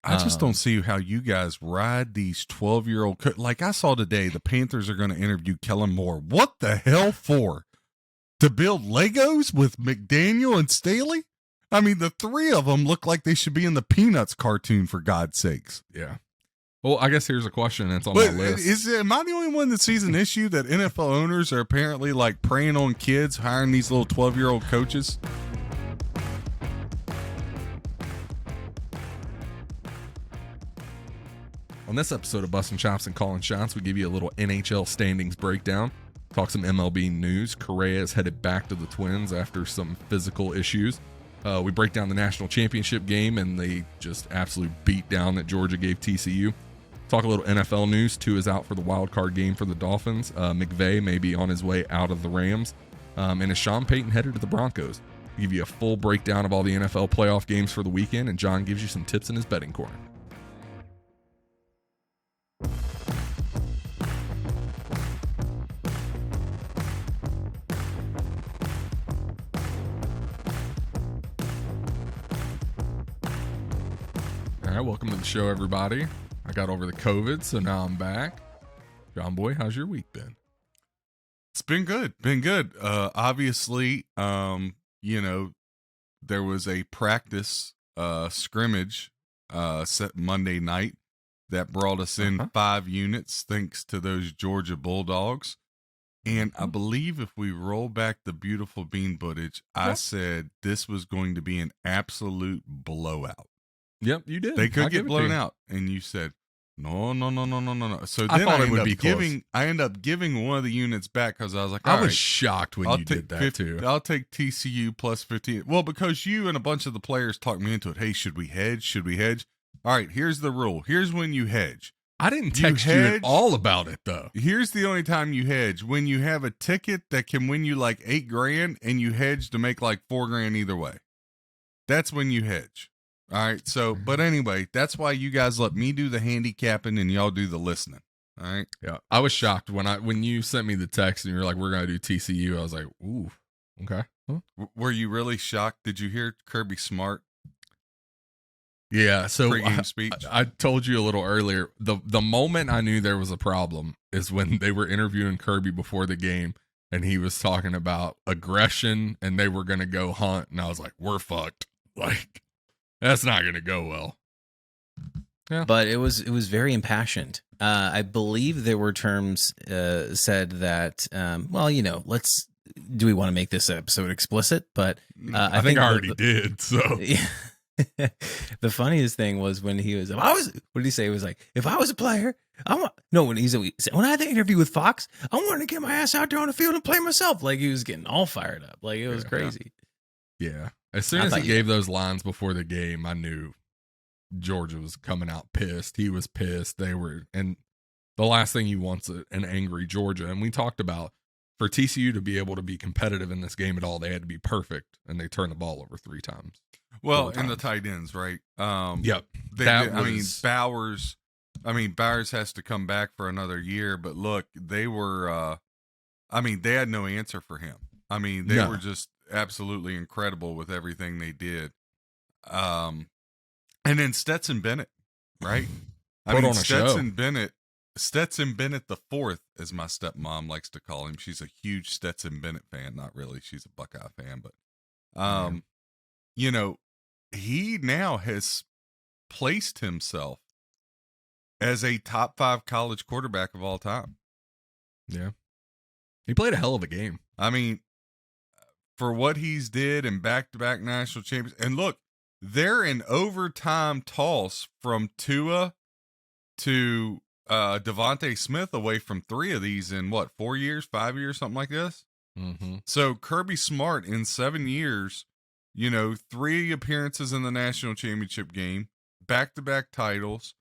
I just don't see how you guys ride these 12-year-old. Like I saw today, the Panthers are going to interview Kellen Moore. What the hell for? To build Legos with McDaniel and Staley? I mean, the three of them look like they should be in the Peanuts cartoon, for God's sakes. Yeah. Well, I guess here's a question that's on my list. Am I the only one that sees an issue that NFL owners are apparently like preying on kids, hiring these little 12-year-old coaches? On this episode of Bustin' Chops and Calling Shots, we give you a little NHL standings breakdown, talk some MLB news. Correa is headed back to the Twins after some physical issues. We break down the national championship game and the just absolute beat down that Georgia gave TCU. Talk a little NFL news. Tua is out for the wild card game for the Dolphins. McVey may be on his way out of the Rams. And is Sean Peyton headed to the Broncos? We give you a full breakdown of all the NFL playoff games for the weekend, and John gives you some tips in his betting corner. All right, welcome to the show, everybody. I got over the COVID, so now I'm back. John Boy, how's your week been? It's been good. Obviously, there was a practice scrimmage set Monday night that brought us in 5 units thanks to those Georgia Bulldogs. And I believe if we roll back the beautiful bean footage, I said this was going to be an absolute blowout. Yep, you did. They could get blown out. And you said, no. So then I end up giving one of the units back because I was like, I was shocked when you did that too. I'll take TCU plus 15. Well, because you and a bunch of the players talked me into it. Hey, should we hedge? All right, here's the rule. Here's when you hedge. I didn't text you at all about it, though. Here's the only time you hedge. When you have a ticket that can win you like $8,000 and you hedge to make like $4,000 either way. That's when you hedge. All right. So, but anyway, that's why you guys let me do the handicapping and y'all do the listening. All right. Yeah. I was shocked when you sent me the text and you were like, we're going to do TCU. I was like, ooh, okay. Huh? Were you really shocked? Did you hear Kirby Smart? Yeah. So speech? I told you a little earlier, the moment I knew there was a problem is when they were interviewing Kirby before the game and he was talking about aggression and they were going to go hunt. And I was like, we're fucked. Like, that's not going to go well. Yeah. But it was very impassioned. I believe there were terms said that, do we want to make this episode explicit? But I think I already did. So the funniest thing was when he was, what did he say? It was like, if I was a player, when he said, when I had the interview with Fox, I wanted to get my ass out there on the field and play myself. Like he was getting all fired up. Like it was crazy. Yeah. As soon as he gave those lines before the game, I knew Georgia was coming out pissed. He was pissed. And the last thing you want's an angry Georgia. And we talked about for TCU to be able to be competitive in this game at all, they had to be perfect, and they turned the ball over 3 times. Well, and the tight ends, right? Yep. Bowers has to come back for another year, but look, they were, they had no answer for him. They were just absolutely incredible with everything they did. And then Stetson Bennett, right? Stetson Bennett the fourth, as my stepmom likes to call him. She's a huge Stetson Bennett fan. Not really. She's a Buckeye fan, but, he now has placed himself as a top 5 college quarterback of all time. Yeah. He played a hell of a game. For what he's did in back-to-back national champions. And look, they're an overtime toss from Tua to Devontae Smith away from 3 of these in 4 years, 5 years, something like this. Mm-hmm. So Kirby Smart in 7 years, 3 appearances in the national championship game, back-to-back titles.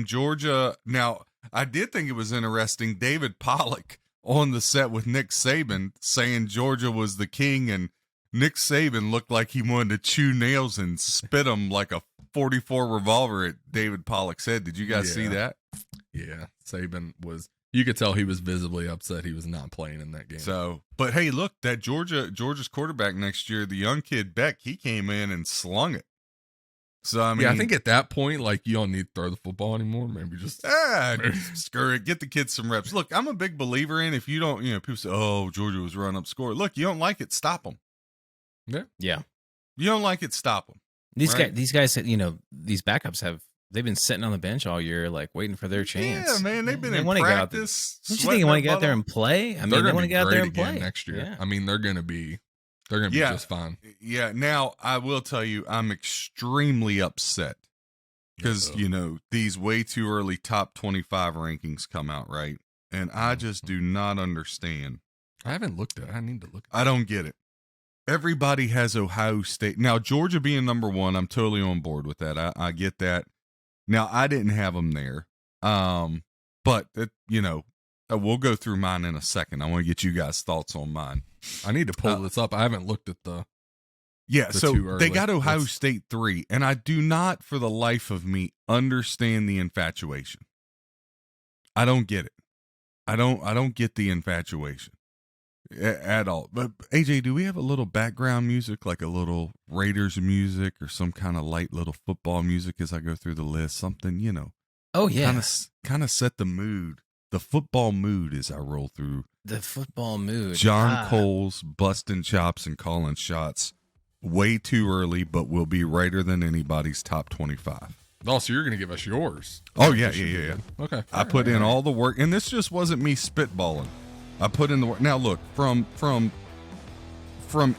Georgia. Now, I did think it was interesting. David Pollack on the set with Nick Saban saying Georgia was the king, and Nick Saban looked like he wanted to chew nails and spit them like a 44 revolver at David Pollack's head. Did you guys see that? Yeah. Saban you could tell he was visibly upset he was not playing in that game. So, but hey, look, that Georgia's quarterback next year, the young kid Beck, he came in and slung it. So I mean, yeah, I think at that point, like, you don't need to throw the football anymore. Maybe just screw it. Get the kids some reps. Look, I'm a big believer in if you don't, people say, "Oh, Georgia was run up score." Look, you don't like it, stop them. Yeah. You don't like it, stop them. These Right? guys, these backups they've been sitting on the bench all year, like waiting for their chance. Yeah, man, they've been They in wanna get out there. practice. Don't you think they want to get out there and play? I mean, they want to get out there and play next year. Yeah. I mean, they're gonna be just fine. Yeah. Now I will tell you, I'm extremely upset because these way too early top 25 rankings come out, right? And I just do not understand. I haven't looked at it. I need to look. I don't get it. Everybody has Ohio State. Now, Georgia being number one, I'm totally on board with that. I get that. Now, I didn't have them there. But, we'll go through mine in a second. I want to get you guys' thoughts on mine. I need to pull this up. I haven't looked at the. Yeah, the so too early. they got Ohio State 3, and I do not, for the life of me, understand the infatuation. I don't get it. I don't get the infatuation at all. But AJ, do we have a little background music, like a little Raiders music or some kind of light little football music as I go through the list? Something, Oh yeah, kind of set the mood, the football mood as I roll through. The football mood. John Coles busting chops and calling shots way too early, but will be righter than anybody's top 25. Oh, so you're going to give us yours? Oh, yeah. Okay. I put in all the work, and this just wasn't me spitballing. I put in the work. Now, look, from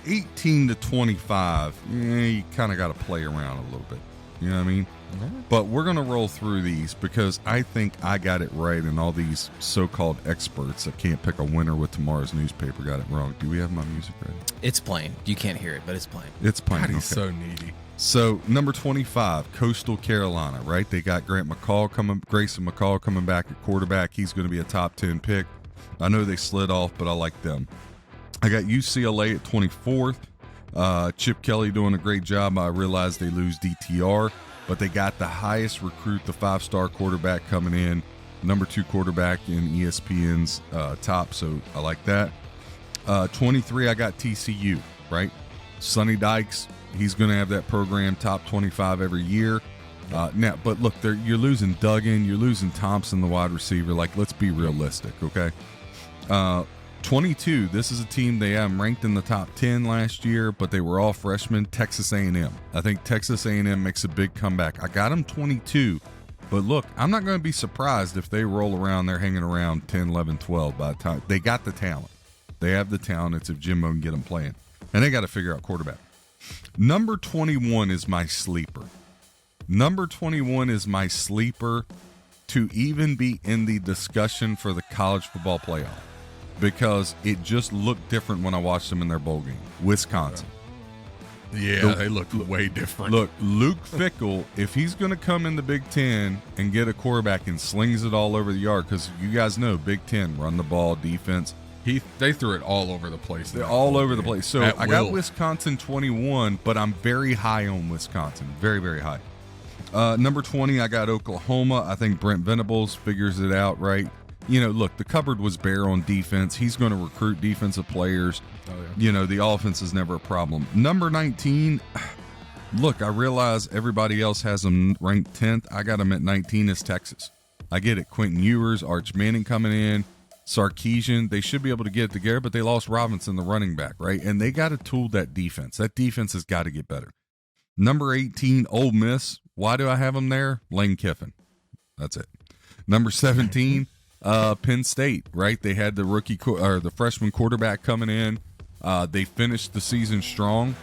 18 to 25, you kind of got to play around a little bit. You know what I mean? Mm-hmm. But we're going to roll through these because I think I got it right, and all these so-called experts that can't pick a winner with tomorrow's newspaper got it wrong. Do we have my music ready? It's playing. You can't hear it, but it's playing. It's playing. God, Okay. he's so needy. So number 25, Coastal Carolina, right? They got Grayson McCall coming back at quarterback. He's going to be a top 10 pick. I know they slid off, but I like them. I got UCLA at 24th. Chip Kelly doing a great job. I realize they lose DTR, but they got the highest recruit, the 5-star quarterback coming in, number 2 quarterback in ESPN's top. So I like that. 23, I got TCU, right? Sonny Dykes. He's going to have that program top 25 every year. Now, but look, you're losing Duggan, you're losing Thompson, the wide receiver. Like, let's be realistic, okay? 22. This is a team they have ranked in the top 10 last year, but they were all freshmen. Texas A&M. I think Texas A&M makes a big comeback. I got them 22, but look, I'm not going to be surprised if they roll around. They're hanging around 10, 11, 12 by the time they got the talent. They have the talent. It's if Jimbo can get them playing, and they got to figure out quarterback. Number 21 is my sleeper. Number 21 is my sleeper to even be in the discussion for the college football playoff because it just looked different when I watched them in their bowl game. Wisconsin. Yeah, they looked way different. Look, Luke Fickell, if he's going to come in the Big Ten and get a quarterback and slings it all over the yard, because you guys know Big Ten, run the ball, defense. They threw it all over the place. They're all over the place. So I got Wisconsin 21, but I'm very high on Wisconsin. Very, very high. Number 20, I got Oklahoma. I think Brent Venables figures it out, right? Look, the cupboard was bare on defense. He's going to recruit defensive players. Oh, yeah. The offense is never a problem. Number 19, look, I realize everybody else has them ranked 10th. I got them at 19 as Texas. I get it. Quentin Ewers, Arch Manning coming in. Sarkisian, they should be able to get it together, but they lost Robinson, the running back, right? And they got to tool that defense. That defense has got to get better. Number 18, Ole Miss. Why do I have them there? Lane Kiffin. That's it. Number 17, Penn State, right? They had the freshman quarterback coming in. They finished the season strong.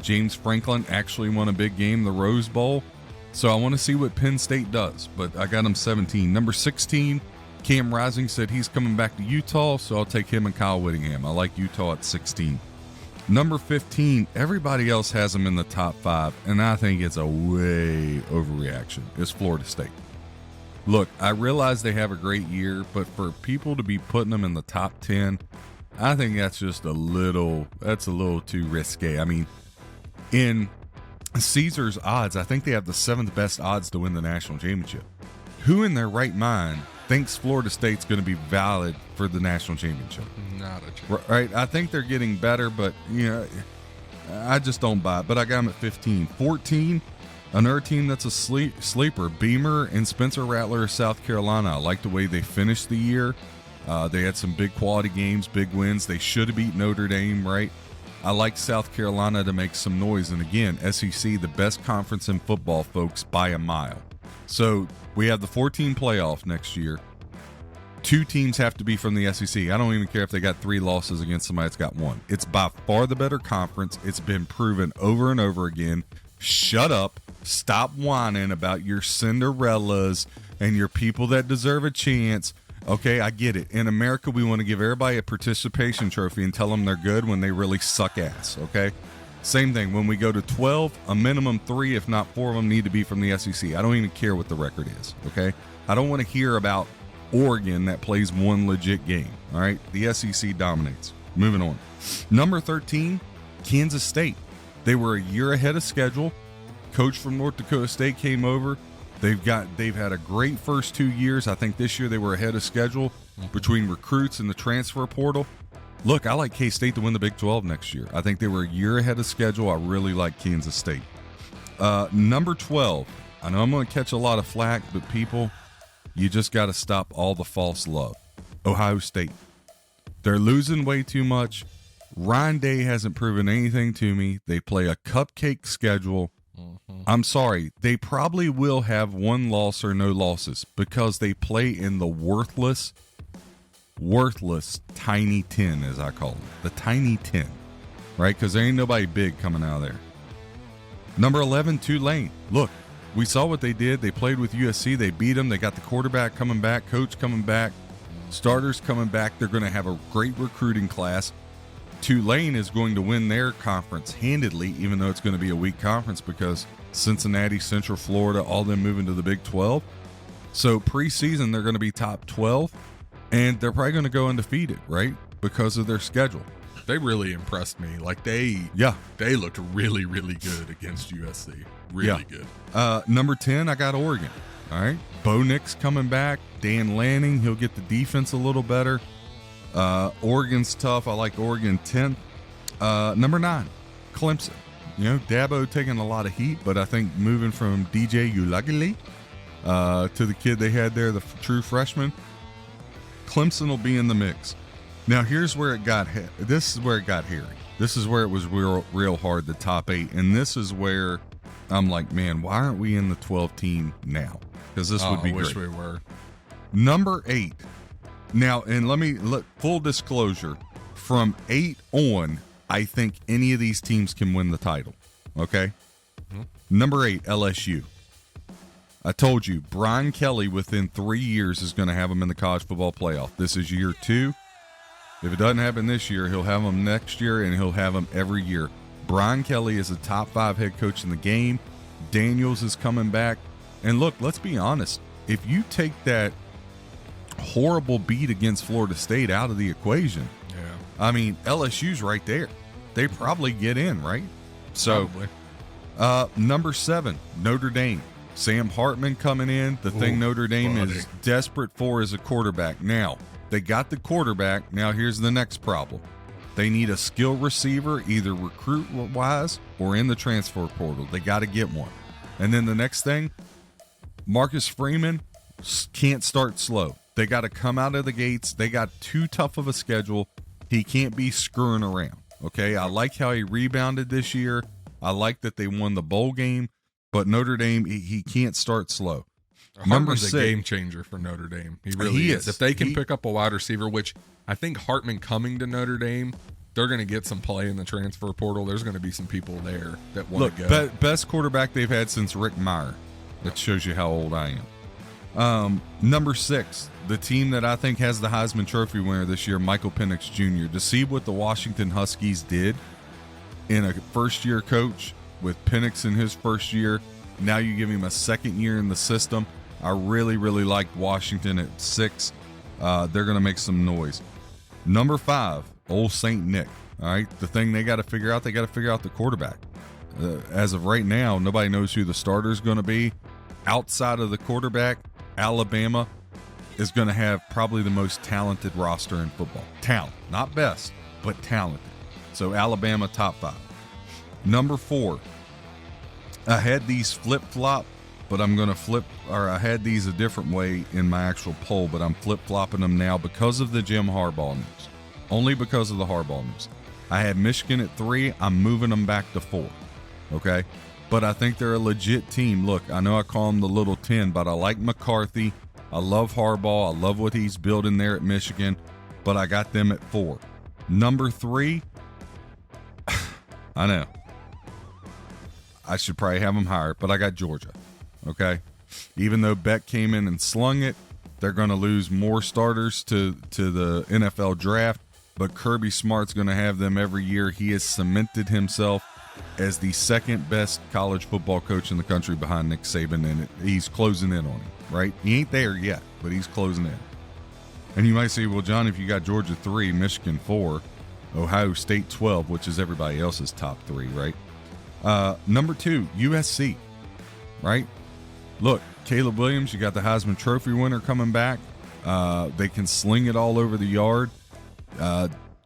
James Franklin actually won a big game, the Rose Bowl. So I want to see what Penn State does, but I got them 17. Number 16, Cam Rising said he's coming back to Utah, so I'll take him and Kyle Whittingham. I like Utah at 16. Number 15, everybody else has them in the top 5, and I think it's a way overreaction. It's Florida State. Look, I realize they have a great year, but for people to be putting them in the top 10, I think that's just a little too risque. I mean, in Caesar's odds, I think they have the 7th best odds to win the national championship. Who in their right mind thinks Florida State's going to be valid for the national championship? Not a chance. Right? I think they're getting better, but I just don't buy it. But I got them at 15. 14, Another team that's a sleeper, Beamer and Spencer Rattler of South Carolina. I like the way they finished the year. They had some big quality games, big wins. They should have beat Notre Dame, right? I like South Carolina to make some noise. And again, SEC, the best conference in football, folks, by a mile. So we have the 14 playoff next year. 2 teams have to be from the SEC. I don't even care if they got 3 losses against somebody that's got 1. It's by far the better conference. It's been proven over and over again. Shut up. Stop whining about your Cinderellas and your people that deserve a chance. Okay, I get it. In America, we want to give everybody a participation trophy and tell them they're good when they really suck ass, okay? Same thing. When we go to 12, a minimum 3, if not 4 of them need to be from the SEC. I don't even care what the record is, okay? I don't want to hear about Oregon that plays 1 legit game, all right? The SEC dominates. Moving on. Number 13, Kansas State. They were a year ahead of schedule. Coach from North Dakota State came over. They've had a great first 2 years. I think this year they were ahead of schedule between recruits and the transfer portal. Look, I like K-State to win the Big 12 next year. I think they were a year ahead of schedule. I really like Kansas State. Number 12. I know I'm going to catch a lot of flack, but people, you just got to stop all the false love. Ohio State. They're losing way too much. Ryan Day hasn't proven anything to me. They play a cupcake schedule. I'm sorry. They probably will have 1 loss or no losses because they play in the worthless tiny 10, as I call it. The tiny 10, right? Because there ain't nobody big coming out of there. Number 11, Tulane. Look, we saw what they did. They played with USC. They beat them. They got the quarterback coming back, coach coming back, starters coming back. They're going to have a great recruiting class. Tulane is going to win their conference handedly, even though it's going to be a weak conference because Cincinnati, Central Florida, all them moving to the Big 12. So preseason, they're going to be top 12, and they're probably going to go undefeated, right? Because of their schedule. They really impressed me. Like they looked really, really good against USC. Really good. Number 10, I got Oregon. All right. Bo Nix coming back. Dan Lanning, he'll get the defense a little better. Oregon's tough. I like Oregon 10th. Number 9, Clemson. You know, Dabo taking a lot of heat, but I think moving from DJ Uiagalelei to the kid they had there, the true freshman, Clemson will be in the mix. Now, here's where it got this is where it got hairy. This is where it was real hard, the top 8. And this is where I'm like, man, why aren't we in the 12 team now? Because this would be great. I wish we were. Number 8. Now, and full disclosure, from 8 on, I think any of these teams can win the title. Okay? Mm-hmm. Number 8, LSU. I told you, Brian Kelly within 3 years is going to have them in the college football playoff. This is year 2. If it doesn't happen this year, he'll have them next year, and he'll have them every year. Brian Kelly is a top 5 head coach in the game. Daniels is coming back. And look, let's be honest. If you take that horrible beat against Florida State out of the equation, I mean, LSU's right there. They probably get in, right? So, number 7, Notre Dame. Sam Hartman coming in. The thing Notre Dame is desperate for is a quarterback. Now, they got the quarterback. Now, here's the next problem. They need a skill receiver, either recruit-wise or in the transfer portal. They got to get one. And then the next thing, Marcus Freeman can't start slow. They got to come out of the gates. They got too tough of a schedule. He can't be screwing around. Okay, I like how he rebounded this year. I like that they won the bowl game, but Notre Dame, he can't start slow. Hartman's a game changer for Notre Dame. He really is. If they can pick up a wide receiver, which I think Hartman coming to Notre Dame, they're going to get some play in the transfer portal. There's going to be some people there that want to go. Best quarterback they've had since Rick Meyer. That shows you how old I am. Number 6, the team that I think has the Heisman Trophy winner this year, Michael Penix Jr. To see what the Washington Huskies did in a first-year coach with Penix in his first year, now you give him a second year in the system. I really, really liked Washington at 6. They're going to make some noise. Number 5, Old St. Nick. All right, the thing they got to figure out, the quarterback. As of right now, nobody knows who the starter is going to be. Outside of the quarterback, Alabama is going to have probably the most talented roster in football. Talent, not best, but talented. So Alabama top 5. Number 4, I had these flip-flop, but I'm going to I had these a different way in my actual poll, but I'm flip-flopping them now because of the Jim Harbaugh news. Only because of the Harbaugh news. I had Michigan at 3. I'm moving them back to 4. Okay? But I think they're a legit team. Look, I know I call them the Little 10, but I like McCarthy. I love Harbaugh. I love what he's building there at Michigan, but I got them at 4. Number 3, I know. I should probably have them higher, but I got Georgia. Okay? Even though Beck came in and slung it, they're going to lose more starters to the NFL draft, but Kirby Smart's going to have them every year. He has cemented himself as the second best college football coach in the country behind Nick Saban, and he's closing in on him, right? He ain't there yet, but he's closing in. And you might say, well, John, if you got Georgia 3, Michigan 4, Ohio State 12, which is everybody else's top 3, right? Number 2, USC, right? Look, Caleb Williams, you got the Heisman Trophy winner coming back. They can sling it all over the yard.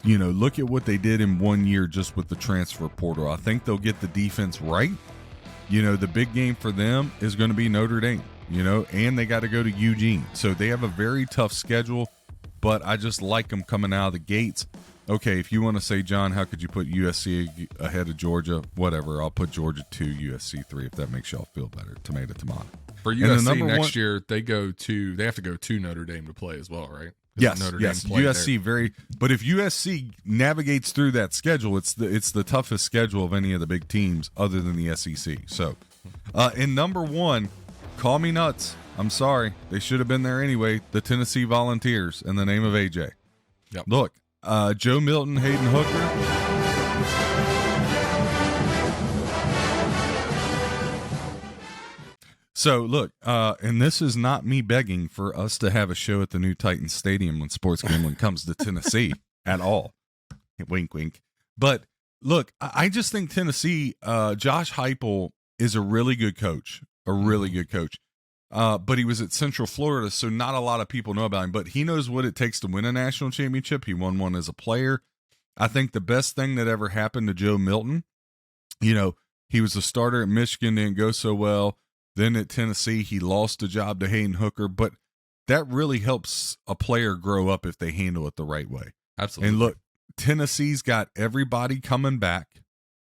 Look at what they did in 1 year just with the transfer portal. I think they'll get the defense right. The big game for them is going to be Notre Dame, and they got to go to Eugene. So they have a very tough schedule, but I just like them coming out of the gates. Okay, if you want to say, John, how could you put USC ahead of Georgia? Whatever, I'll put Georgia 2, USC 3, if that makes y'all feel better. Tomato. For USC next year, they have to go to Notre Dame to play as well, right? Yes, USC there. But if USC navigates through that schedule, it's the toughest schedule of any of the big teams other than the SEC. So, in number 1, call me nuts. I'm sorry, they should have been there anyway. The Tennessee Volunteers in the name of AJ. Yep. Look, Joe Milton, Hayden Hooker. So, look, and this is not me begging for us to have a show at the new Titans Stadium when sports gambling comes to Tennessee at all. Wink, wink. But, look, I just think Tennessee, Josh Heupel is a really good coach, but he was at Central Florida, so not a lot of people know about him. But he knows what it takes to win a national championship. He won one as a player. I think the best thing that ever happened to Joe Milton, he was a starter at Michigan, didn't go so well. Then at Tennessee, he lost a job to Hayden Hooker, but that really helps a player grow up if they handle it the right way. Absolutely. And look, Tennessee's got everybody coming back,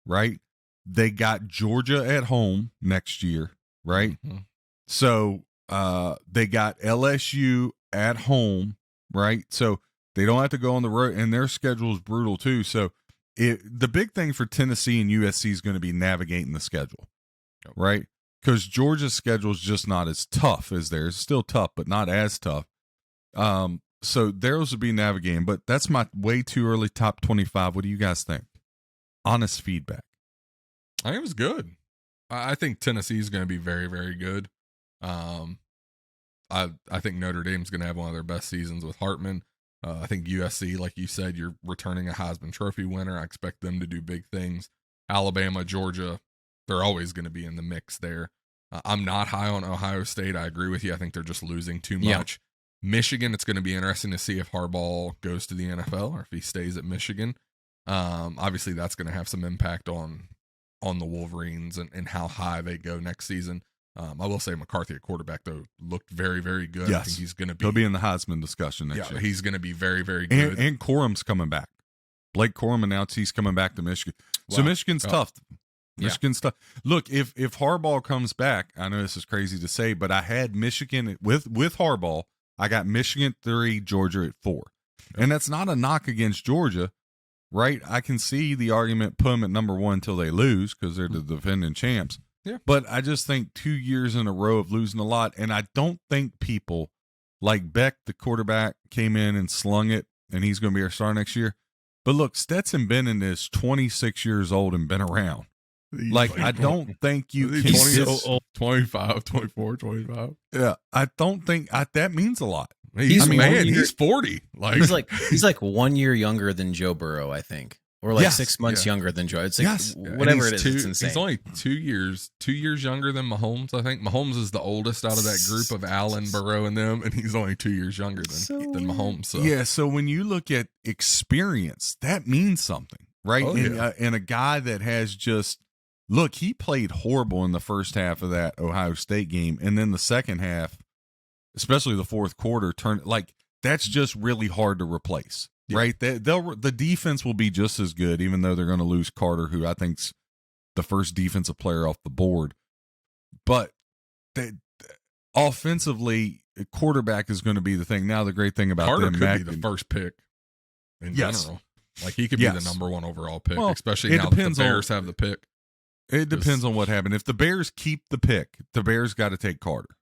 right? They got Georgia at home next year, right? Mm-hmm. So they got LSU at home, right? So they don't have to go on the road, and their schedule is brutal too. So the big thing for Tennessee and USC is going to be navigating the schedule, right? Because Georgia's schedule is just not as tough as theirs. It's still tough, but not as tough. So theirs would be navigating. But that's my way too early top 25. What do you guys think? Honest feedback. I think it was good. I think Tennessee is going to be very, very good. I think Notre Dame's going to have one of their best seasons with Hartman. I think USC, like you said, you're returning a Heisman Trophy winner. I expect them to do big things. Alabama, Georgia, they're always going to be in the mix there. I'm not high on Ohio State. I agree with you. I think they're just losing too much. Yeah. Michigan, it's going to be interesting to see if Harbaugh goes to the NFL or if he stays at Michigan. Obviously, that's going to have some impact on the Wolverines and how high they go next season. I will say McCarthy at quarterback, though, looked very, very good. Yes. I think he's going to be. He'll be in the Heisman discussion next year. He's going to be very, very good. And Corum's coming back. Blake Corum announced he's coming back to Michigan. Wow. So Michigan's tough. Michigan's tough. Look, if Harbaugh comes back, I know this is crazy to say, but I had Michigan with Harbaugh. I got Michigan 3, Georgia at 4. And that's not a knock against Georgia, right? I can see the argument, put them at number 1 until they lose because they're the defending champs. Yeah. But I just think 2 years in a row of losing a lot, and I don't think people like Beck, the quarterback, came in and slung it, and he's going to be our star next year. But look, Stetson Bennett is 26 years old and been around. Like, I don't think you can. 25, 24, 25. Yeah, I don't think that means a lot. He's 40. He's like 1 year younger than Joe Burrow, I think, or like 6 months younger than Joe. It's like whatever it is. It's insane. He's only 2 years younger than Mahomes. I think Mahomes is the oldest out of that group of Allen, Burrow, and them, and he's only 2 years younger than Mahomes. So. Yeah, so when you look at experience, that means something, right? And a guy that has just look, he played horrible in the first half of that Ohio State game, and then the second half, especially the fourth quarter, that's just really hard to replace, right? The defense will be just as good, even though they're going to lose Carter, who I think's the first defensive player off the board. But offensively, quarterback is going to be the thing. Now, the great thing about Carter them, could be the first pick in general. Like, he could be the number one overall pick, especially now that the Bears have the pick. It depends on what happened. If the Bears keep the pick, the Bears got to take Carter.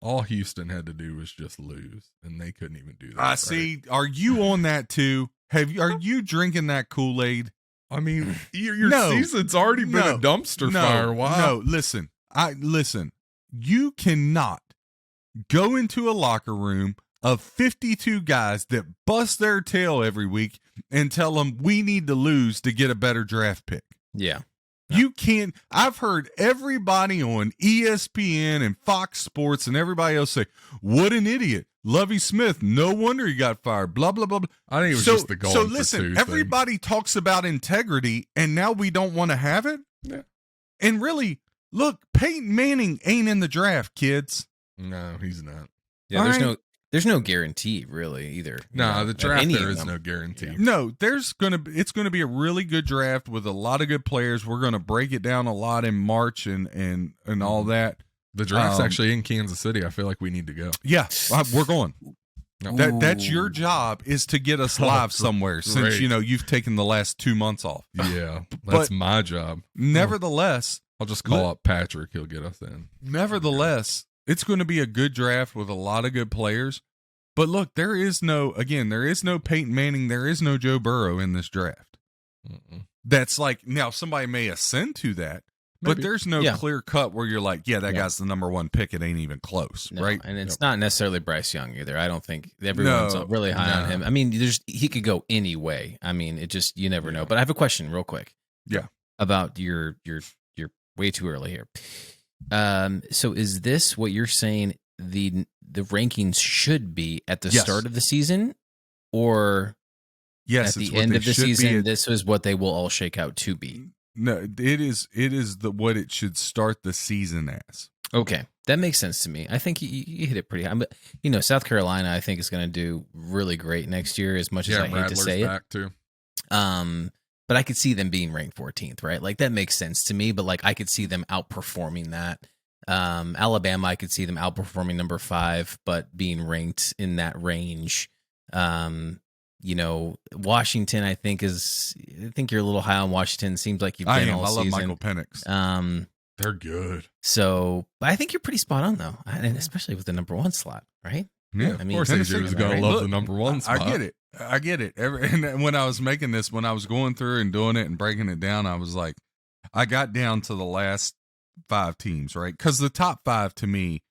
All Houston had to do was just lose, and they couldn't even do that. I see. Are you on that too? Are you drinking that Kool-Aid? I mean, your season's already been a dumpster fire. Wow. No, listen. You cannot go into a locker room of 52 guys that bust their tail every week and tell them we need to lose to get a better draft pick. Yeah. You can't. I've heard everybody on ESPN and Fox Sports and everybody else say, what an idiot. Lovie Smith, no wonder he got fired, blah, blah, blah, blah. I think it was just the goal. So listen, everybody talks about integrity, and now we don't want to have it? Yeah. And really, look, Peyton Manning ain't in the draft, kids. No, he's not. Yeah, there's no guarantee really either. No, the draft there is no guarantee. Yeah. No, it's gonna be a really good draft with a lot of good players. We're gonna break it down a lot in March and all that. The draft's actually in Kansas City. I feel like we need to go. Yeah, we're going. That's your job, is to get us live somewhere, since you've taken the last 2 months off. Yeah, that's my job. Nevertheless, I'll just call up Patrick. He'll get us in. Nevertheless, it's going to be a good draft with a lot of good players. But look, there is no Peyton Manning, there is no Joe Burrow in this draft. That's like, now somebody may ascend to that, but there's no clear cut where you're like, that guy's the number one pick. It ain't even close, right? And it's not necessarily Bryce Young either. I don't think everyone's really high on him. I mean, he could go any way. I mean, you never know. But I have a question real quick. Yeah. About you're way too early here. So is this what you're saying the rankings should be at the start of the season, or at the end of the season? This is what they will all shake out to be. No, it is what it should start the season as. Okay, that makes sense to me. I think you hit it pretty high. But South Carolina, I think, is going to do really great next year. As much as I hate to say back too. But I could see them being ranked 14th, right? Like, that makes sense to me. But like, I could see them outperforming that. Alabama, I could see them outperforming number 5, but being ranked in that range. Washington, I think you're a little high on Washington. Seems like you've been all season. I love Michael Penix. They're good. So, but I think you're pretty spot on though, and especially with the number 1 slot, right? Yeah, I mean, of course, AJ going to love the number 1 spot. I get it. And when I was making this, when I was going through and doing it and breaking it down, I was like, I got down to the last 5 teams, right? Because the top 5 to me,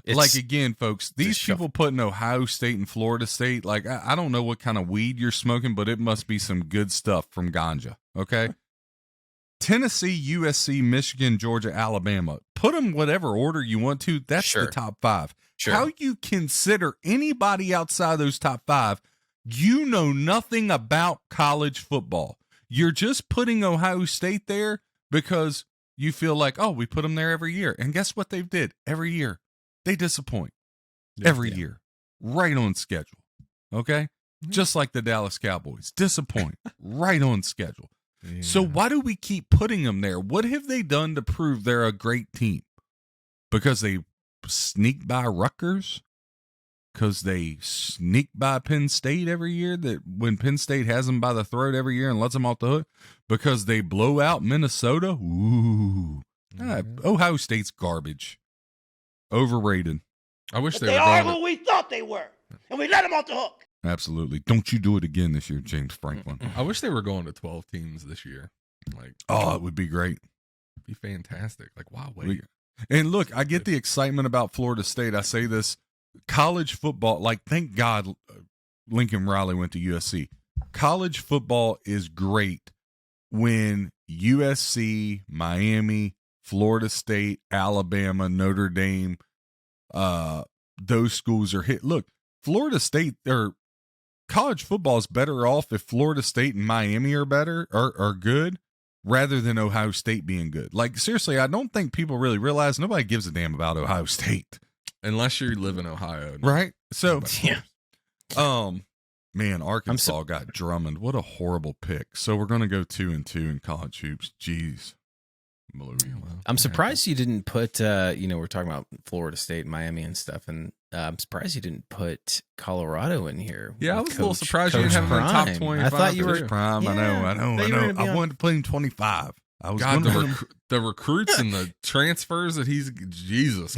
again, folks, these people putting Ohio State and Florida State, like, I don't know what kind of weed you're smoking, but it must be some good stuff from ganja, okay? Tennessee, USC, Michigan, Georgia, Alabama. Put them whatever order you want to. That's the top 5. Sure. How you consider anybody outside those top 5, you know nothing about college football. You're just putting Ohio State there because you feel like, we put them there every year. And guess what they did every year? They disappoint every year, right on schedule. Okay? Just like the Dallas Cowboys, disappoint right on schedule. Yeah. So why do we keep putting them there? What have they done to prove they're a great team? Because they sneak by Rutgers? Because they sneak by Penn State every year, that when Penn State has them by the throat every year and lets them off the hook? Because they blow out Minnesota? Ooh. Ohio State's garbage. Overrated. I wish they are who we thought they were, and we let them off the hook. Absolutely. Don't you do it again this year, James Franklin. I wish they were going to 12 teams this year. Like, it would be great. It'd be fantastic. Like, wow, wait. And look, I get the excitement about Florida State. I say this, college football, like, thank God Lincoln Riley went to USC. College football is great when USC, Miami, Florida State, Alabama, Notre Dame, those schools are hit. Look, Florida State, or college football is better off if Florida State and Miami are better, are good, rather than Ohio State being good. Like, seriously, I don't think people really realize nobody gives a damn about Ohio State. Unless you live in Ohio. Right? So, Yeah. man, Arkansas got Drummond. What a horrible pick. So we're going to go 2-2 in college hoops. Jeez. I'm surprised you didn't put, we're talking about Florida State, Miami and stuff, and I'm surprised you didn't put Colorado in here. Yeah, I was a little surprised you didn't have him in the top 25. I thought you were Prime. I know. I wanted to play him 25. I was the recruits and the transfers that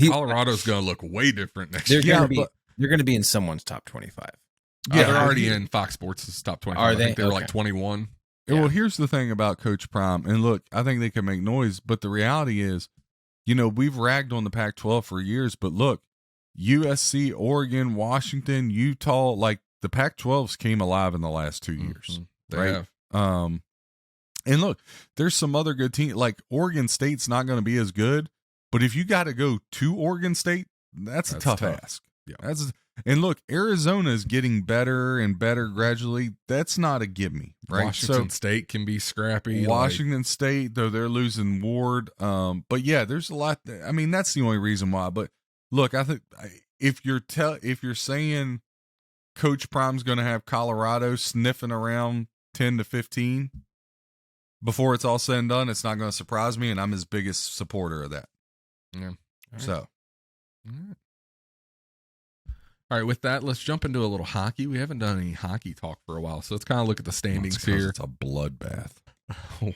Colorado's going to look way different next year. They're going to be in someone's top 25. Yeah, they're already in Fox Sports' top 25. Are they? I think they were like 21. Yeah. Well, here's the thing about Coach Prime. And look, I think they can make noise, but the reality is, we've ragged on the Pac-12 for years, but look, USC, Oregon, Washington, Utah, like the Pac-12s came alive in the last 2 years. They right? have. And look, there's some other good teams. Like Oregon State's not going to be as good, but if you got to go to Oregon State, that's a tough ask. Yeah. And look, Arizona is getting better and better gradually. That's not a gimme, right? Washington State can be scrappy. Washington State, though, they're losing Ward. But yeah, there's a lot. That's the only reason why. But look, I think if you're saying Coach Prime's going to have Colorado sniffing around 10 to 15 before it's all said and done, it's not going to surprise me, and I'm his biggest supporter of that. Yeah. So. All right, with that, let's jump into a little hockey. We haven't done any hockey talk for a while, so let's kind of look at the standings here. It's a bloodbath.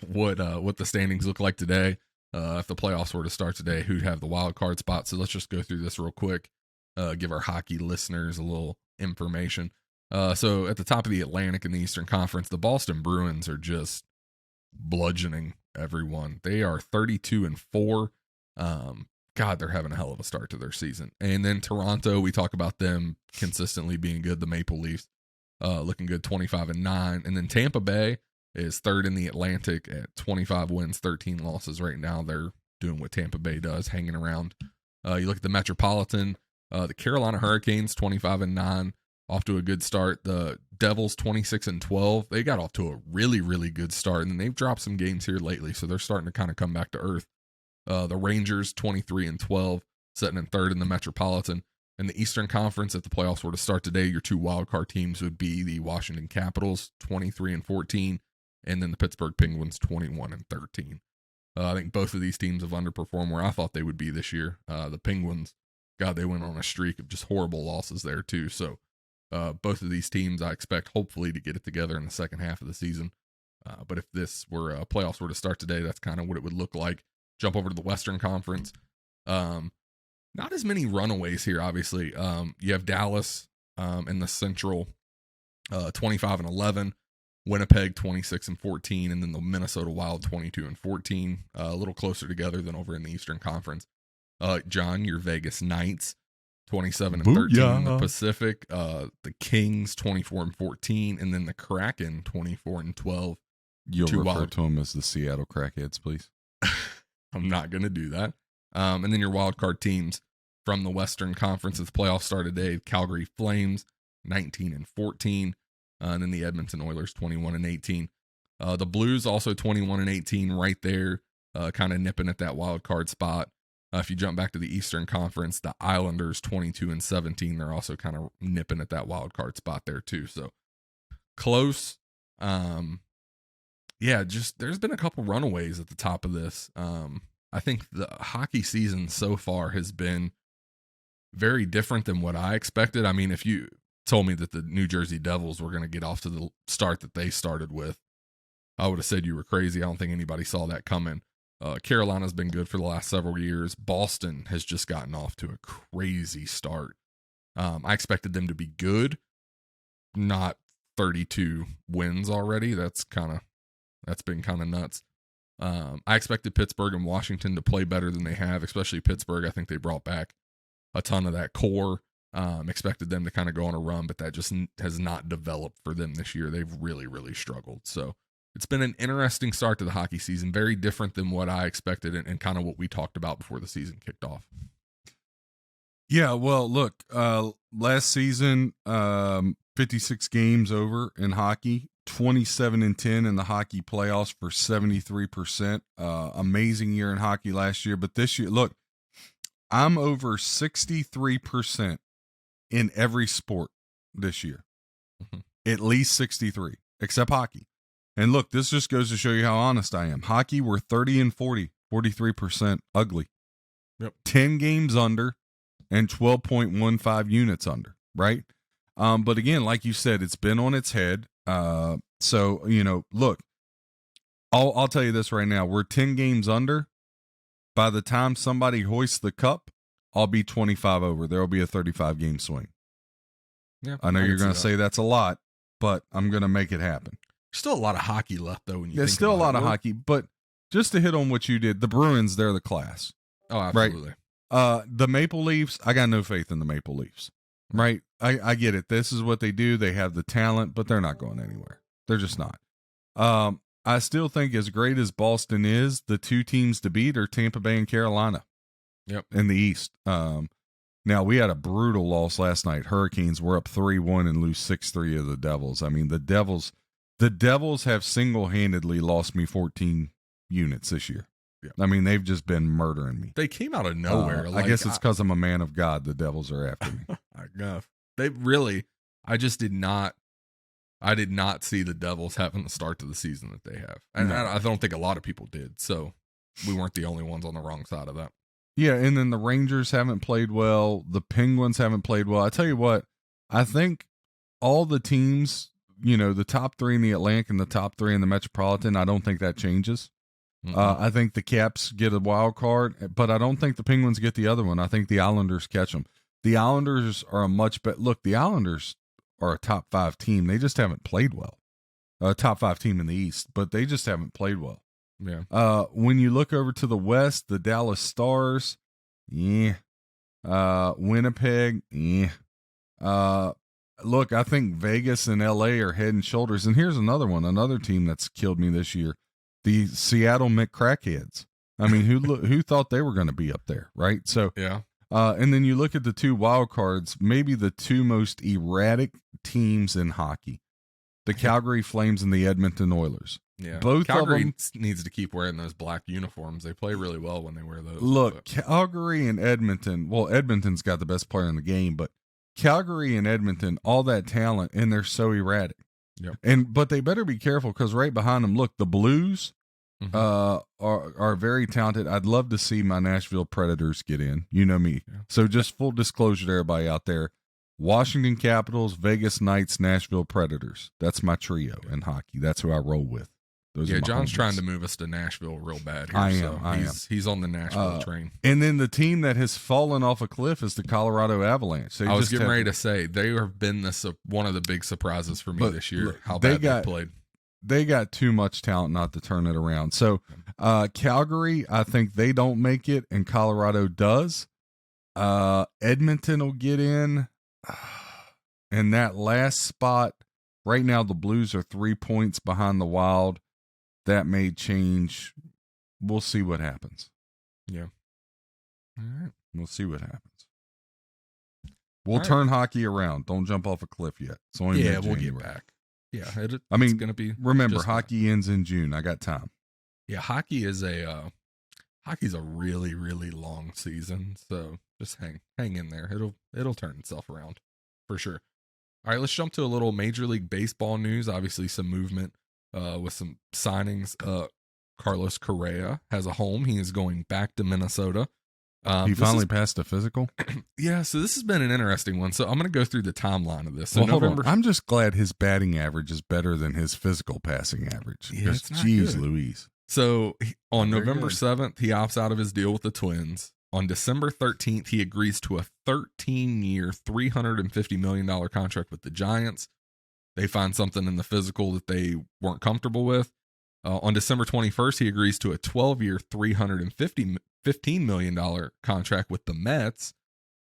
What the standings look like today. If the playoffs were to start today, who'd have the wild card spot? So let's just go through this real quick. Give our hockey listeners a little information. So at the top of the Atlantic in the Eastern Conference, the Boston Bruins are just bludgeoning everyone. They are 32-4. God, they're having a hell of a start to their season. And then Toronto, we talk about them consistently being good. The Maple Leafs looking good, 25-9. And then Tampa Bay is third in the Atlantic at 25 wins, 13 losses right now. They're doing what Tampa Bay does, hanging around. You look at the Metropolitan, the Carolina Hurricanes, 25-9, off to a good start. The Devils, 26-12. They got off to a really, really good start, and then they've dropped some games here lately, so they're starting to kind of come back to earth. The Rangers, 23-12, sitting in third in the Metropolitan. In the Eastern Conference, if the playoffs were to start today, your two wildcard teams would be the Washington Capitals, 23-14, and then the Pittsburgh Penguins, 21-13. I think both of these teams have underperformed where I thought they would be this year. The Penguins, God, they went on a streak of just horrible losses there too. So both of these teams, I expect hopefully to get it together in the second half of the season. But if this were playoffs were to start today, that's kind of what it would look like. Jump over to the Western Conference. Not as many runaways here, obviously. You have Dallas in the Central, 25-11. Winnipeg, 26-14, and then the Minnesota Wild, 22-14. A little closer together than over in the Eastern Conference. John, your Vegas Knights, 27-13 in the Pacific. The Kings, 24-14, and then the Kraken, 24-12. You'll refer to them as the Seattle Crackheads, please. I'm not going to do that. And then your wild card teams from the Western Conference as the playoffs start today. Calgary Flames, 19-14. And then the Edmonton Oilers, 21-18. The Blues also 21-18 right there, kind of nipping at that wild card spot. If you jump back to the Eastern Conference, the Islanders 22-17. They're also kind of nipping at that wild card spot there too. So close. Yeah, just there's been a couple runaways at the top of this. I think the hockey season so far has been very different than what I expected. I mean, if you told me that the New Jersey Devils were going to get off to the start that they started with, I would have said you were crazy. I don't think anybody saw that coming. Carolina's been good for the last several years. Boston has just gotten off to a crazy start. I expected them to be good, not 32 wins already. That's been kind of nuts. I expected Pittsburgh and Washington to play better than they have, especially Pittsburgh. I think they brought back a ton of that core. Expected them to kind of go on a run, but that just has not developed for them this year. They've really, really struggled. So it's been an interesting start to the hockey season, very different than what I expected and kind of what we talked about before the season kicked off. Yeah, well, look, last season, 56 games over in hockey, 27-10 in the hockey playoffs for 73%. Amazing year in hockey last year, but this year, look, I'm over 63% in every sport this year. At least 63, except hockey. And look, this just goes to show you how honest I am. Hockey, we're 30-40, 43% ugly. Yep. 10 games under and 12.15 units under, right? But again, like you said, it's been on its head. So, look, I'll tell you this right now. We're 10 games under. By the time somebody hoists the cup, I'll be 25 over. There will be a 35-game swing. Yeah, I know you're going to say that's a lot, but I'm going to make it happen. There's still a lot of hockey left, though. When you There's think still a about lot it. of hockey, but just to hit on what you did, the Bruins, they're the class. Oh, absolutely. The Maple Leafs, I got no faith in the Maple Leafs, right? I get it. This is what they do. They have the talent, but they're not going anywhere. They're just not. I still think as great as Boston is, the two teams to beat are Tampa Bay and Carolina. Yep. In the East. Now, we had a brutal loss last night. Hurricanes were up 3-1 and lose 6-3 of the Devils. I mean, the Devils have single-handedly lost me 14 units this year. Yeah. I mean, they've just been murdering me. They came out of nowhere. I guess it's because I'm a man of God. The Devils are after me. I know. They really, I did not see the Devils having the start to the season that they have. And No. I don't think a lot of people did. So we weren't the only ones on the wrong side of that. Yeah, and then the Rangers haven't played well. The Penguins haven't played well. I tell you what, I think all the teams, the top three in the Atlantic and the top three in the Metropolitan, I don't think that changes. I think the Caps get a wild card, but I don't think the Penguins get the other one. I think the Islanders catch them. The Islanders are a much better look. The Islanders are a top 5 team. They just haven't played well. A top 5 team in the East, but they just haven't played well. Yeah. When you look over to the West, the Dallas Stars, yeah. Winnipeg, yeah. Look, I think Vegas and LA are head and shoulders. And here's another team that's killed me this year. The Seattle McCrackheads. I mean, who thought they were going to be up there, right? So, yeah. And then you look at the two wild cards, maybe the two most erratic teams in hockey, the Calgary Flames and the Edmonton Oilers. Yeah. Both Calgary of them needs to keep wearing those black uniforms. They play really well when they wear those. Look, Calgary and Edmonton, well, Edmonton's got the best player in the game, but Calgary and Edmonton, all that talent, and they're so erratic. Yep. But they better be careful because right behind them, look, the Blues are very talented. I'd love to see my Nashville Predators get in. You know me. Yeah. So just full disclosure to everybody out there, Washington Capitals, Vegas Knights, Nashville Predators. That's my trio in hockey. That's who I roll with. Those are my John's homies. trying to move us to Nashville real bad here. I am. He's on the Nashville train. And then the team that has fallen off a cliff is the Colorado Avalanche. I was getting ready to say, they have been one of the big surprises for me this year, look, how bad they played. They got too much talent not to turn it around. So Calgary, I think they don't make it, and Colorado does. Edmonton will get in. And that last spot, right now the Blues are 3 points behind the Wild. That may change. We'll see what happens. Yeah. All right. We'll see what happens. We'll turn hockey around. Don't jump off a cliff yet. It's only we'll get back. Yeah. It's going to be. Remember, hockey ends in June. I got time. Yeah. Hockey's a really, really long season. So just hang in there. It'll turn itself around for sure. All right. Let's jump to a little Major League Baseball news. Obviously some movement. With some signings, Carlos Correa has a home. He is going back to Minnesota. He finally passed a physical? Yeah, so this has been an interesting one. So I'm going to go through the timeline of this. So well, hold on. I'm just glad his batting average is better than his physical passing average. Yeah, it's not geez good. Louise. So on Very November good. 7th, he opts out of his deal with the Twins. On December 13th, he agrees to a 13-year, $350 million contract with the Giants. They find something in the physical that they weren't comfortable with. On December 21st, he agrees to a 12-year, $315 million contract with the Mets.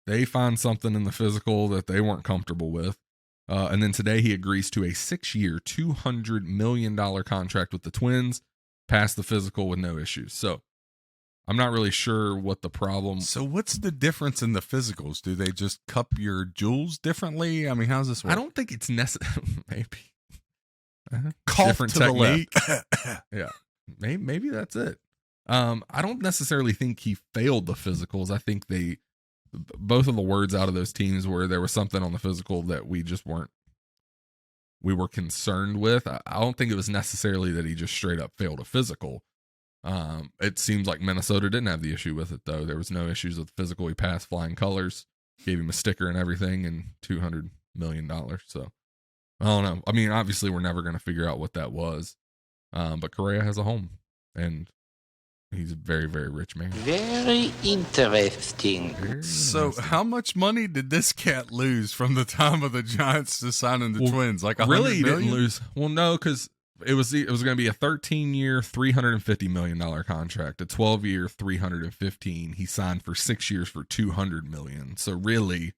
They find something in the physical that they weren't comfortable with. And then today he agrees to a 6-year, $200 million contract with the Twins, passed the physical with no issues. So I'm not really sure what the problem. So what's the difference in the physicals? Do they just cup your jewels differently? I mean, how's this work? I don't think it's necessary. Maybe. Cough different to the technique. left. Yeah, maybe that's it. I don't necessarily think he failed the physicals. I think both of the words out of those teams where there was something on the physical that we were concerned with. I don't think it was necessarily that he just straight up failed a physical. It seems like Minnesota didn't have the issue with it though. There was no issues with the physical. He passed flying colors, gave him a sticker and everything, and $200 million. So I don't know. I mean, obviously we're never going to figure out what that was. But Correa has a home and he's a very, very rich man. Very interesting. So how much money did this cat lose from the time of the Giants to signing the Twins? Like really $100 million? didn't lose. Well, no, because it was going to be a 13-year, $350 million contract, a 12-year, $315. He signed for 6 years for $200 million. So really,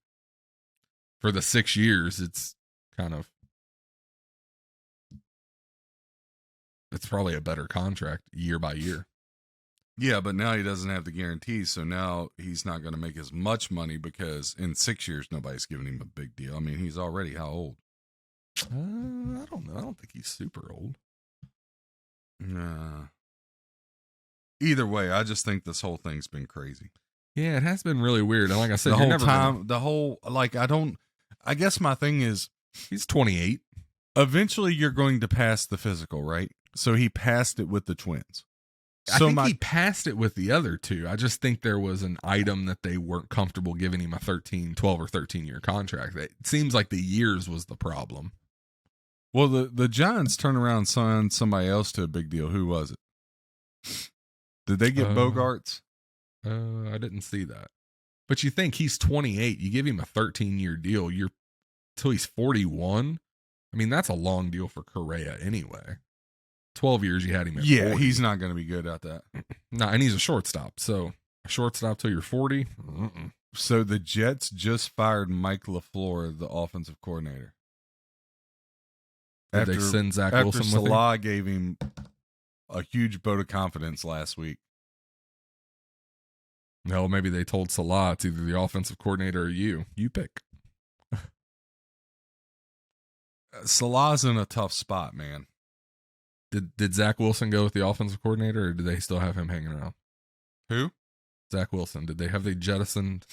for the 6 years, it's probably a better contract year by year. Yeah, but now he doesn't have the guarantees, so now he's not going to make as much money because in 6 years nobody's giving him a big deal. I mean, he's already how old? I don't know. I don't think he's super old. Nah. Either way, I just think this whole thing's been crazy. Yeah, it has been really weird. And like I said, I guess my thing is, he's 28. Eventually you're going to pass the physical, right? So he passed it with the Twins. I think he passed it with the other two. I just think there was an item that they weren't comfortable giving him a 12 or 13-year contract. It seems like the years was the problem. Well, the Giants turned around and signed somebody else to a big deal. Who was it? Did they get Bogarts? I didn't see that. But you think he's 28. You give him a 13-year deal. Till he's 41. I mean, that's a long deal for Correa anyway. 12 years you had him at 40. He's not going to be good at that. No, and he's a shortstop. So a shortstop till you're 40? So the Jets just fired Mike LaFleur, the offensive coordinator. Did they send Zach Wilson with him? Salah gave him a huge vote of confidence last week. No, maybe they told Salah it's either the offensive coordinator or you. You pick. Salah's in a tough spot, man. Did Zach Wilson go with the offensive coordinator, or did they still have him hanging around? Who? Zach Wilson. Have they jettisoned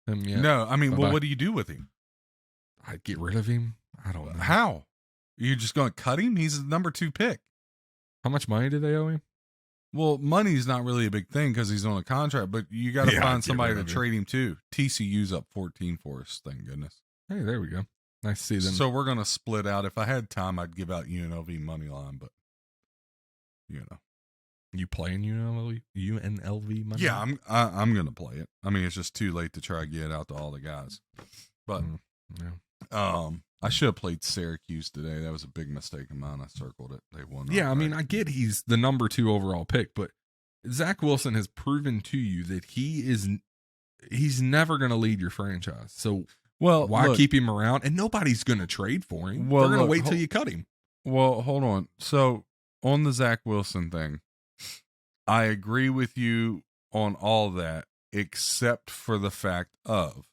him yet? No, I mean, Bye-bye. what do you do with him? I'd get rid of him. I don't know. How? You're just going to cut him? He's the number 2 pick. How much money do they owe him? Well, money's not really a big thing because he's on a contract, but you got to find somebody to trade him to. TCU's up 14 for us, thank goodness. Hey, there we go. Nice to see them. So we're going to split out. If I had time, I'd give out UNLV money line, but You playing UNLV money? Yeah, I'm going to play it. I mean, it's just too late to try to get out to all the guys. But I should have played Syracuse today. That was a big mistake of mine. I circled it. They won. Yeah, I mean, I get he's the number 2 overall pick, but Zach Wilson has proven to you that he's never going to lead your franchise. So why keep him around? And nobody's going to trade for him. They're going to wait till you cut him. Well, hold on. So on the Zach Wilson thing, I agree with you on all that, except for the fact of,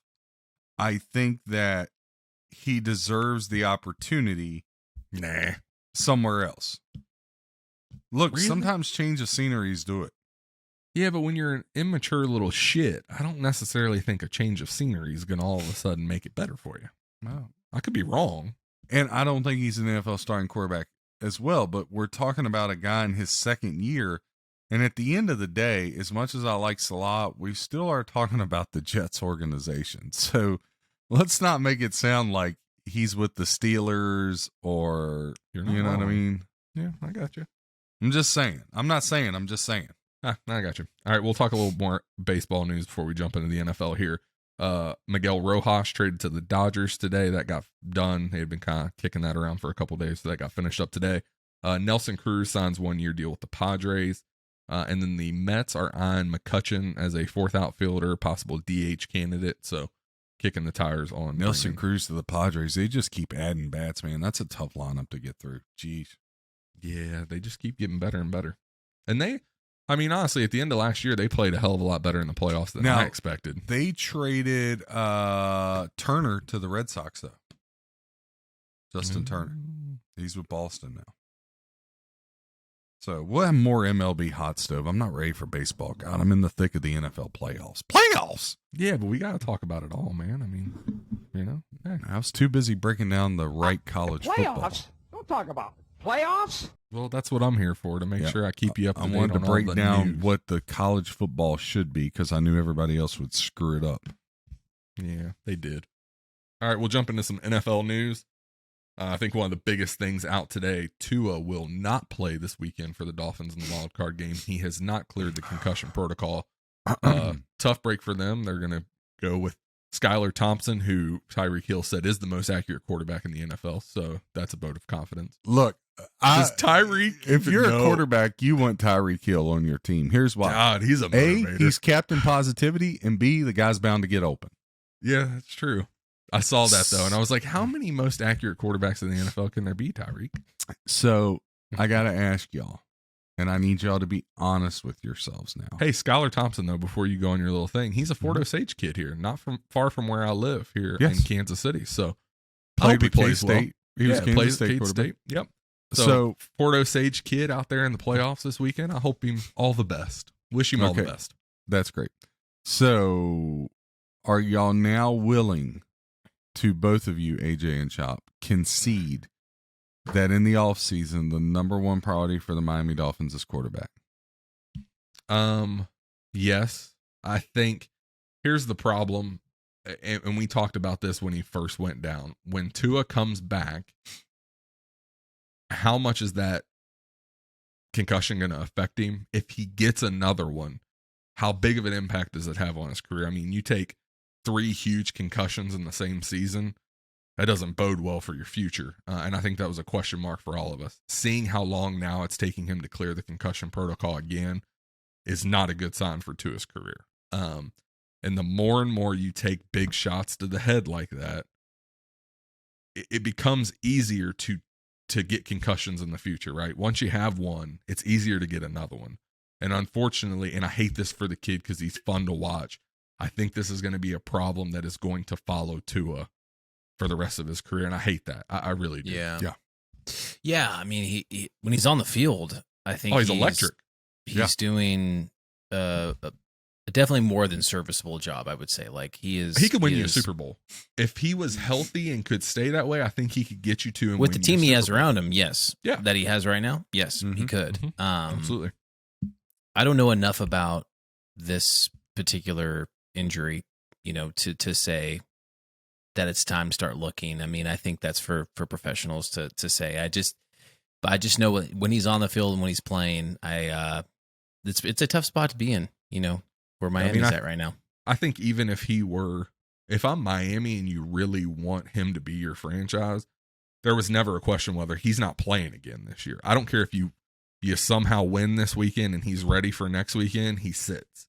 I think that he deserves the opportunity somewhere else. Look, Really? Sometimes change of sceneries do it. Yeah, but when you're an immature little shit, I don't necessarily think a change of scenery is going to all of a sudden make it better for you. No. I could be wrong. And I don't think he's an NFL starting quarterback as well, but we're talking about a guy in his second year. And at the end of the day, as much as I like Salah, we still are talking about the Jets organization. So let's not make it sound like he's with the Steelers or, you know what I mean? Yeah, I got you. I'm just saying. I'm not saying. I'm just saying. I got you. All right, we'll talk a little more baseball news before we jump into the NFL here. Miguel Rojas traded to the Dodgers today. That got done. They had been kind of kicking that around for a couple of days, so that got finished up today. Nelson Cruz signs 1-year deal with the Padres. And then the Mets are eyeing McCutchen as a 4th outfielder, possible DH candidate. So kicking the tires on Nelson Cruz to the Padres. They just keep adding bats, man. That's a tough lineup to get through. Jeez. Yeah, they just keep getting better and better. And honestly, at the end of last year, they played a hell of a lot better in the playoffs than I expected. They traded Turner to the Red Sox, though. Justin Turner. He's with Boston now. So we'll have more MLB hot stove. I'm not ready for baseball, God. I'm in the thick of the NFL playoffs. Playoffs! Yeah, but we got to talk about it all, man. I mean, hey. I was too busy breaking down the right college football. Playoffs? Don't talk about playoffs. Well, that's what I'm here for, to make sure I keep you up to I date wanted to on all break the down news. what the college football should be because I knew everybody else would screw it up. Yeah, they did. All right, we'll jump into some NFL news. I think one of the biggest things out today, Tua will not play this weekend for the Dolphins in the wild card game. He has not cleared the concussion protocol. Tough break for them. They're going to go with Skylar Thompson, who Tyreek Hill said is the most accurate quarterback in the NFL. So that's a vote of confidence. Look, Does Tyreek, if you're a quarterback, you want Tyreek Hill on your team. Here's why. God, he's a A, motivator. he's captain positivity, and B, the guy's bound to get open. Yeah, that's true. I saw that, though, and I was like, how many most accurate quarterbacks in the NFL can there be, Tyreek? So I got to ask y'all, and I need y'all to be honest with yourselves now. Hey, Skylar Thompson, though, before you go on your little thing, he's a Fort Osage kid here, not far from where I live here in Kansas City. So I hope he plays well. K-State. He was Kansas State quarterback. Yep. So Fort Osage kid out there in the playoffs this weekend. I hope him all the best. Wish him all the best. That's great. So are y'all now willing to, both of you, AJ and Chop, concede that in the offseason, the number one priority for the Miami Dolphins is quarterback? Yes. I think here's the problem, and we talked about this when he first went down. When Tua comes back, how much is that concussion going to affect him? If he gets another one, how big of an impact does it have on his career? I mean, you take 3 huge concussions in the same season, that doesn't bode well for your future. And I think that was a question mark for all of us. Seeing how long now it's taking him to clear the concussion protocol again is not a good sign for Tua's career. And the more and more you take big shots to the head like that, it becomes easier to get concussions in the future, right? Once you have one, it's easier to get another one. And unfortunately, and I hate this for the kid because he's fun to watch, I think this is going to be a problem that is going to follow Tua for the rest of his career, and I hate that. I really do. Yeah. I mean, he when he's on the field, I think he's electric. He's doing a definitely more than serviceable job, I would say. Like he could win you a Super Bowl if he was healthy and could stay that way. I think he could get you to and with win the team you a he has Super Bowl. around him. Yes, that he has right now. Yes, he could. Absolutely. I don't know enough about this particular injury, to say that it's time to start looking. I mean, I think that's for professionals to say. I just know when he's on the field and when he's playing, it's a tough spot to be in, where Miami's at right now. I think even if I'm Miami and you really want him to be your franchise, there was never a question whether he's not playing again this year. I don't care if you somehow win this weekend and he's ready for next weekend, he sits.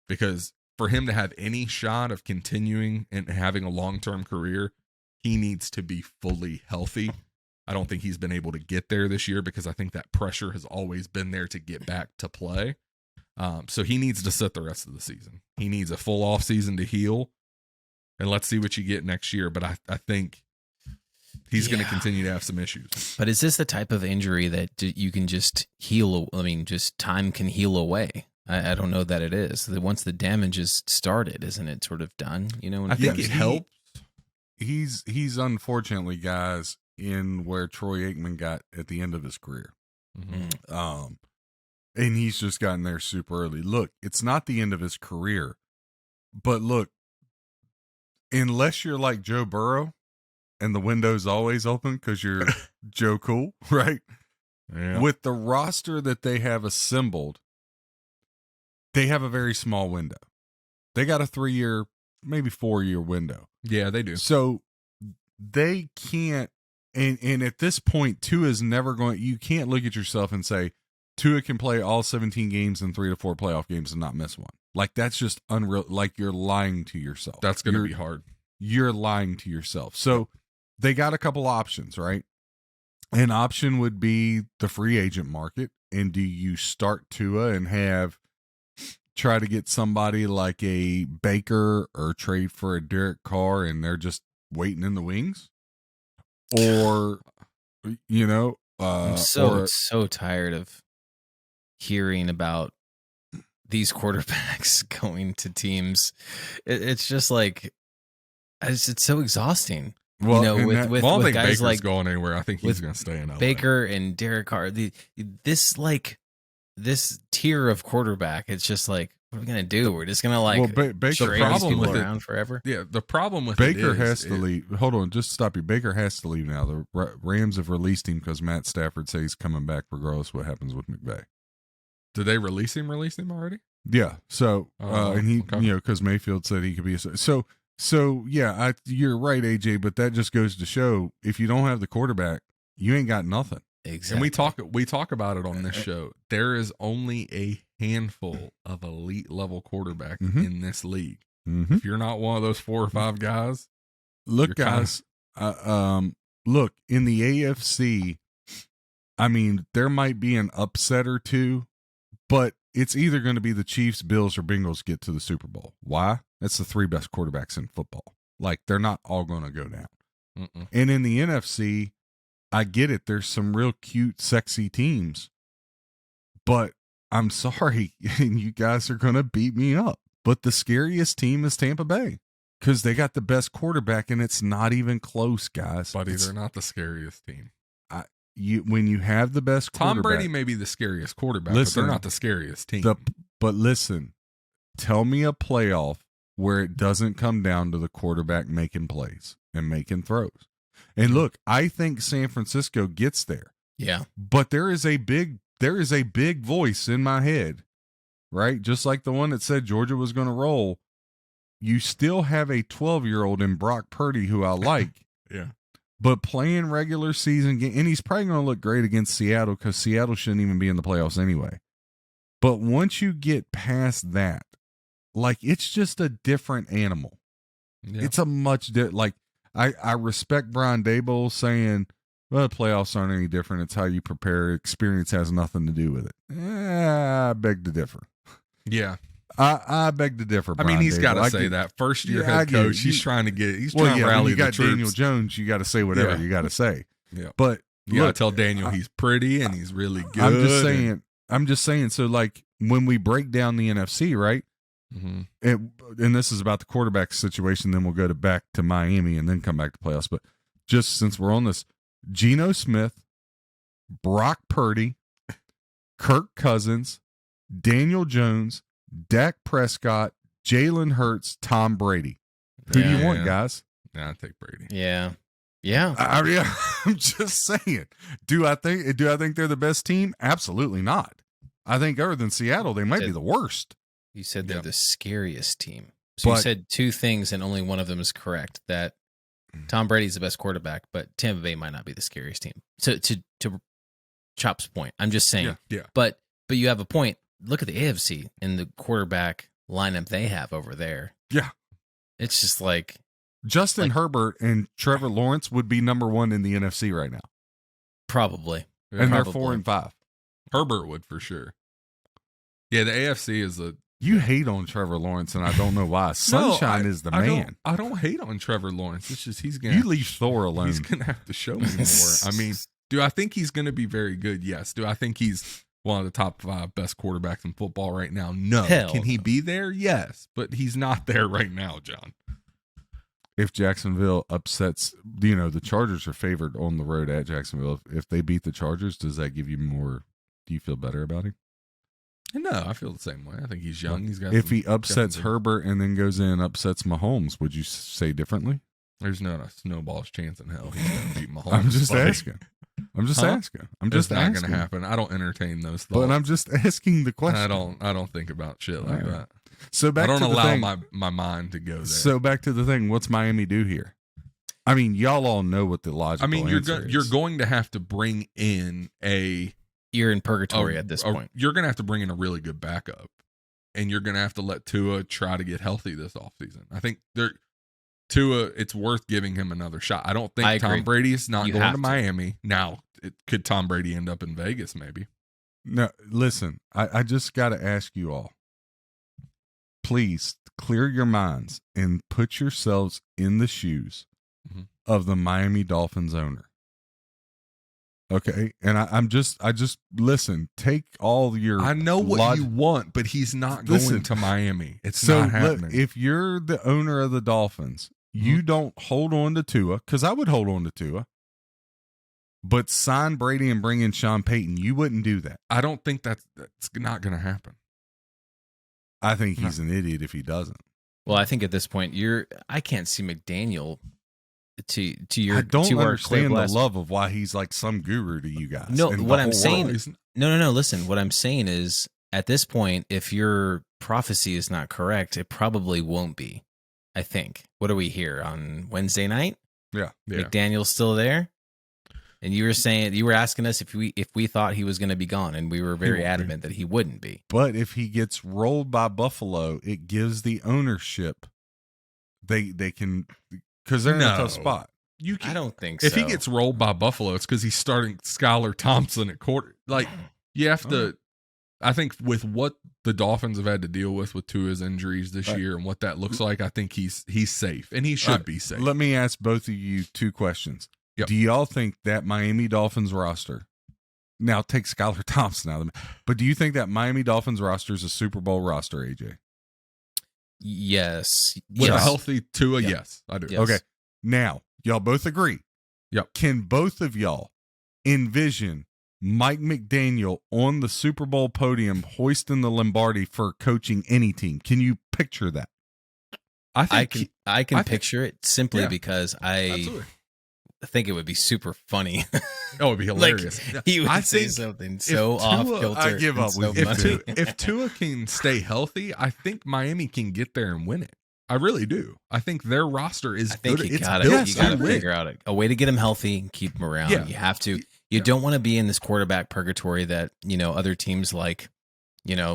Because for him to have any shot of continuing and having a long-term career, he needs to be fully healthy. I don't think he's been able to get there this year because I think that pressure has always been there to get back to play. So he needs to sit the rest of the season. He needs a full off season to heal, and let's see what you get next year. But I think he's going to continue to have some issues. But is this the type of injury that you can just heal? I mean, just time can heal away. I don't know that it is. Once the damage is started, isn't it sort of done? I think it helps. He's unfortunately, guys, in where Troy Aikman got at the end of his career. Mm-hmm. And he's just gotten there super early. Look, it's not the end of his career, but look, unless you're like Joe Burrow and the window's always open because you're Joe Cool, right? Yeah. With the roster that they have assembled, they have a very small window. They got a 3-year, maybe 4-year window. Yeah, they do. So they can't, and at this point, Tua is never going, you can't look at yourself and say, Tua can play all 17 games and 3 to 4 playoff games and not miss one. Like, that's just unreal. Like, you're lying to yourself. That's going to be hard. You're lying to yourself. So they got a couple options, right? An option would be the free agent market. And do you start Tua and try to get somebody like a Baker or trade for a Derek Carr and they're just waiting in the wings? Or You know, I'm so tired of hearing about these quarterbacks going to teams. It's just like it's so exhausting. well, you know, and that- with I don't with think guys Baker's like going anywhere. I think he's with going to stay in LA. Baker and Derek Carr. This tier of quarterback. It's just like, what are we gonna do? We're just gonna like Baker charade these problem people with it- around forever. Yeah, the problem with Baker it has to leave. Hold on, just stop you. Baker has to leave now. The Rams have released him because Matt Stafford says he's coming back regardless of what happens with McVay. Did they release him already? Yeah. So, and he, okay. because Mayfield said he could be so yeah. You're right, AJ. But that just goes to show if you don't have the quarterback, you ain't got nothing. Exactly. And we talk about it on this show. There is only a handful of elite level quarterbacks in this league. Mm-hmm. If you're not one of those 4 or 5 guys, Look, guys. Look in the AFC. I mean, there might be an upset or two, but it's either going to be the Chiefs, Bills, or Bengals get to the Super Bowl. Why? That's the 3 best quarterbacks in football. Like, they're not all going to go down. Mm-mm. And in the NFC, I get it. There's some real cute, sexy teams. But I'm sorry, you guys are going to beat me up. But the scariest team is Tampa Bay because they got the best quarterback, and it's not even close, guys. buddy, they're not the scariest team. When you have the best Tom quarterback, Brady may be the scariest quarterback, Listen, but they're not the scariest team. But listen, tell me a playoff where it doesn't come down to the quarterback making plays and making throws. And look, I think San Francisco gets there. Yeah. But there is a big voice in my head, right? Just like the one that said Georgia was going to roll. You still have a 12-year-old in Brock Purdy who I like. Yeah. But playing regular season game, and he's probably going to look great against Seattle because Seattle shouldn't even be in the playoffs anyway. But once you get past that, like, it's just a different animal. Yeah. It's a much like I respect Brian Daboll saying, well, the playoffs aren't any different. It's how you prepare. Experience has nothing to do with it. I beg to differ. Yeah. I beg to differ. I mean, he's got Daboll. to say that. First year head coach, he's trying to rally you got the troops. Daniel Jones, you got to say whatever you got to say. Yeah. But You got to tell Daniel he's pretty and he's really good. I'm just saying. So, like, when we break down the NFC, right? Mm-hmm. And this is about the quarterback situation, then we'll go back to Miami and then come back to playoffs. But just since we're on this, Geno Smith, Brock Purdy, Kirk Cousins, Daniel Jones, Dak Prescott, Jalen Hurts, Tom Brady. Who do you want, guys? Yeah, I take Brady. Yeah. I'm just saying. Do I think they're the best team? Absolutely not. I think other than Seattle, they might be the worst. You said they're the scariest team. So you said 2 things, and only one of them is correct. That Tom Brady's the best quarterback, but Tampa Bay might not be the scariest team. So to Chop's point, I'm just saying. Yeah. But you have a point. Look at the AFC and the quarterback lineup they have over there. Yeah. It's just like Justin Herbert and Trevor Lawrence would be number 1 in the NFC right now. probably. And they're 4 and 5. Herbert would for sure. Yeah, the AFC is You hate on Trevor Lawrence, and I don't know why. Sunshine is the man. I don't hate on Trevor Lawrence. It's just You leave Thor alone. He's gonna have to show me more. I mean, do I think he's gonna be very good? Yes. Do I think he's one of the top 5 best quarterbacks in football right now? No. Hell Can he no. be there? Yes, but he's not there right now, John. If Jacksonville upsets, the Chargers are favored on the road at Jacksonville. If they beat the Chargers, does that give you more? Do you feel better about him? No, I feel the same way. I think he's young. He's got. If he upsets Herbert and then goes in and upsets Mahomes, would you say differently? There's not a snowball's chance in hell he's going to beat Mahomes. I'm just buddy. asking. I'm just asking. It's not going to happen. I don't entertain those thoughts. But I'm just asking the question. I don't think about shit like that. So back I don't to the allow thing. my mind to go there. So back to the thing. What's Miami do here? I mean, y'all all know what the logical answer is. you're going to have to bring in You're in purgatory at this point. You're going to have to bring in a really good backup, and you're going to have to let Tua try to get healthy this offseason. I think Tua, it's worth giving him another shot. I don't think Tom Brady is not going to Miami. Now, could Tom Brady end up in Vegas maybe? No, listen, I just got to ask you all. Please clear your minds and put yourselves in the shoes of the Miami Dolphins owner. Okay, and I just listen. Take all your. I know what you want, but he's not going to Miami. It's not happening. If you're the owner of the Dolphins, you don't hold on to Tua, because I would hold on to Tua. But sign Brady and bring in Sean Peyton. You wouldn't do that. I don't think that's not going to happen. I think he's an idiot if he doesn't. Well, I think at this point, I can't see McDaniel to your. I don't to understand the love of why he's like some guru to you guys. No, and what the I'm whole saying world. is no. Listen, what I'm saying is at this point, if your prophecy is not correct, it probably won't be. I think. What are we here on Wednesday night? Yeah. McDaniel's still there, and you were asking us if we thought he was going to be gone, and we were very adamant that he wouldn't be. But if he gets rolled by Buffalo, it gives the ownership. They can, because they're in a tough spot. I don't think if so. he gets rolled by Buffalo, it's because he's starting Skylar Thompson at quarter. Like, you have to. I think with what the Dolphins have had to deal with Tua's injuries this year and what that looks like, I think he's safe, and he should be safe. Let me ask both of you two questions. Yep. Do y'all think that Miami Dolphins roster? Now take Skylar Thompson out of it, but do you think that Miami Dolphins roster is a Super Bowl roster, AJ? Yes. With a healthy Tua, Yep. yes, I do. Yes. Okay. Now, y'all both agree. Yep. Can both of y'all envision Mike McDaniel on the Super Bowl podium hoisting the Lombardi for coaching any team? Can you picture that? I can picture it simply Yeah. because Absolutely. I think it would be super funny. Oh, it'd be hilarious. He would I say think something if so Tua- off kilter. I give up with so if Tua can stay healthy, I think Miami can get there and win it. I really do. I think their roster is I think good. you It's got built to to win. figure out a way to get him healthy and keep him around. Yeah. You have to. You don't want to be in this quarterback purgatory that other teams like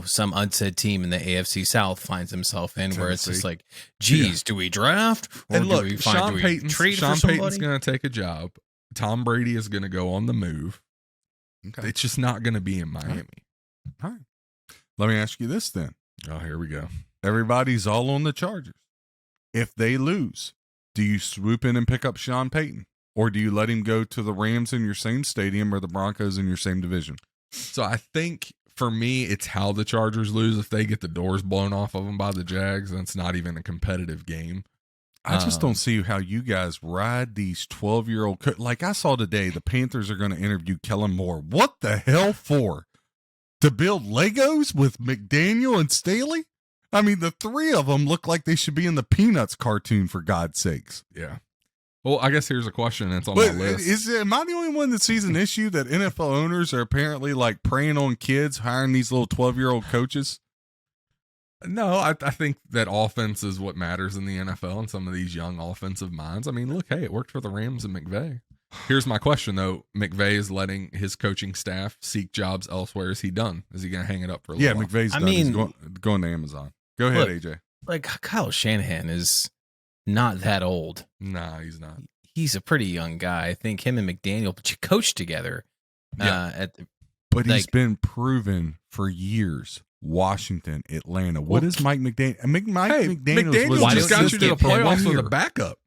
some unsaid team in the AFC South finds himself in, where it's just Tennessee. like, geez, do we draft or And look, do we find Sean do we Payton's trade for somebody? going to take a job. Tom Brady is going to go on the move. Okay. It's just not going to be in Miami. All right. Let me ask you this then. Oh, here we go. Everybody's all on the Chargers. If they lose, do you swoop in and pick up Sean Payton? Or do you let him go to the Rams in your same stadium or the Broncos in your same division? So I think for me, it's how the Chargers lose. If they get the doors blown off of them by the Jags, then it's not even a competitive game. I just don't see how you guys ride these 12-year-old. Like I saw today, the Panthers are going to interview Kellen Moore. What the hell for? To build Legos with McDaniel and Staley? I mean, the three of them look like they should be in the Peanuts cartoon, for God's sakes. Yeah. Well, I guess here's a question that's on my But list. am I the only one that sees an issue that NFL owners are apparently like preying on kids, hiring these little 12-year-old coaches? No, I think that offense is what matters in the NFL and some of these young offensive minds. I mean, look, hey, it worked for the Rams and McVey. Here's my question, though. McVey is letting his coaching staff seek jobs elsewhere. Is he done? Is he going to hang it up for a little while? McVay's I done. He's mean- going to Amazon. Go ahead, Look, AJ. Like Kyle Shanahan is not that old. Nah, he's not. He's a pretty young guy. I think him and McDaniel coached together. Yeah. But he's like- been proven for years. Washington, Atlanta. What is Mike McDaniel? Mike McDaniel McDaniel just got you to the get paid playoffs with year. a backup.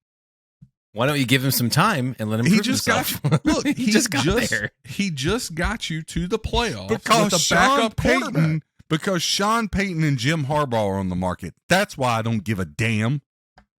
Why don't you give him some time and let him? He prove just himself? got you. Look, he just got there. He just got you to the playoffs Because with a backup Peyton, quarterback. because Sean Payton and Jim Harbaugh are on the market. That's why I don't give a damn.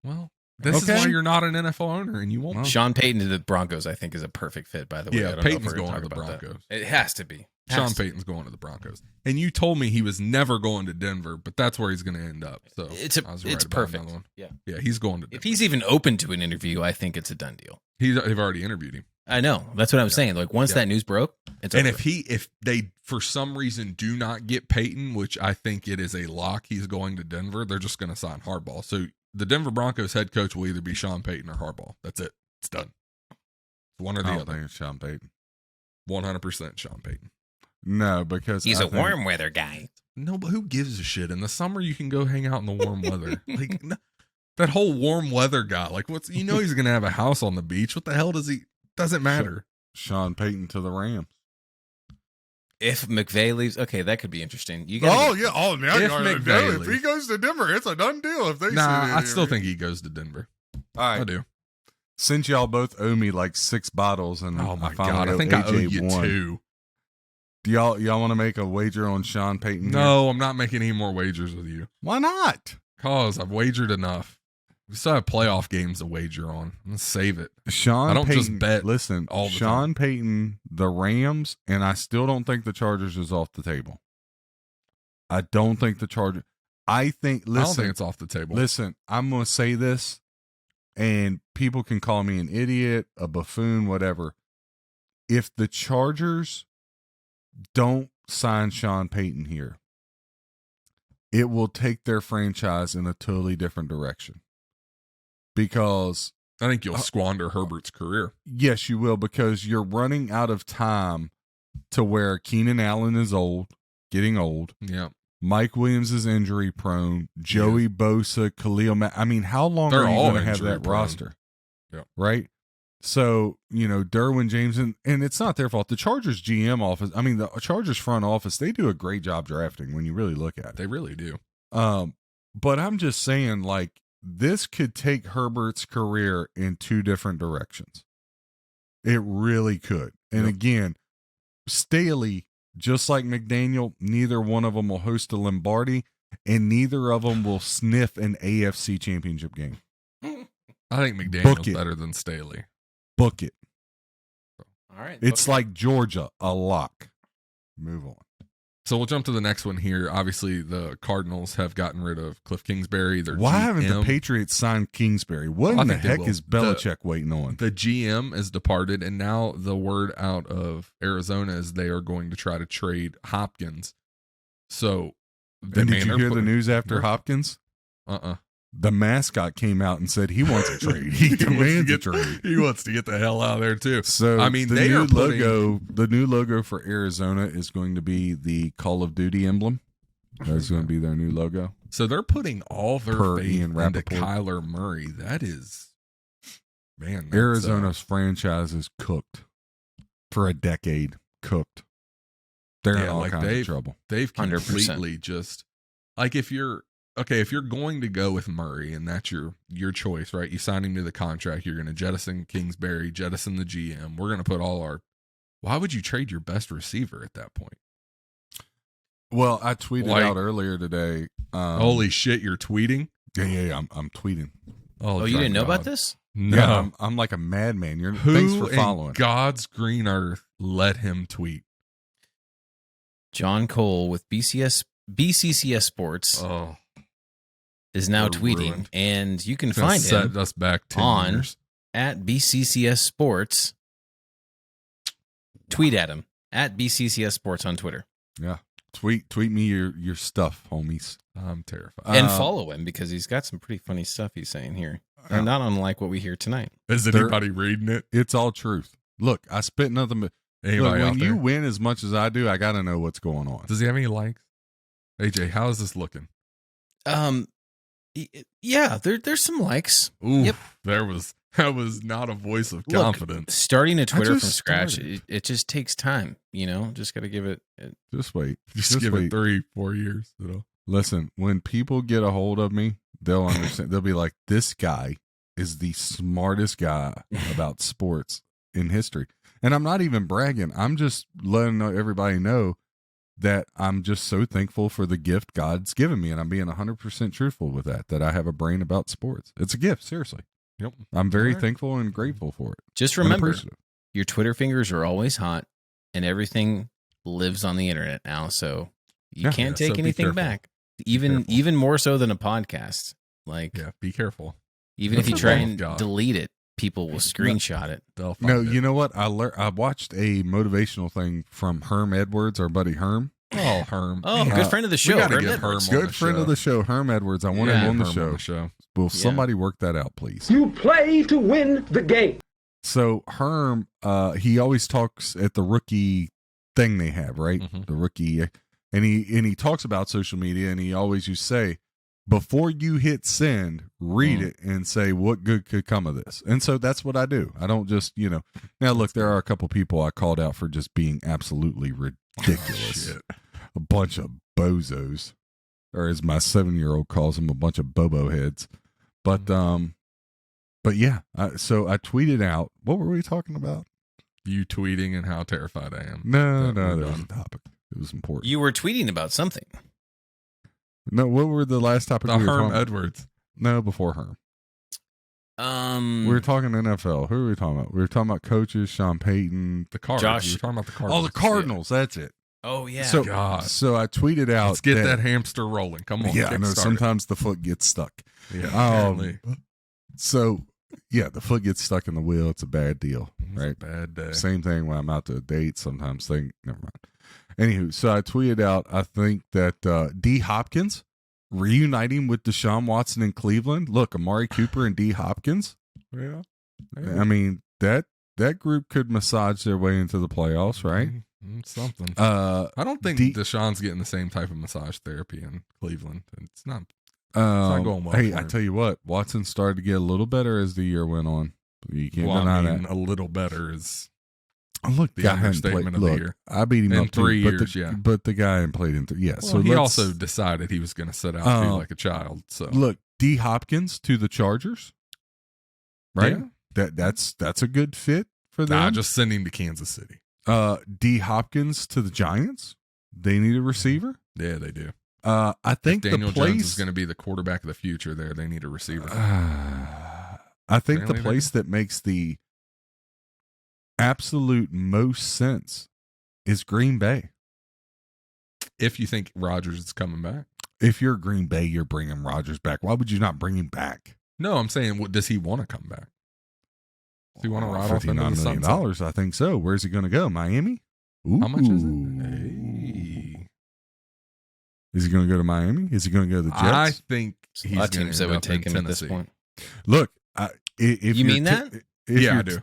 Well, this is Okay. why you're not an NFL owner and you won't. Sean Payton to the Broncos, I think, is a perfect fit. By the way, Yeah, I don't know if Peyton's we're gonna going talk to the about that. Broncos. It has to be. Sean Payton's going to the Broncos. And you told me he was never going to Denver, but that's where he's going to end up. So I was right it's about perfect. another one. Yeah. Yeah, he's going to Denver. If he's even open to an interview, I think it's a done deal. They've already interviewed him. I know. That's what I'm saying. Like once that news broke, it's And over. if they for some reason do not get Peyton, which I think it is a lock, he's going to Denver, they're just going to sign Harbaugh. So the Denver Broncos head coach will either be Sean Payton or Harbaugh. That's it. It's done. One or the I don't other. think it's Sean Payton. 100% Sean Payton. No, because he's I a think- warm weather guy. No, but who gives a shit? In the summer, you can go hang out in the warm weather. Like that whole warm weather guy. Like he's going to have a house on the beach. What the hell does he? Doesn't matter. Sean Payton to the Rams. If McVay leaves, okay, that could be interesting. You Oh got yeah. Oh, now If you already McVay know. If leaves. he goes to Denver, it's a done deal. If they Nah, I still think he goes to Denver. All I right. do. since y'all both owe me like 6 bottles, and Oh my I finally God. I owe think I owe AJ you 1. 2. Do y'all want to make a wager on Sean Peyton? here? No, I'm not making any more wagers with you. Why not? Cause I've wagered enough. We still have playoff games to wager on. Let's save it. Sean I don't Peyton, just bet listen, all the Sean Peyton, the Rams, and I still don't think the Chargers is off the table. I don't think the Chargers. I think, listen. I don't think it's off the table. Listen, I'm going to say this, and people can call me an idiot, a buffoon, whatever. If the Chargers don't sign Sean Peyton here, it will take their franchise in a totally different direction. Because, I think you'll squander Herbert's career. yes, you will, because you're running out of time to where Keenan Allen is old, getting old. Yeah. Mike Williams is injury prone. Joey Bosa, Khalil Mack. I mean, how long They're are you all going to have injury that prone. roster? Yep. Right? So, Derwin James, and it's not their fault. The Chargers GM office, the Chargers front office, they do a great job drafting when you really look at it. They really do. But I'm just saying, like, this could take Herbert's career in 2 different directions. It really could. And Yep. again, Staley, just like McDaniel, neither one of them will host a Lombardi, and neither of them will sniff an AFC championship game. I think Book McDaniel's it. better than Staley. Book it. All right. It's like Georgia, a lock. Move on. So we'll jump to the next one here. Obviously, the Cardinals have gotten rid of Cliff Kingsbury. Their Why GM. haven't the Patriots signed Kingsbury? What I in the think they heck will. is Belichick waiting on? The GM is departed, and now the word out of Arizona is they are going to try to trade Hopkins. So, And did you hear the news after What? Hopkins? Uh-uh. The mascot came out and said he wants a trade. He demands a trade. He wants to get the hell out of there too. So I mean, the they new are putting- the new logo for Arizona is going to be the Call of Duty emblem. That's going to be their new logo. So they're putting all their Per faith Ian into Rappaport. Kyler Murray. That is, man. That's, Arizona's franchise is cooked for a decade. Cooked. They're in Yeah, all like kinds of trouble. they've 100%. completely just like if you're going to go with Murray and that's your choice, right? You sign him to the contract. You're going to jettison Kingsbury, jettison the GM. We're going to put all our. Why would you trade your best receiver at that point? Well, I tweeted Like- out earlier today. Holy shit, you're tweeting? Yeah. I'm tweeting. Oh, you didn't know about this? No. Yeah, I'm like a madman. Who Thanks for in following. God's green earth let him tweet? John Cole with BCCS Sports Oh, is now we're tweeting, ruined. and you can it's gonna find set him us back 10 on- years. at BCCS Sports. Tweet at him at BCCS Sports on Twitter, Yeah. Tweet me your stuff, homies. I'm terrified. and follow him because he's got some pretty funny stuff he's saying here, and not unlike what we hear tonight. Is There- anybody reading it? It's all truth. Look, I spit nothing but look, Anybody out when there? you win as much as I do, I got to know what's going on. Does he have any likes? AJ, how is this looking? Yeah, there's some likes. Ooh, Yep. that was not a voice of Look, confidence. starting a Twitter from just scratch, started. it just takes time. Just got to give it. Just wait. Just give wait. it 3-4 years. Listen, when people get a hold of me, they'll understand. They'll be like, this guy is the smartest guy about sports in history. And I'm not even bragging. I'm just letting everybody know that I'm just so thankful for the gift God's given me. And I'm being 100% truthful with that I have a brain about sports. It's a gift, seriously. Yep. I'm very All right. thankful and grateful for it. Just And remember, appreciative. your Twitter fingers are always hot, and everything lives on the internet now. So you Yeah. can't Yeah, take so be anything careful. back. careful. Even more so than a podcast. Like Yeah, be careful. even if you That's try the love and of God. delete it, people will screenshot it. They'll No, find it. you know what? I watched a motivational thing from Herm Edwards, our buddy Herm. Oh, Herm. Oh, Yeah. good friend of the show. gotta Herm give Edwards. Herm on Good the friend show. of the show, Herm Edwards. I want Yeah. him on the Herm show. Will Yeah. somebody work that out, please? You play to win the game. So Herm, he always talks at the rookie thing they have, right? Mhm. The rookie, and he talks about social media, and he always used to say, before you hit send, read it and say what good could come of this. And so that's what I do. I don't just, Now look, there are a couple people I called out for just being absolutely ridiculous, Shit. a bunch of bozos, or as my 7-year-old calls them, a bunch of bobo heads. But But yeah, so I tweeted out. What were we talking about? You tweeting and how terrified I am. No, that we're that was done. a topic. It was important. You were tweeting about something. No, what were the last topic? The we were Herm talking about? Edwards. No, before Herm. We were talking NFL. Who were we talking about? We were talking about coaches, Sean Peyton. The Cardinals. Josh. We were talking about the Cardinals. Oh, the Cardinals. That's it. Oh yeah. So, God. so I tweeted out. Let's get that hamster rolling. Come on. Yeah, I know. kickstart it. Sometimes the foot gets stuck. Yeah, apparently. So, yeah, the foot gets stuck in the wheel. It's a bad deal, It's a right? bad day. Same thing when I'm out to a date. Sometimes never mind. Anywho, so I tweeted out. I think that D Hopkins reuniting with Deshaun Watson in Cleveland. Look, Amari Cooper and D Hopkins. Yeah. I mean that group could massage their way into the playoffs, right? Something. I I don't think Deshaun's getting the same type of massage therapy in Cleveland. It's not going well Hey, for I him. tell you what, Watson started to get a little better as the year went on. You can't deny that. A little better is Look, the guy hadn't understatement played- of the look, year. I beat him In up 3 too, years, yeah. But the guy hadn't played in 3. Yeah, Well, so he let's- also decided he was going to sit out too, like a child. So look, D Hopkins to the Chargers, right? Yeah. That's a good fit for them. Nah, just send him to Kansas City. D Hopkins to the Giants. They need a receiver. Yeah, they do. I think If Daniel the place Jones is going to be the quarterback of the future. There, they need a receiver. I think Apparently the they place that makes the absolute most sense is Green Bay. If you think Rodgers is coming back, If you're Green Bay, you're bringing Rodgers back. Why would you not bring him back? no, I'm saying, does he want to come back? Does he want to ride off into $59 the million? sunset? I think so. Where's he going to go? Miami? Ooh. How much is it? Hey. Is he going to go to Miami? Is he going to go to the Jets? I think A he's lot of going teams to that would take him at this point. Look, if You you're mean that? if Yeah, I you're do.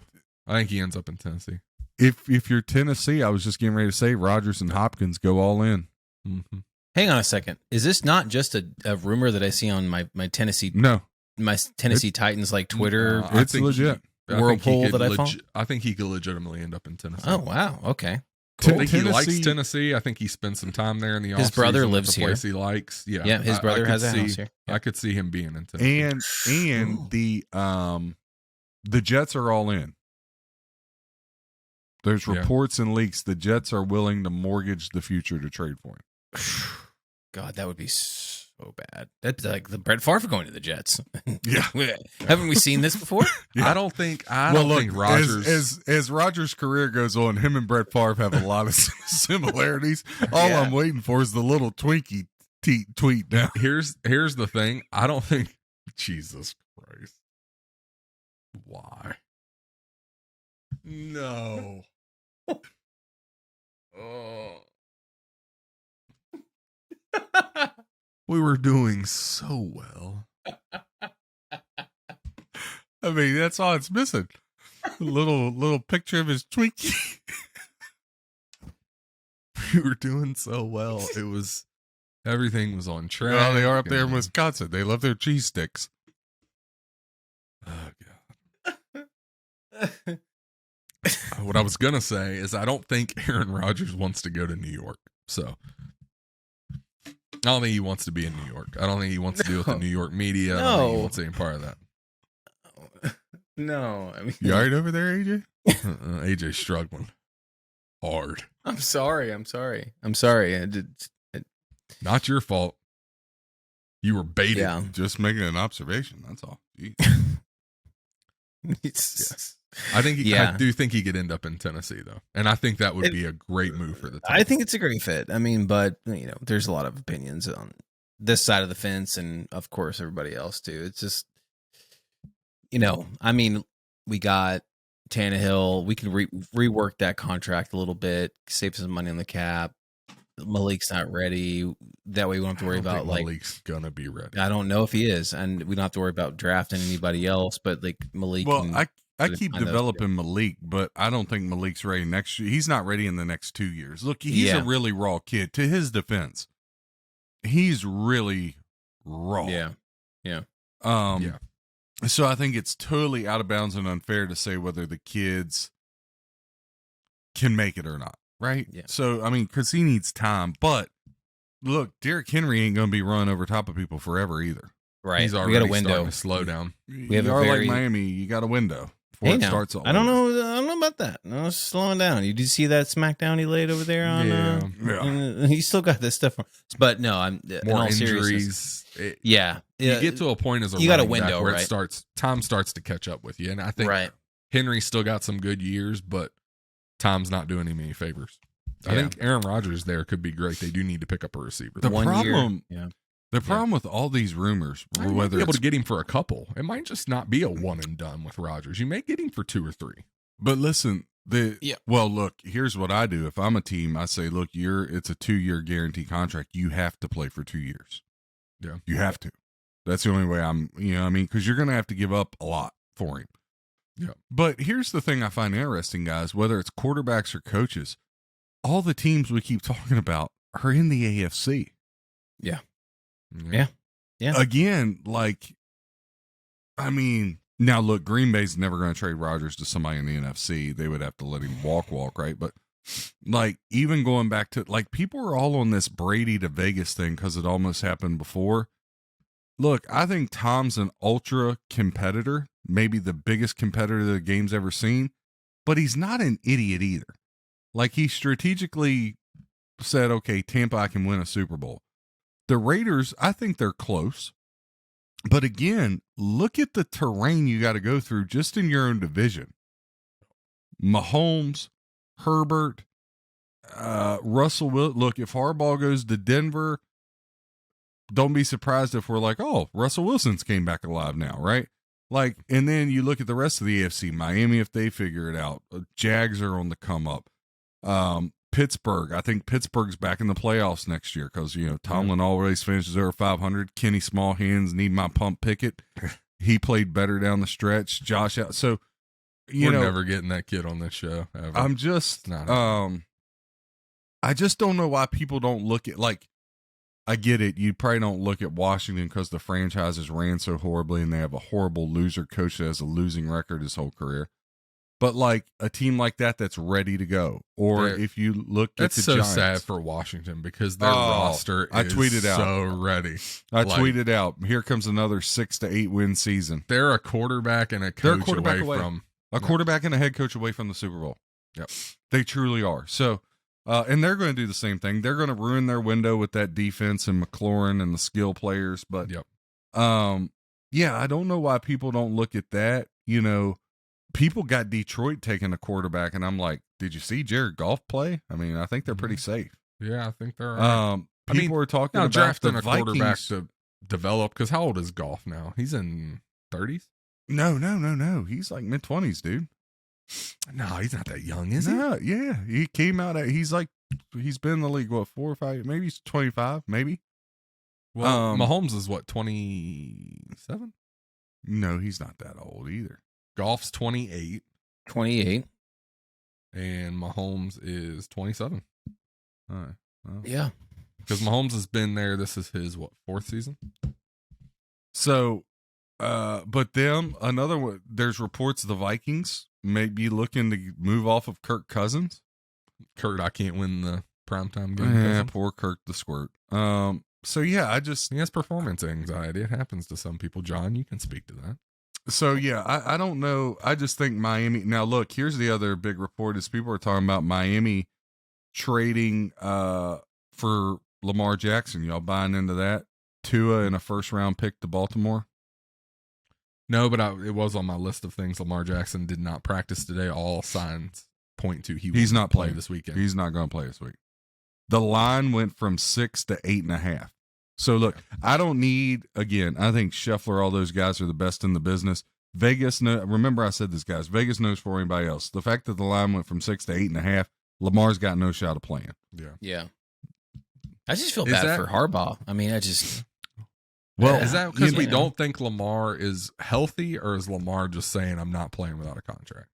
I think he ends up in Tennessee. If you're Tennessee, I was just getting ready to say Rodgers and Hopkins go all in. Mm-hmm. Hang on a second. Is this not just a rumor that I see on my Tennessee No, Titans like Twitter? I it's think legit. Whirlpool that I found? I think he could legitimately end up in Tennessee. Oh wow. Okay. I think he likes Tennessee- Tennessee. I think he spent some time there in the His offseason. brother It's lives a place he likes. Yeah, Yeah, his brother could has a see- house here. I could see him being in Tennessee. And Ooh. the Jets are all in. There's Yeah. reports and leaks. The Jets are willing to mortgage the future to trade for him. God, that would be so bad. That's like the Brett Favre going to the Jets. Yeah. Haven't we seen this before? I don't think Rodgers. as Rodgers' career goes on, him and Brett Favre have a lot of similarities. All Yeah. I'm waiting for is the little Twinkie tweet now. Here's the thing. I don't think. Jesus Christ. Why? No. Oh. We were doing so well. I mean, that's all it's missing. A little picture of his Twinkie. We were doing so well. It was everything was on track. Well, they are up there in and- Wisconsin. They love their cheese sticks. Oh God. What I was gonna say is I don't think Aaron Rodgers wants to go to New York. So I don't think he wants to be in New York. I don't think he wants to deal with the No. New York media. I don't think he No. wants any part of that. No, I mean, You all right over there, AJ? AJ's struggling hard. I'm sorry. I did, Not your fault. You were baited. yeah. Just making an observation. That's all. Jeez. Yes. I think. Yeah. I do think he could end up in Tennessee though, and I think that would be a great move for the. I think it's a great fit. I mean, but there's a lot of opinions on this side of the fence, and of course, everybody else too. It's just, I mean, we got Tannehill. We can rework that contract a little bit, save some money on the cap. Malik's not ready. That way, we don't have to worry about Malik's gonna be ready. I don't know if he is, and we don't have to worry about drafting anybody else. But like Malik, Well, can- I Good keep find those developing Malik, but I don't think Malik's ready next year. He's not ready in the next 2 years. Look, he's Yeah. a really raw kid. To his defense, he's really raw. yeah, Yeah. So I think it's totally out of bounds and unfair to say whether the kids can make it or not, right? Yeah. So, I mean, because he needs time. But look, Derrick Henry ain't going to be running over top of people forever either. Right. He's We already got a starting window. to slow down. You have a are very- like Miami. You got a window before Hey it now, starts. All I don't over. know. I don't know about that. No, it's slowing down. You did see that smackdown he laid over there on? Yeah. He still got this stuff. But no, I'm in More all seriousness. injuries. Yeah. You get to a point as a You got a running back window, where right? time starts to catch up with you. And I think right. Henry still got some good years, but time's not doing him any favors. I Yeah. think Aaron Rodgers there could be great. They do need to pick up a receiver. The 1 year. problem- Yeah. The problem with all these rumors, I might whether be able it's to get him for a couple. It might just not be a one and done with Rodgers. You may get him for 2 or 3. But listen, Yeah. well, look, here's what I do. If I'm a team, I say, look, it's a 2-year guarantee contract. You have to play for 2 years. Yeah. You have to. That's the only way because you're going to have to give up a lot for him. Yeah. But here's the thing I find interesting, guys, whether it's quarterbacks or coaches, all the teams we keep talking about are in the AFC. Yeah. Yeah. Yeah. Again, now look, Green Bay's never going to trade Rodgers to somebody in the NFC. They would have to let him walk, right? But even going back to people are all on this Brady to Vegas thing because it almost happened before. Look, I think Tom's an ultra competitor, maybe the biggest competitor the game's ever seen, but he's not an idiot either. He strategically said, okay, Tampa, I can win a Super Bowl. The Raiders, I think they're close. But again, look at the terrain you got to go through just in your own division. Mahomes, Herbert, Russell Wilson. Look, if Harbaugh goes to Denver, don't be surprised if we're like, oh, Russell Wilson's came back alive now, right? And then you look at the rest of the AFC, Miami, if they figure it out, Jags are on the come up. Pittsburgh, I think Pittsburgh's back in the playoffs next year because, Tomlin always finishes over 500. Kenny Smallhands need my pump Pickett. He played better down the stretch. Josh out. So, We're never getting that kid on this show ever. I'm just, I just don't know why people don't look at, I get it. You probably don't look at Washington because the franchises ran so horribly and they have a horrible loser coach that has a losing record his whole career. But a team like that's ready to go. Or if you look at that's the so Giants. sad for Washington because their roster I is tweeted out. so ready. I tweeted out, here comes another 6 to 8 win season. They're a quarterback and a coach away from a quarterback and a head coach away from the Super Bowl. Yep. They truly are. So, and they're going to do the same thing. They're going to ruin their window with that defense and McLaurin and the skill players. But, I don't know why people don't look at that. People got Detroit taking a quarterback, and I'm like, did you see Jared Goff play? I think they're pretty safe. Yeah, I think they're all right. People are talking about drafting the a quarterback Vikings. to develop because how old is Goff now? He's in 30s? No. He's mid-20s, dude. No, he's not that young, is he? No, yeah. He came out he's been in the league, 4 or 5, maybe he's 25, maybe. Well, Mahomes is what, 27? No, he's not that old either. Goff's 28. 28. And Mahomes is 27. All right. Well. Yeah. Because Mahomes has been there. This is his, 4th season? So, but another one, there's reports the Vikings may be looking to move off of Kirk Cousins. Kurt, I can't win the primetime game. Yeah, poor Kirk the squirt. So, yeah, he has performance anxiety. It happens to some people. John, you can speak to that. So, yeah, I don't know. I just think Miami. Now, look, here's the other big report is people are talking about Miami trading for Lamar Jackson. Y'all buying into that? Tua and a first-round pick to Baltimore? No, but it was on my list of things. Lamar Jackson did not practice today. All signs point to he's not play playing this weekend. He's not going to play this week. The line went from 6 to 8.5. So, look, I don't need, again, I think Scheffler, all those guys are the best in the business. Vegas, remember I said this, guys, Vegas knows for anybody else. The fact that the line went from 6 to 8.5, Lamar's got no shot of playing. Yeah. I just feel bad for Harbaugh. Well, is that because we don't think Lamar is healthy, or is Lamar just saying, I'm not playing without a contract?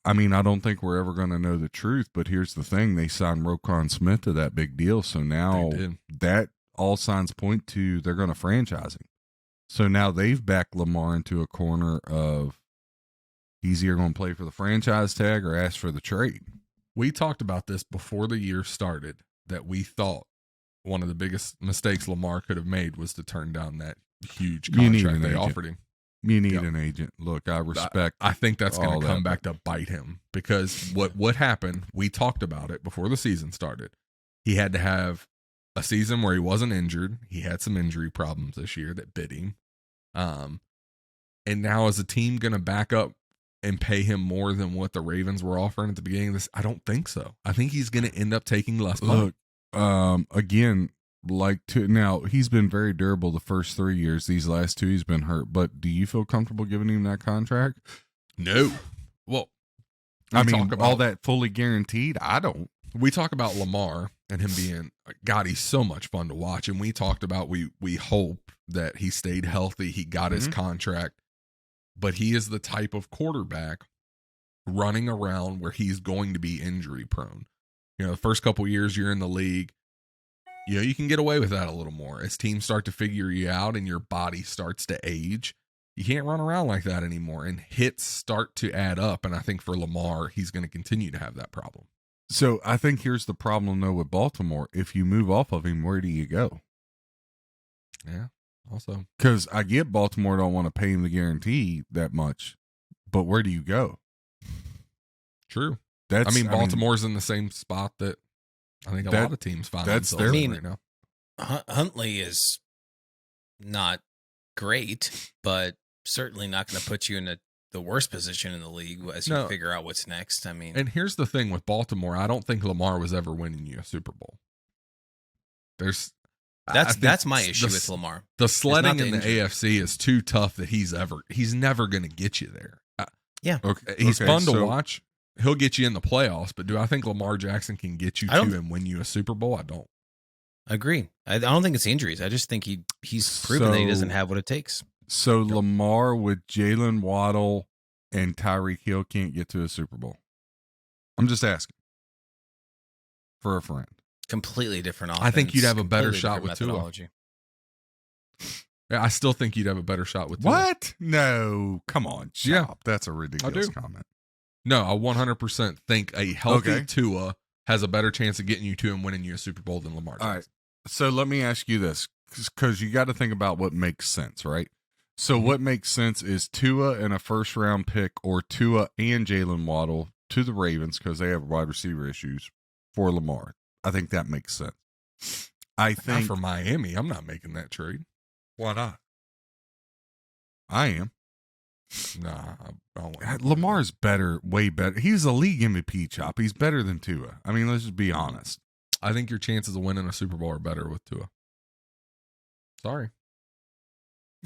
I don't think we're ever going to know the truth, but here's the thing. They signed Roquan Smith to that big deal, so now that all signs point to they're going to franchise him. So now they've backed Lamar into a corner of he's either going to play for the franchise tag or ask for the trade. We talked about this before the year started, that we thought one of the biggest mistakes Lamar could have made was to turn down that huge You need contract an they agent. offered him. You need Yep. an agent. Look, I respect. I think that's going all to that, come back to bite him because what happened, we talked about it before the season started. He had to have a season where he wasn't injured. He had some injury problems this year that bit him. And now is the team going to back up and pay him more than what the Ravens were offering at the beginning of this? I don't think so. I think he's going to end up taking less money. Look, again, now he's been very durable the first 3 years. These last 2, he's been hurt. But do you feel comfortable giving him that contract? No. Well, I mean, talk about all that fully guaranteed. I don't. We talk about Lamar and him being, God, he's so much fun to watch. And we talked about, we hope that he stayed healthy. He got his contract, but he is the type of quarterback running around where he's going to be injury prone. You know, the first couple years you're in the league, you know, you can get away with that a little more. As teams start to figure you out and your body starts to age, you can't run around like that anymore. And hits start to add up. And I think for Lamar, he's going to continue to have that problem. So I think here's the problem, though, with Baltimore. If you move off of him, where do you go? Yeah. Also, Because I get Baltimore don't want to pay him the guarantee that much, but where do you go? true. That's, I mean, Baltimore's in the same spot that I think a lot of teams find that's themselves their- in right now. Huntley is not great, but certainly not going to put you in the worst position in the league as you No. figure out what's next. I mean, And here's the thing with Baltimore, I don't think Lamar was ever winning you a Super Bowl. I think that's my issue the- with Lamar. The sledding the in the injury. AFC is too tough that he's never going to get you there. Okay, He's okay, fun to so- watch. He'll get you in the playoffs, but do I think Lamar Jackson can get you I don't- to and win you a Super Bowl? I don't. Agree. I don't think it's injuries. I just think he's proven that he doesn't So- have what it takes. So Lamar with Jalen Waddle and Tyreek Hill can't get to a Super Bowl. I'm just asking for a friend. Completely different offense. I think you'd have a better completely shot different with Tua. methodology. Yeah, I still think you'd have a better shot with Tua. What? No, come on, Yeah. Chop. That's a ridiculous do. comment. No, I 100% think a healthy Okay. Tua has a better chance of getting you to and winning you a Super Bowl than Lamar Jackson. All right. So let me ask you this, because you got to think about what makes sense, right? So what makes sense is Tua and a first-round pick, or Tua and Jalen Waddle to the Ravens because they have wide receiver issues for Lamar. I think that makes sense. I Not think for Miami, I'm not making that trade. Why not? I am. Nah, I don't want Lamar's better, way better. He's a league MVP, Chop. He's better than Tua. I mean, let's just be honest. I think your chances of winning a Super Bowl are better with Tua. Sorry.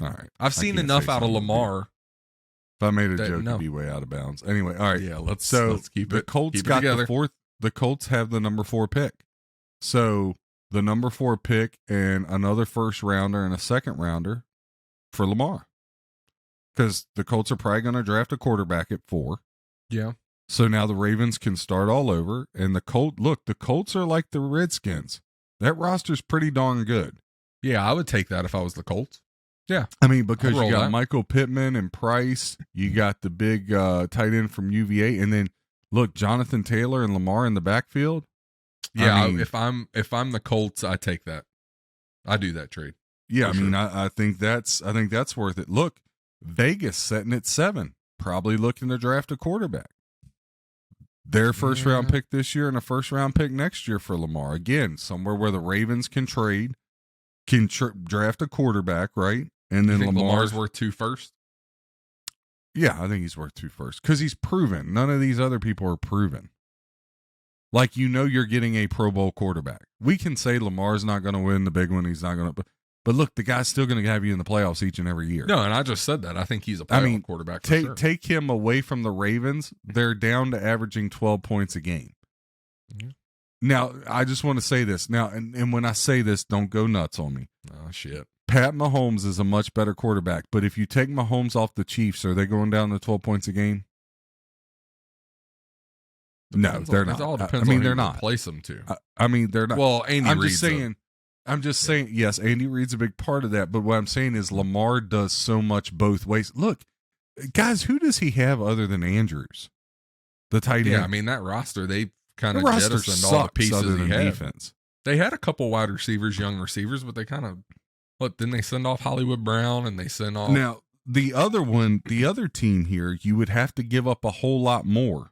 All right. I've I seen can't enough say out of something. Lamar. If I made a That- joke, no. it'd be way out of bounds. Anyway, all right. Yeah, let's keep the it. Colts keep it got together. the fourth. The Colts have the number 4 pick. So the number 4 pick and another first rounder and a second rounder for Lamar. Because the Colts are probably going to draft a quarterback at 4. Yeah. So now the Ravens can start all over. And the Colts are like the Redskins. That roster's pretty darn good. Yeah, I would take that if I was the Colts. Yeah. I mean, because I'll roll you got that. Michael Pittman and Price, you got the big tight end from UVA, and then look, Jonathan Taylor and Lamar in the backfield. Yeah, I mean, if I'm the Colts, I take that. I do that trade. yeah, I for mean, sure. I think that's worth it. Look, Vegas setting at 7, probably looking to draft a quarterback. Their first round pick this year and a first round pick next year for Lamar. Again, somewhere where the Ravens can trade, can draft a quarterback, right? And You then think Lamar's Lamar's worth 2 first? Yeah, I think he's worth 2 first because he's proven. None of these other people are proven. Like, you're getting a Pro Bowl quarterback. We can say Lamar's not going to win the big one. He's not going to. But look, the guy's still going to have you in the playoffs each and every year. No, and I just said that. I think he's a playoff quarterback for sure. Take him away from the Ravens. They're down to averaging 12 points a game. Mhm. Now, I just want to say this. Now, and when I say this, don't go nuts on me. Oh, shit. Pat Mahomes is a much better quarterback. But if you take Mahomes off the Chiefs, are they going down to 12 points a game? No, they're It not. all I depends mean, on who they're you not. replace them to. I mean, they're not. Well, Andy I'm Reid's just saying. I'm just saying. Yes, Andy Reid's a big part of that. But what I'm saying is Lamar does so much both ways. Look, guys, who does he have other than Andrews? The tight end. Yeah, I mean, that roster, they kind the of roster jettisoned all the sucks pieces other he than had. defense. They had a couple wide receivers, young receivers, but they kind of didn't they send off Hollywood Brown and they send off Now, the other team here, you would have to give up a whole lot more.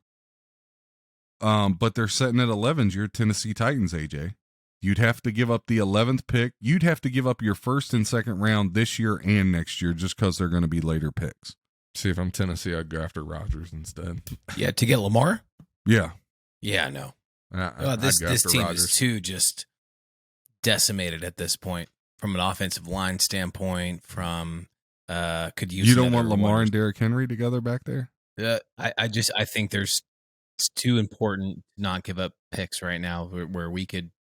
But they're sitting at 11. Your Tennessee Titans, AJ. You'd have to give up the 11th pick. You'd have to give up your first and second round this year and next year just because they're going to be later picks. See, if I'm Tennessee, I'd go after Rodgers instead. Yeah, to get Lamar? Yeah. Yeah, no. This team Rodgers. is too just decimated at this point from an offensive line standpoint. From could use you don't want Lamar and Derrick Henry together back there. I think it's too important to not give up picks right now where we could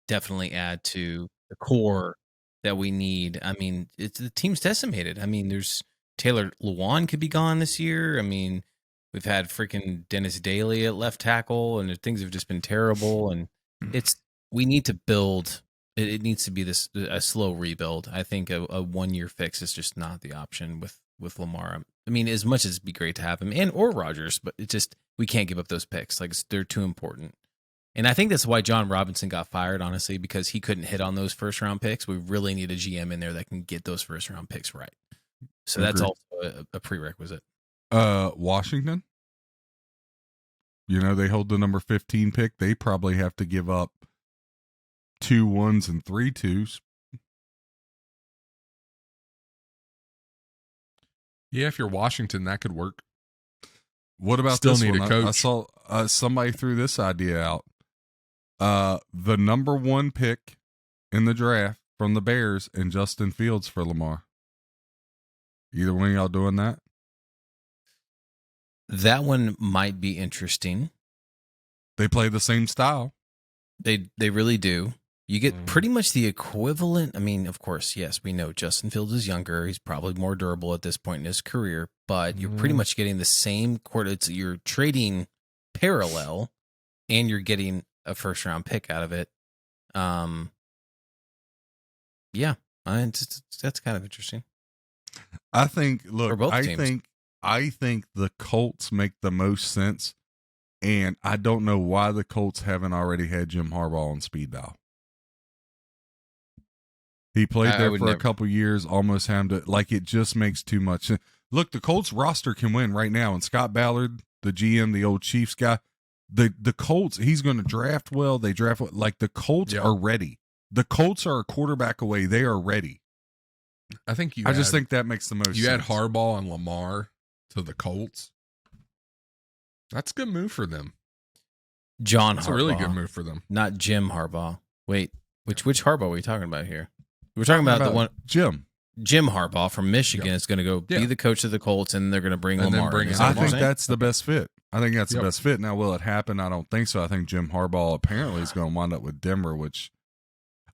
definitely add to the core that we need. I mean, the team's decimated. I mean, there's Taylor Lewan could be gone this year. I mean, we've had freaking Dennis Daly at left tackle, and things have just been terrible. And we need to build. It needs to be a slow rebuild. I think a 1-year fix is just not the option with Lamar. I mean, as much as it'd be great to have him or Rodgers, but we can't give up those picks. Like, they're too important. And I think that's why John Robinson got fired, honestly, because he couldn't hit on those first-round picks. We really need a GM in there that can get those first-round picks right. So that's also a prerequisite. Washington, they hold the number 15 pick. They probably have to give up 2 1s and 3 2s. Yeah, if you're Washington, that could work. What about Still this need one? a coach. I saw somebody threw this idea out. The number 1 pick in the draft from the Bears and Justin Fields for Lamar. Either one of y'all doing that? That one might be interesting. They play the same style. They really do. You get pretty much the equivalent. I mean, of course, yes, we know Justin Fields is younger. He's probably more durable at this point in his career, but you're pretty much getting the same quarter. You're trading parallel, and you're getting a first-round pick out of it. Yeah, that's kind of interesting. I think. Look, For both teams. I think the Colts make the most sense, and I don't know why the Colts haven't already had Jim Harbaugh on speed dial. He played there for a couple years, almost had to, like, it just makes too much. Look, the Colts roster can win right now, and Scott Ballard, the GM, the old Chiefs guy, the Colts, he's going to draft well. They draft well. Like, the Colts are ready. The Colts are a quarterback away. They are ready. I think I just think that makes the most sense. You add Harbaugh and Lamar to the Colts. That's a good move for them. That's a really good move for them. Not Jim Harbaugh. Wait, which Harbaugh are we talking about here? We're talking about the one Jim Harbaugh from Michigan is going to go be the coach of the Colts, and they're going to bring Lamar. I think that's the best fit. I think that's the best fit. Now, will it happen? I don't think so. I think Jim Harbaugh apparently is going to wind up with Denver, which,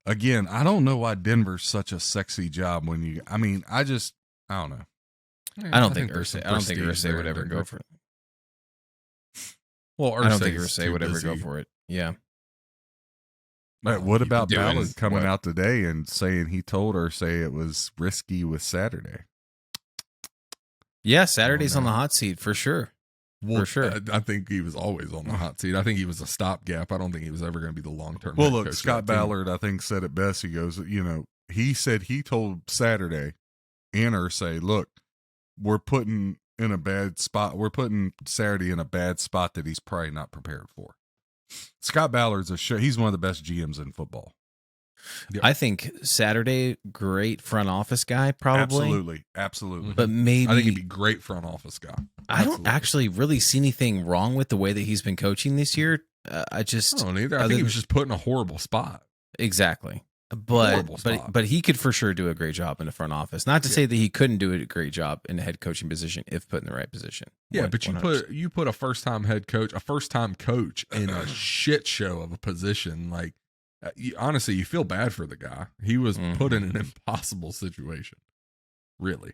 again, I don't know why Denver's such a sexy job when you. I mean, I don't know. I don't think Irsay would ever go for it. Well, I don't think Irsay would ever go for it. Yeah. But what about Ballard coming out today and saying he told Irsay it was risky with Saturday? Yeah, Saturday's on the hot seat for sure. For sure. I think he was always on the hot seat. I think he was a stopgap. I don't think he was ever going to be the long-term. Well, look, Scott Ballard, I think, said it best. He goes, he said he told Saturday and Irsay, look, we're putting in a bad spot. We're putting Saturday in a bad spot that he's probably not prepared for. Scott Ballard's he's one of the best GMs in football. Yep. I think Saturday, great front office guy, probably. Absolutely. But maybe I think he'd be great front office guy. I don't actually really see anything wrong with the way that he's been coaching this year. I don't either. I think he was just put in a horrible spot. Exactly. But he could for sure do a great job in the front office. Not to say that he couldn't do a great job in the head coaching position if put in the right position. Yeah, but you put a first-time head coach, a first-time coach in a shit show of a position. Like, honestly, you feel bad for the guy. He was put in an impossible situation. Really.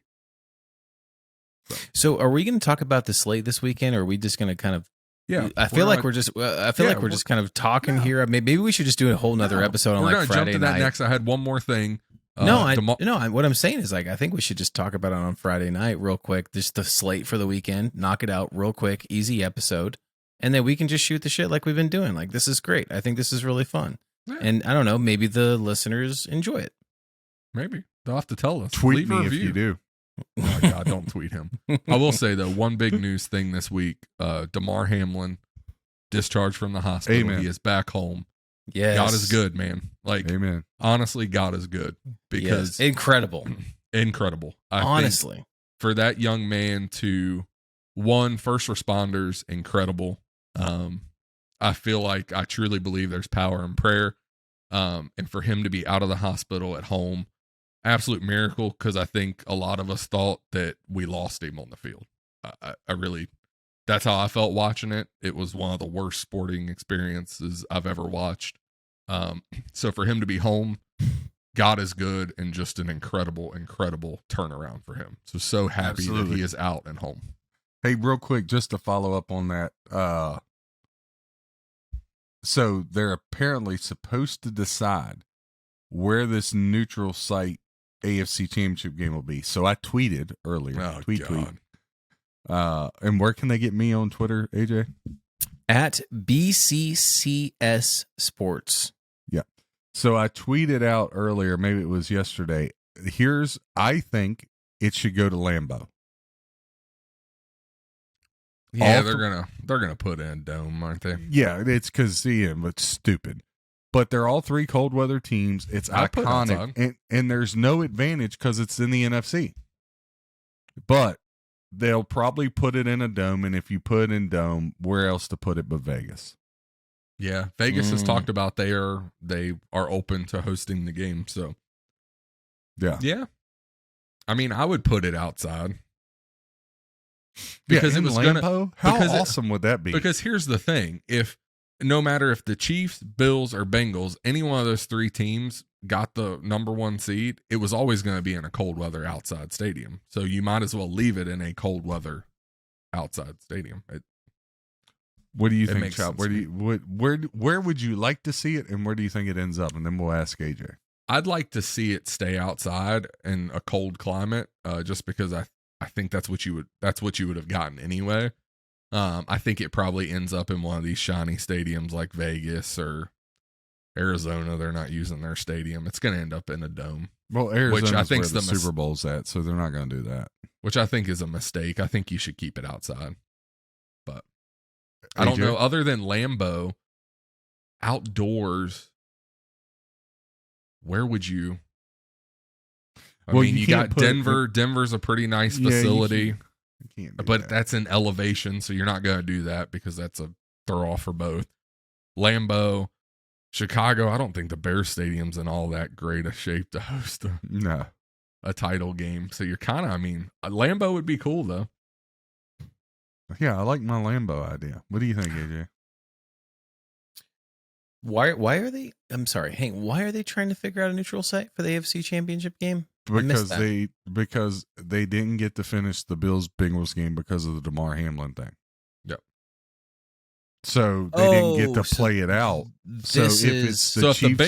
So are we going to talk about the slate this weekend, or are we just going to kind of? Yeah, I feel like we're just kind of talking here. Maybe we should just do a whole nother episode on like Friday night. We're going to jump to that next. I had one more thing. What I'm saying is, like, I think we should just talk about it on Friday night real quick. Just the slate for the weekend, knock it out real quick, easy episode, and then we can just shoot the shit like we've been doing. Like, this is great. I think this is really fun. Yeah. And I don't know, maybe the listeners enjoy it. Maybe they'll have to tell us. Tweet Leave a me if review. you do. Oh God, don't tweet him. I will say though, one big news thing this week: Damar Hamlin discharged from the hospital. Amen. He is back home. Yes. God is good, man. Like, Amen. honestly, God is good because Yes. Incredible. incredible. I think Honestly. for that young man to first responders, incredible. I feel like I truly believe there's power in prayer. And for him to be out of the hospital at home, absolute miracle. Cause I think a lot of us thought that we lost him on the field. I really, that's how I felt watching it. It was one of the worst sporting experiences I've ever watched. So for him to be home, God is good, and just an incredible, incredible turnaround for him. So happy that Absolutely. he is out and home. Hey, real quick, just to follow up on that. So they're apparently supposed to decide where this neutral site AFC Championship game will be. So I tweeted earlier. Oh, tweet. God. And where can they get me on Twitter, AJ? At BCCS Sports. Yeah. So I tweeted out earlier, maybe it was yesterday. I think it should go to Lambeau. Yeah, All they're gonna put in a dome, aren't they? Yeah, it's because it's stupid. But they're all three cold weather teams. It's I put iconic, outside. and there's no advantage because it's in the NFC. But they'll probably put it in a dome, and if you put it in dome, where else to put it but Vegas? Yeah, Vegas has Mm. talked about they are open to hosting the game. So Yeah, I mean, I would put it outside because in it was Lambeau? gonna. How because it- awesome would that be? Because here's the thing: no matter if the Chiefs, Bills, or Bengals, any one of those three teams got the number one seed, it was always going to be in a cold weather outside stadium. So you might as well leave it in a cold weather outside stadium. What do you It think, makes Chop? sense Where to do you where would you like to see it, and where do you think it ends up? And then we'll ask AJ. I'd like to see it stay outside in a cold climate, just because I think that's what you would have gotten anyway. I think it probably ends up in one of these shiny stadiums like Vegas or Arizona. They're not using their stadium. It's going to end up in a dome, Well, Arizona's I think's where the the Super Bowl's at, so they're not going to do that. which I think is a mistake. I think you should keep it outside. But I don't AJ? know. Other than Lambeau, outdoors, where would you? I Well, mean, you you can't got put it- Denver. Denver's a pretty nice Yeah, you facility. You can't do But that. that's in elevation, so you're not going to do that because that's a throw off for both. Lambeau, Chicago, I don't think the Bears Stadium's in all that great a shape to host No. a title game. So you're kind of, Lambeau would be cool though. Yeah, I like my Lambeau idea. What do you think, AJ? Why are they? I'm sorry, Hank. Why are they trying to figure out a neutral site for the AFC Championship game? I missed Because they didn't get to finish the Bills Bengals game because of the Damar Hamlin thing. Yep. So they didn't get to so play it out. So This if is it's So if Chiefs, the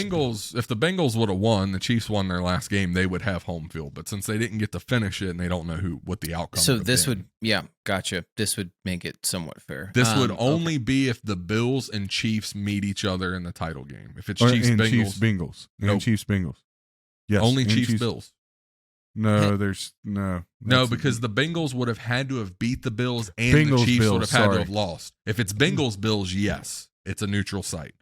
Bengals would have won, the Chiefs won their last game, they would have home field. But since they didn't get to finish it and they don't know what the outcome so would have this been, would gotcha. This would make it somewhat fair. this would Okay. only be if the Bills and Chiefs meet each other in the title game. If it's or Chiefs and Bengals, Chiefs Bengals, Nope. and Chiefs Bengals. Yes, only and Chiefs Bills. No, there's no. No, That's- because the Bengals would have had to have beat the Bills and Bengals, the Chiefs Bills, would have had to sorry. have lost. If it's Bengals Bills, yes, it's a neutral site.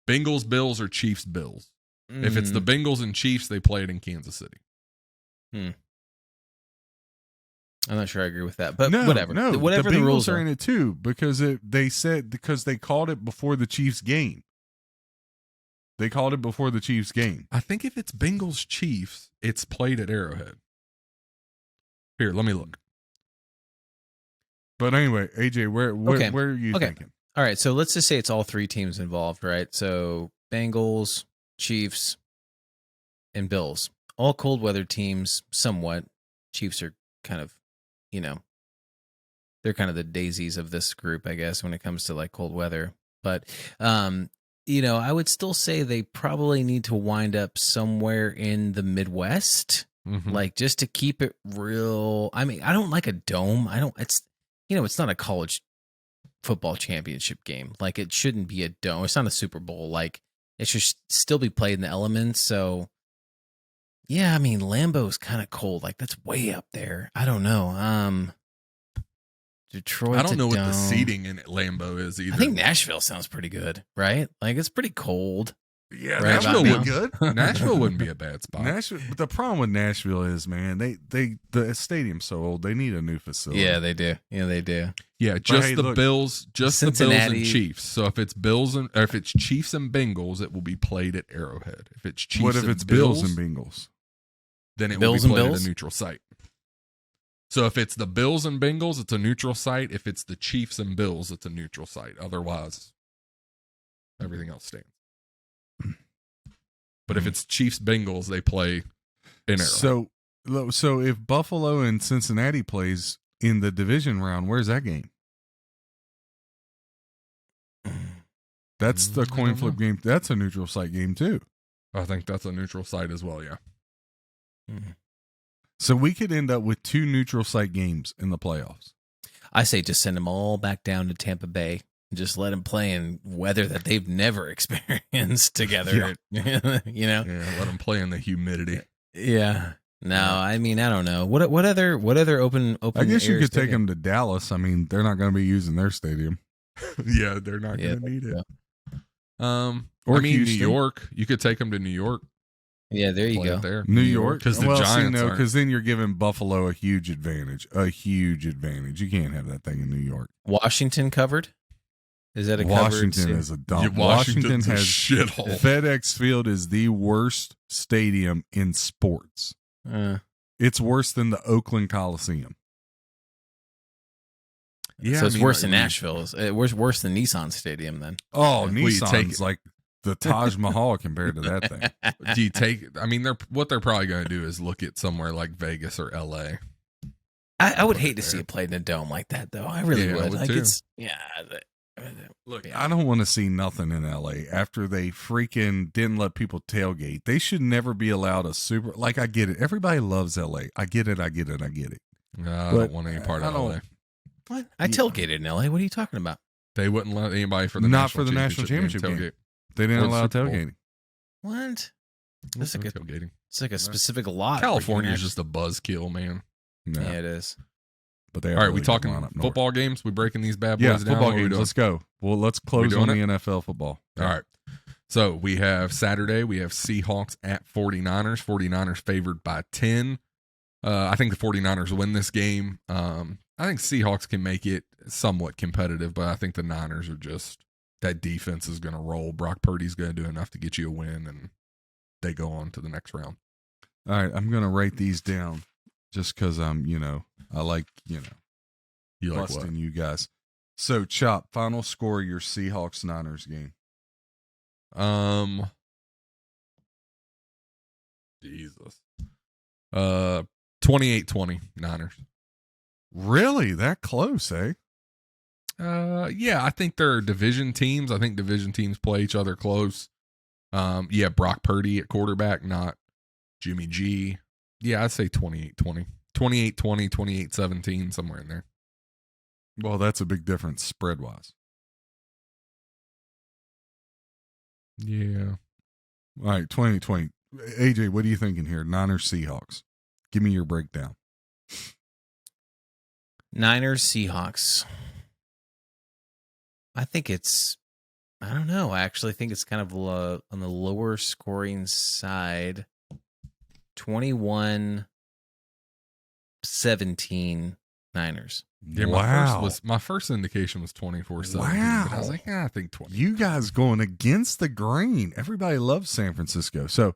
Bengals Bills or Chiefs Bills. If it's the Bengals and Chiefs, they play it in Kansas City. I'm not sure I agree with that, but no, whatever. No, Whatever the the Bengals rules are are. in it too because they called it before the Chiefs game. They called it before the Chiefs game. I think if it's Bengals Chiefs, it's played at Arrowhead. Here, let me look. But anyway, AJ, where Okay. where are you Okay. thinking? All right, so let's just say it's all three teams involved, right? So Bengals, Chiefs, and Bills. All cold weather teams, somewhat. Chiefs are kind of, they're kind of the daisies of this group, I guess, when it comes to like cold weather. But, I would still say they probably need to wind up somewhere in the Midwest, Mhm. like just to keep it real. I mean, I don't like a dome. It's not a college football championship game. Like it shouldn't be a dome. It's not a Super Bowl. Like it should still be played in the elements. So, yeah, I mean, Lambeau's kind of cold. Like, that's way up there. I don't know. Detroit. I don't know what the Dome. seating in Lambeau is either. I think Nashville sounds pretty good, right? Like, it's pretty cold. Yeah, Right Nashville about would be now. good. Nashville wouldn't be a bad spot. Nashville. But the problem with Nashville is, man, the stadium's so old. They need a new facility. Yeah, they do. Yeah, they do. Yeah, just hey, the look, Bills, just the Bills Cincinnati- and Chiefs. So if it's Chiefs and Bengals, it will be played at Arrowhead. If it's Chiefs what if and it's Bills and Bengals? then it Bills will and be played Bills? at a neutral site. So if it's the Bills and Bengals, it's a neutral site. If it's the Chiefs and Bills, it's a neutral site. Otherwise, everything else stands. But if it's Chiefs Bengals, they play in Arrowhead. So if Buffalo and Cincinnati plays in the division round, where's that game? That's the I coin don't flip game. That's a neutral site game too. I think that's a neutral site as well. Yeah. So we could end up with 2 neutral site games in the playoffs. I say just send them all back down to Tampa Bay and just let them play in weather that they've never experienced together. You know? Yeah. Let them play in the humidity. Yeah. No, I mean, I don't know. What other open I guess you air could take stadium? them to Dallas. I mean, they're not going to be using their stadium. Yeah, they're not Yeah, going to need it. Or I mean, Houston. New York. You could take them to New York. Yeah, there you play go. it there. New York, because the well, Giants aren't. because then you're giving Buffalo a huge advantage. A huge advantage. You can't have that thing in New York. Washington covered? Is that a Washington covered? is a dump. Yeah, Washington Washington's a has shithole. FedEx Field is the worst stadium in sports. It's worse than the Oakland Coliseum. Yeah, so it's worse like, than Nashville. It's worse than Nissan Stadium then. Oh, Well, you take Nissan's it. like the Taj Mahal compared to that thing. Do you take? I mean, they're probably going to do is look at somewhere like Vegas or LA. I would hate to see it played in a dome like that, though. I really Yeah, I would. would Like too. it's Look, I don't want to see nothing in LA after they freaking didn't let people tailgate. They should never be allowed a super. Like, I get it. Everybody loves LA. I get it. I I But don't want any part I of don't- LA. What? I tailgated in LA. What are you talking about? They wouldn't let anybody for the Not national for the national championship game. tailgate. They didn't Or the allow Super Bowl. tailgating. What? That's No like a- tailgating. It's like a specific lot. California's just a buzzkill, man. No, Yeah, it is. but they All have right, a we really talking good line up north. football games? We breaking these bad boys Yeah, down? football What we games. doing? Let's go. Well, let's close doing on it? the NFL football. All right. So we have Saturday. We have Seahawks at 49ers. 49ers favored by 10. I think the 49ers win this game. I think Seahawks can make it somewhat competitive, but I think the Niners are just, that defense is going to roll. Brock Purdy's going to do enough to get you a win, and they go on to the next round. All right, I'm gonna write these down just because I'm, I like, You like busting what? you guys. So, Chop, final score of your Seahawks Niners game. Jesus. 28-20 Niners. Really, that close, eh? Yeah, I think they're division teams. I think division teams play each other close. Yeah, Brock Purdy at quarterback, not Jimmy G. Yeah, I'd say 28-20. 28-20, 28-17, somewhere in there. Well, that's a big difference spread wise. Yeah. All right, 2020. AJ, what are you thinking here? Niners Seahawks. Give me your breakdown. Niners, Seahawks. I think I don't know. I actually think it's kind of on the lower scoring side. 21-17 Niners. Yeah, Wow. my first indication was 24-17. Wow. But I was like, I think 20. You guys going against the grain. Everybody loves San Francisco. So,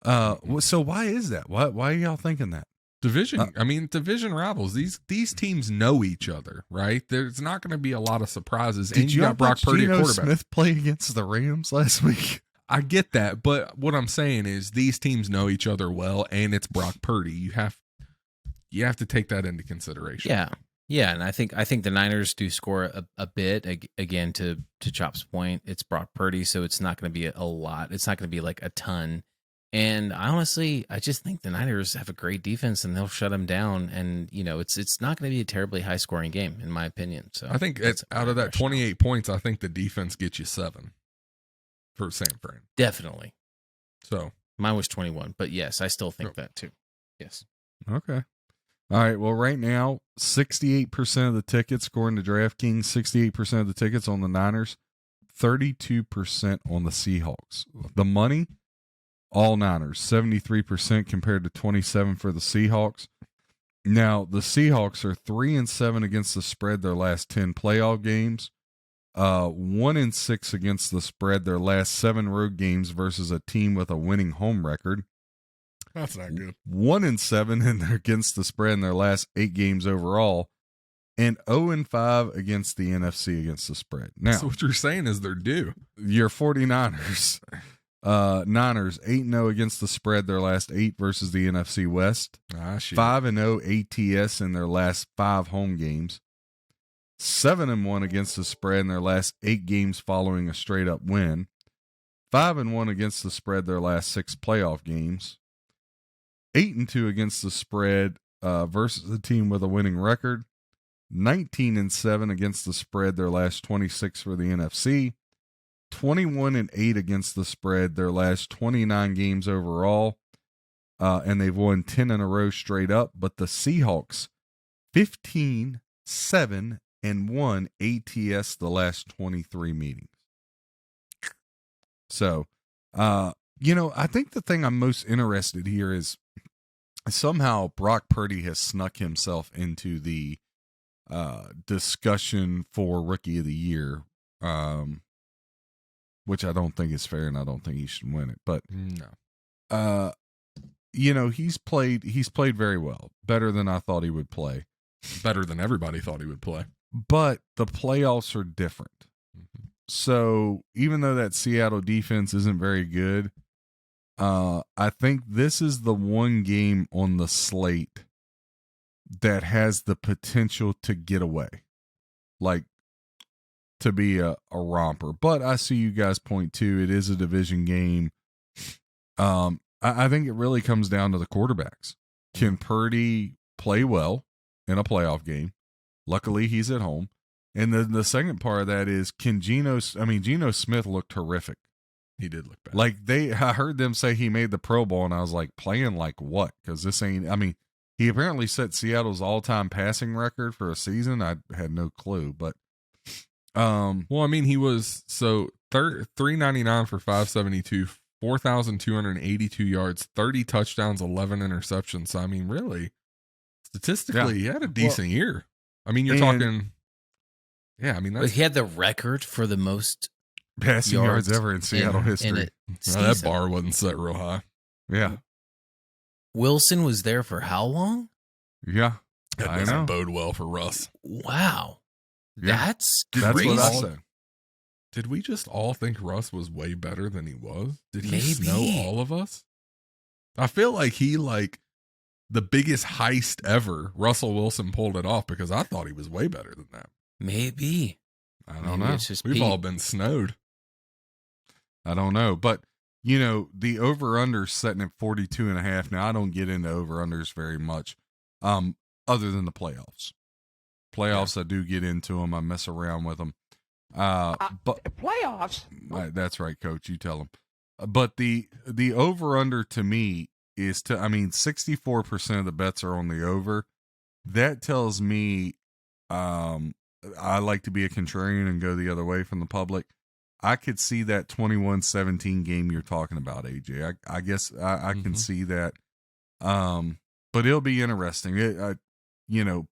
so why is that? Why are y'all thinking that? Division rivals. These teams know each other, right? There's not going to be a lot of surprises. And you got Brock watch Purdy at Geno quarterback. Smith play against the Rams last week? I get that, but what I'm saying is these teams know each other well, and it's Brock Purdy. You have to take that into consideration. Yeah, and I think the Niners do score a bit. Again, to Chop's point, it's Brock Purdy, so it's not going to be a lot. It's not going to be like a ton. And I just think the Niners have a great defense, and they'll shut them down. And it's not going to be a terribly high scoring game, in my opinion. So I think it's out of that 28 points. I think the defense gets you 7. for San Fran. Definitely. So Mine was 21, but yes, I still think that too. Yes. Okay. All right. Well, right now, 68% of the tickets, according to DraftKings, 68% of the tickets on the Niners, 32% on the Seahawks. The money, all Niners, 73% compared to 27% for the Seahawks. Now, the Seahawks are 3-7 against the spread their last 10 playoff games. 1-6 against the spread their last 7 road games versus a team with a winning home record. that's not good. 1-7 against the spread in their last 8 games overall, and 0-5 against the NFC against the spread. Now, So what you're saying is they're due. your 49ers, Niners 8-0 against the spread their last 8 versus the NFC West. Ah, shit. 5-0 ATS in their last 5 home games. 7-1 against the spread in their last 8 games following a straight up win. 5-1 against the spread their last 6 playoff games. 8-2 against the spread versus a team with a winning record. 19-7 against the spread their last 26 for the NFC. 21-8 against the spread their last 29 games overall. And they've won 10 in a row straight up. But the Seahawks, 15-7-1 ATS the last 23 meetings. So, I think the thing I'm most interested here is somehow Brock Purdy has snuck himself into the discussion for Rookie of the Year, which I don't think is fair, and I don't think he should win it. But No. he's played very well, better than I thought he would play. Better than everybody thought he would play. But the playoffs are different. So even though that Seattle defense isn't very good, I think this is the one game on the slate that has the potential to get away, like to be a romper. But I see you guys point to it is a division game. I think it really comes down to the quarterbacks. Can Purdy play well in a playoff game? Luckily, he's at home. And then the second part of that is, can Geno Smith looked horrific. He did look bad. Like I heard them say he made the Pro Bowl, and I was like, playing like what? Because this ain't, he apparently set Seattle's all-time passing record for a season. I had no clue, but. He was 399 for 572, 4,282 yards, 30 touchdowns, 11 interceptions. So, really, statistically, he had a decent year. You're talking. Yeah, But he had the record for the most passing yards ever in Seattle history. That bar wasn't set real high. Yeah. Wilson was there for how long? Yeah. That I doesn't know. bode well for Russ. Wow. Yeah. That's That's what I crazy. said. Did we just all think Russ was way better than he was? Did he Maybe. snow all of us? I feel like the biggest heist ever, Russell Wilson pulled it off because I thought he was way better than that. Maybe. I don't Maybe know. it's just We've Pete. all been snowed. I don't know. But, the over-under setting at 42.5. Now, I don't get into over-unders very much other than the playoffs. Playoffs, I do get into them. I mess around with them. But Playoffs? that's right, Coach. You tell them. But the over-under to me is 64% of the bets are on the over. That tells me I like to be a contrarian and go the other way from the public. I could see that 21-17 game you're talking about, AJ. I guess I can see that. But it'll be interesting.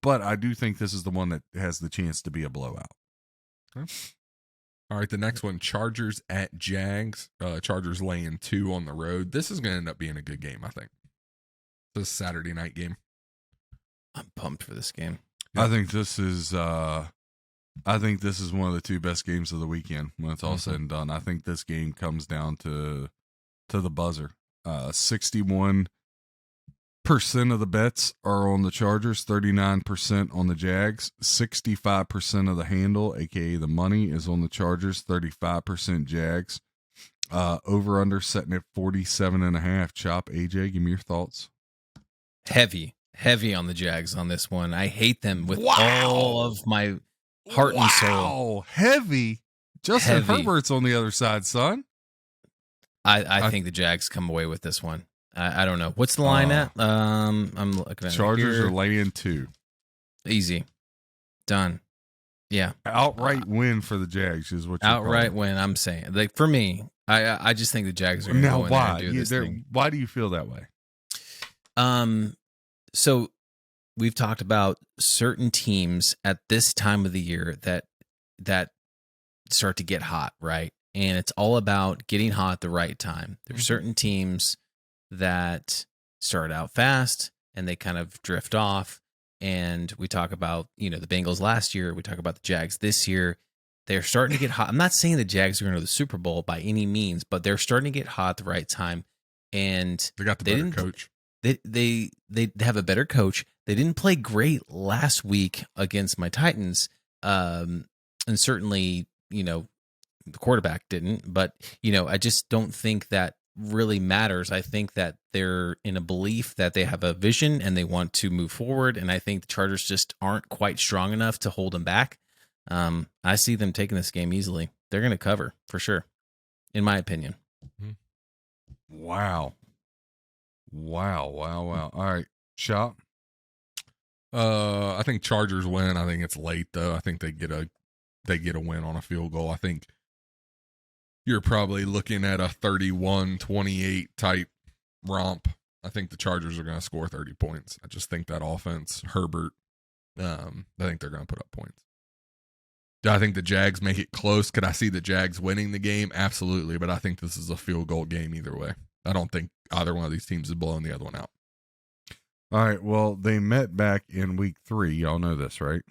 But I do think this is the one that has the chance to be a blowout. All right, the next one, Chargers at Jags. Chargers laying 2 on the road. This is going to end up being a good game, I think. This Saturday night game. I'm pumped for this game. I think this is one of the 2 best games of the weekend when it's all said and done. I think this game comes down to the buzzer. 61% of the bets are on the Chargers, 39% on the Jags, 65% of the handle, aka the money, is on the Chargers, 35% Jags. Over under setting at 47.5. Chop, AJ, give me your thoughts. Heavy on the Jags on this one. I hate them with all of my heart and soul. Heavy. Justin Heavy. Herbert's on the other side, son. I think the Jags come away with this one. I don't know. What's the line at? I'm looking at Chargers it here. are laying 2. Easy. Done. Yeah. Outright win for the Jags is what you're Outright calling. win, I'm saying. Like for me, I just think the Jags are going to Now, go in there why? and do this thing. Why do you feel that way? So we've talked about certain teams at this time of the year that start to get hot, right? And it's all about getting hot at the right time. There's certain teams that start out fast and they kind of drift off. And we talk about, the Bengals last year. We talk about the Jags this year. They're starting to get hot. I'm not saying the Jags are going to the Super Bowl by any means, but they're starting to get hot at the right time. And They got the better coach. They have a better coach. They didn't play great last week against my Titans. And certainly, the quarterback didn't. But, I just don't think that really matters. I think that they're in a belief that they have a vision and they want to move forward. And I think the Chargers just aren't quite strong enough to hold them back. I see them taking this game easily. They're going to cover for sure, in my opinion. Wow. All right. Shop. I think Chargers win. I think it's late though. I think they get a win on a field goal. I think you're probably looking at a 31-28 type romp. I think the Chargers are going to score 30 points. I just think that offense, Herbert, I think they're going to put up points. Do I think the Jags make it close? Could I see the Jags winning the game? Absolutely, but I think this is a field goal game either way. I don't think either one of these teams is blowing the other one out. All right. Well, they met back in week 3. Y'all know this, right?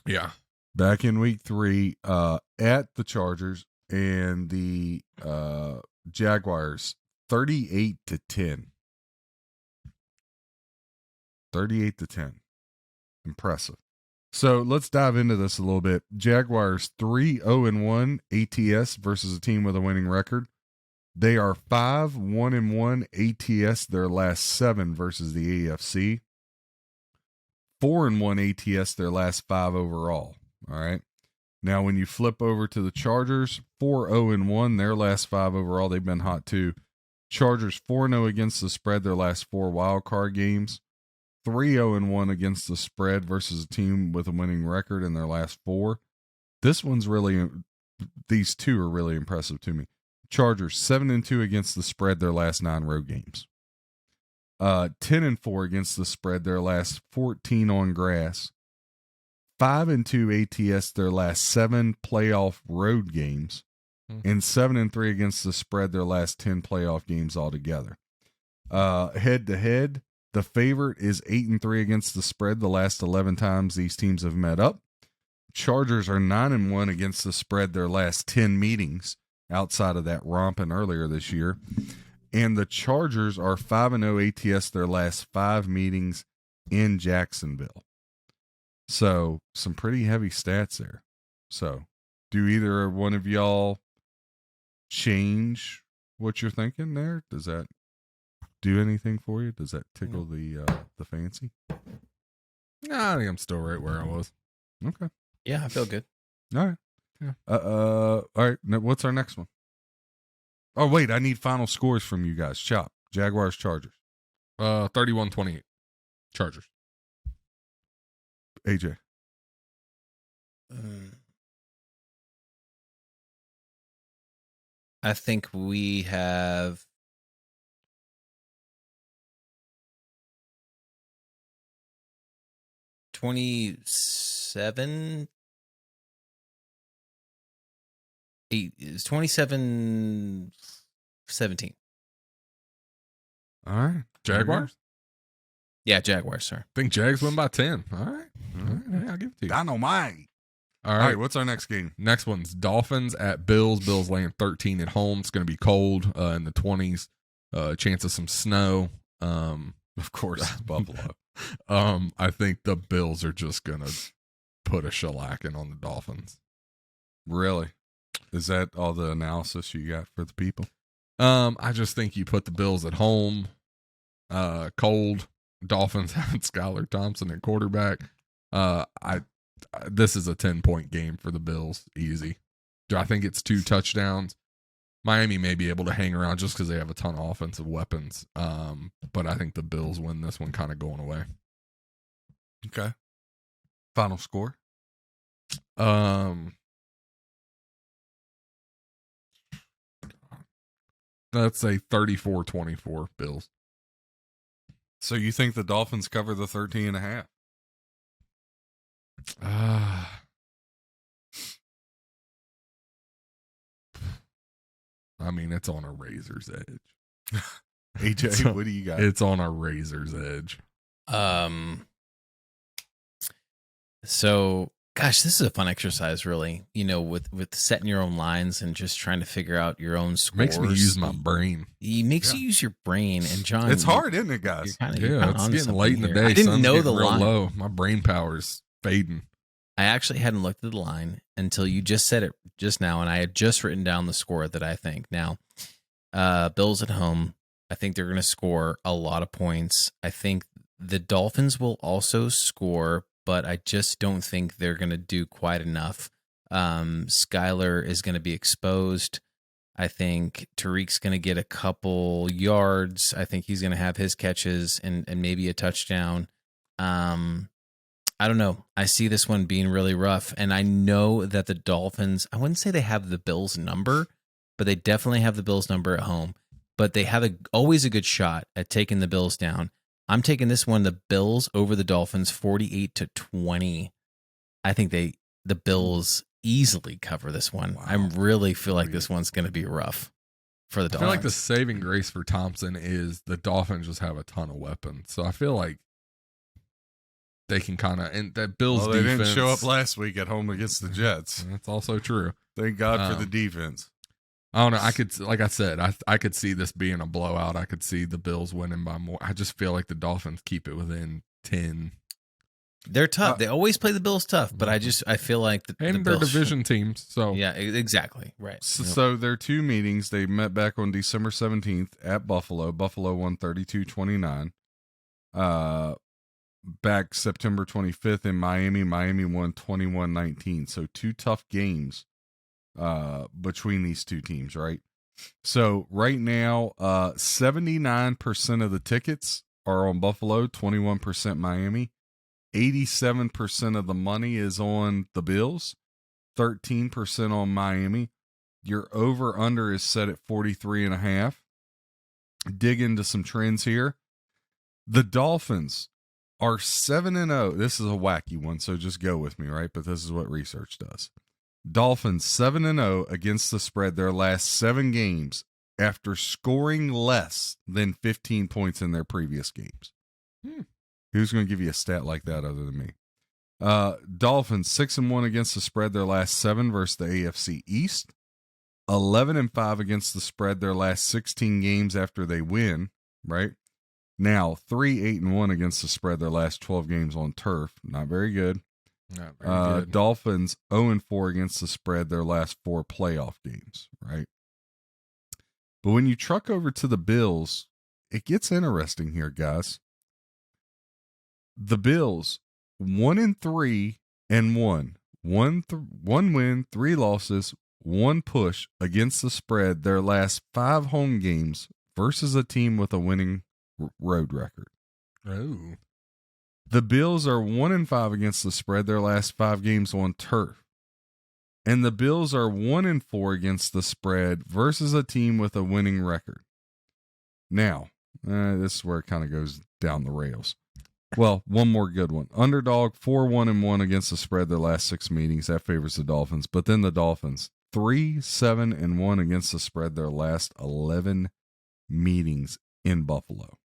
Yeah. Back in week 3, at the Chargers and the Jaguars, 38-10. 38-10. Impressive. So let's dive into this a little bit. Jaguars 3-0-1 ATS versus a team with a winning record. They are 5-1-1 ATS their last 7 versus the AFC. 4-1 ATS their last 5 overall. All right. Now, when you flip over to the Chargers, 4-0-1 their last 5 overall. They've been hot too. Chargers 4-0 against the spread their last 4 wild card games. 3-0-1 against the spread versus a team with a winning record in their last 4. This one's really, these two are really impressive to me. Chargers 7-2 against the spread their last 9 road games. 10-4 against the spread their last 14 on grass. 5-2 ATS their last 7 playoff road games. And 7-3 against the spread their last 10 playoff games altogether. Head to head, the favorite is 8-3 against the spread the last 11 times these teams have met up. Chargers are 9-1 against the spread their last 10 meetings outside of that romping earlier this year. And the Chargers are 5-0 ATS their last 5 meetings in Jacksonville. So some pretty heavy stats there. So do either one of y'all change what you're thinking there? Does that do anything for you? Does that tickle the fancy? No, I think I'm still right where I was. Okay. Yeah, I feel good. All right. Yeah. All right. Now, what's our next one? Oh, wait. I need final scores from you guys. Chop. Jaguars, Chargers. 31-28. Chargers. AJ. I think we have 27. Is 27-17. All right. Jaguars? Yeah, Jaguars, sorry. Think Jags win by 10. All right. I'll give it to you. Dynamite. All All right. right. What's our next game? Next one's Dolphins at Bills. Bills laying 13 at home. It's going to be cold in the 20s. Chance of some snow. Of course, it's Buffalo. I think the Bills are just going to put a shellacking on the Dolphins. Really? Is that all the analysis you got for the people? I just think you put the Bills at home. Cold. Dolphins having Skylar Thompson at quarterback. This is a 10-point game for the Bills. Easy. Do I think it's 2 touchdowns? Miami may be able to hang around just because they have a ton of offensive weapons. But I think the Bills win this one kind of going away. Okay. Final score? Let's say 34-24 Bills. So you think the Dolphins cover the 13.5? I mean, it's on a razor's edge. AJ, what do you got? It's on a razor's edge. So gosh, this is a fun exercise, really. With setting your own lines and just trying to figure out your own scores. Makes me use my brain. He makes you use your brain. And John, it's hard, isn't it, guys? It's getting late in the day. I didn't know the real line. Low. My brain power's fading. I actually hadn't looked at the line until you just said it just now, and I had just written down the score that I think. Now, Bills at home, I think they're going to score a lot of points. I think the Dolphins will also score, but I just don't think they're going to do quite enough. Skyler is going to be exposed. I think Tariq's going to get a couple yards. I think he's going to have his catches and maybe a touchdown. I don't know. I see this one being really rough. And I know that the Dolphins, I wouldn't say they have the Bills number, but they definitely have the Bills number at home. But they have always a good shot at taking the Bills down. I'm taking this one, the Bills over the Dolphins, 48-20. I think the Bills easily cover this one. Wow. I really feel like this one's going to be rough for the Dolphins. I feel like the saving grace for Thompson is the Dolphins just have a ton of weapons. So I feel like they can kind of, and that Bills they defense didn't show up last week at home against the Jets. That's also true. Thank God for the defense. I don't know. I could, like I said, I could see this being a blowout. I could see the Bills winning by more. I just feel like the Dolphins keep it within 10. They're tough. They always play the Bills tough, but I feel like and they're division teams. So yeah, exactly right. So their two meetings, they met back on December 17th at Buffalo. Buffalo won 32-29. Back September 25th in Miami. Miami won 21-19. So two tough games between these two teams, right? So right now, 79% of the tickets are on Buffalo, 21% Miami. 87% of the money is on the Bills, 13% on Miami. Your over-under is set at 43.5. Dig into some trends here. The Dolphins are 7-0. This is a wacky one, so just go with me, right? But this is what research does. Dolphins 7-0 against the spread their last 7 games after scoring less than 15 points in their previous games. Who's going to give you a stat like that other than me? Dolphins 6-1 against the spread their last 7 versus the AFC East. 11-5 against the spread their last 16 games after they win, right? Now 3-8-1 against the spread their last 12 games on turf. Not very good. Not very good. Dolphins 0-4 against the spread their last 4 playoff games, right? But when you truck over to the Bills, it gets interesting here, guys. The Bills 1-3-1, 1 win, 3 losses, 1 push against the spread their last 5 home games versus a team with a winning road record. Oh. The Bills are 1-5 against the spread their last 5 games on turf. And the Bills are 1-4 against the spread versus a team with a winning record. Now, this is where it kind of goes down the rails. Well, one more good one. Underdog 4-1-1 against the spread their last 6 meetings. That favors the Dolphins. But then the Dolphins 3-7-1 against the spread their last 11 meetings in Buffalo.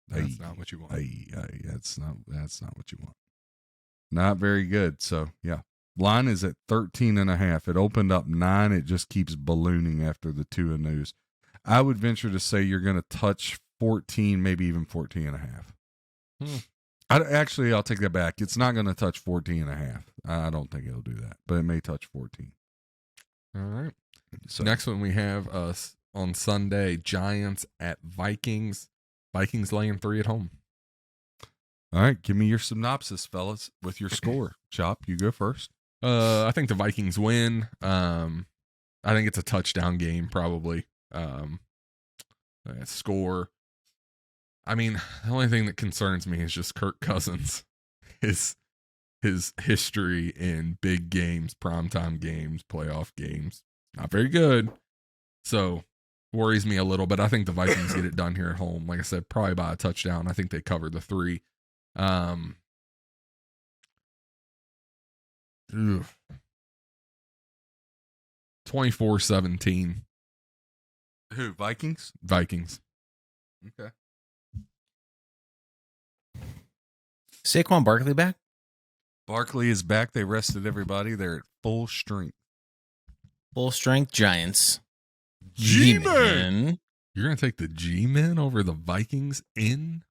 That's not what you want. That's not what you want. Not very good. So yeah, line is at 13.5. It opened up 9. It just keeps ballooning after the 2 news. I would venture to say you're going to touch 14, maybe even 14.5. I'll take that back. It's not going to touch 14.5. I don't think it'll do that, but it may touch 14. All right. So next one we have us on Sunday, Giants at Vikings. Vikings laying 3 at home. All right. Give me your synopsis, fellas, with your score. Chop, you go first. I think the Vikings win. I think it's a touchdown game, probably. Score. I mean, the only thing that concerns me is just Kirk Cousins. His history in big games, primetime games, playoff games, not very good. So worries me a little, but I think the Vikings get it done here at home. Like I said, probably by a touchdown. I think they cover the 3. 24-17 Who, Vikings? Vikings. Okay. Saquon Barkley back? Barkley is back. They rested everybody. They're at full strength. Full strength Giants. G-Man! You're going to take the G-Men over the Vikings in?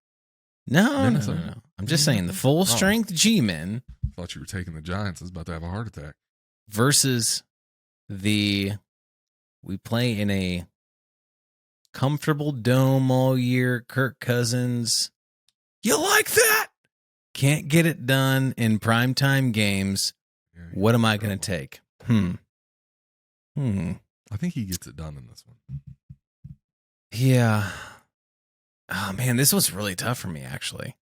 No. Minnesota? I'm just saying the full strength G-Men I thought you were taking the Giants. I was about to have a heart attack. versus we play in a comfortable dome all year. Kirk Cousins. You like that? Can't get it done in primetime games. Yeah, What am I going to take? I think he gets it done in this one. Yeah. Oh man, this was really tough for me actually.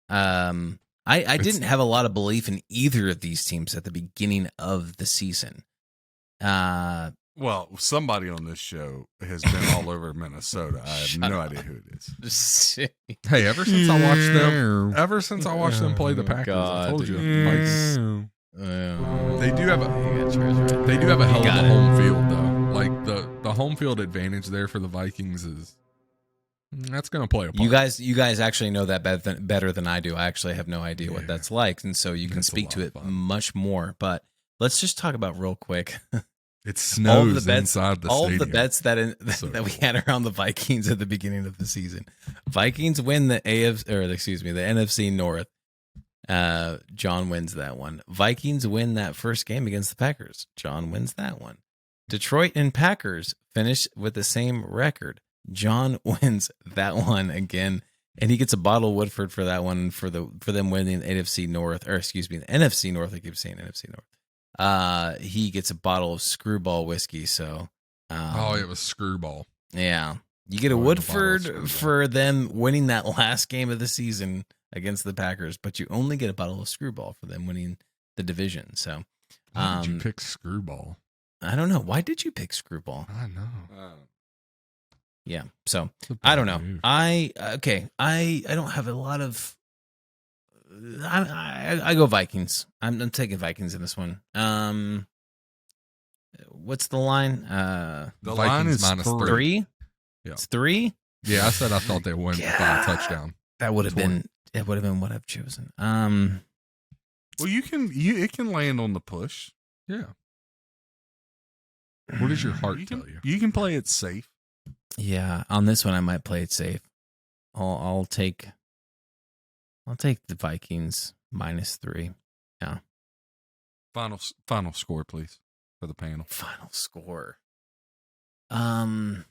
I didn't have a lot of belief in either of these teams at the beginning of the season. Well, somebody on this show has been all over Minnesota. I have no idea who it is. Hey, ever since I watched them play the Packers, I told you. Vikings, they do have a hell of a home field though. Like the home field advantage there for the Vikings is that's going to play a part. You guys actually know that better than I do. I actually have no idea what that's like, and so you can It's a speak lot to of it fun. much more. But let's just talk about real quick. It snows inside the all stadium. of the bets that So we had around the Vikings at the beginning of the season. Vikings win the NFC North. John wins that one. Vikings win that first game against the Packers. John wins that one. Detroit and Packers finish with the same record. John wins that one again, and he gets a bottle of Woodford for that one for them winning the NFC North, or excuse me, the NFC North. I keep saying NFC North. He gets a bottle of Screwball whiskey. So, it was Screwball. yeah, you get a Oh, and a bottle of Woodford Screwball. for them winning that last game of the season against the Packers, but you only get a bottle of Screwball for them winning the division. So, Why did you pick Screwball? I don't know. Why did you pick Screwball? I know. Yeah. So It's a I don't bad know. move. I don't have a lot of. I go Vikings. I'm taking Vikings in this one. What's the line? The Vikings line is minus 3. 3. Yeah. It's 3. Yeah, I said I thought they won by Yeah. a touchdown. That would have That's been. It would have been what I've chosen. Well, it can land on the push. Yeah. What does your heart You tell can, you? you can play it safe. Yeah, on this one I might play it safe. I'll take the Vikings -3. Final score, please, for the panel. Final score. I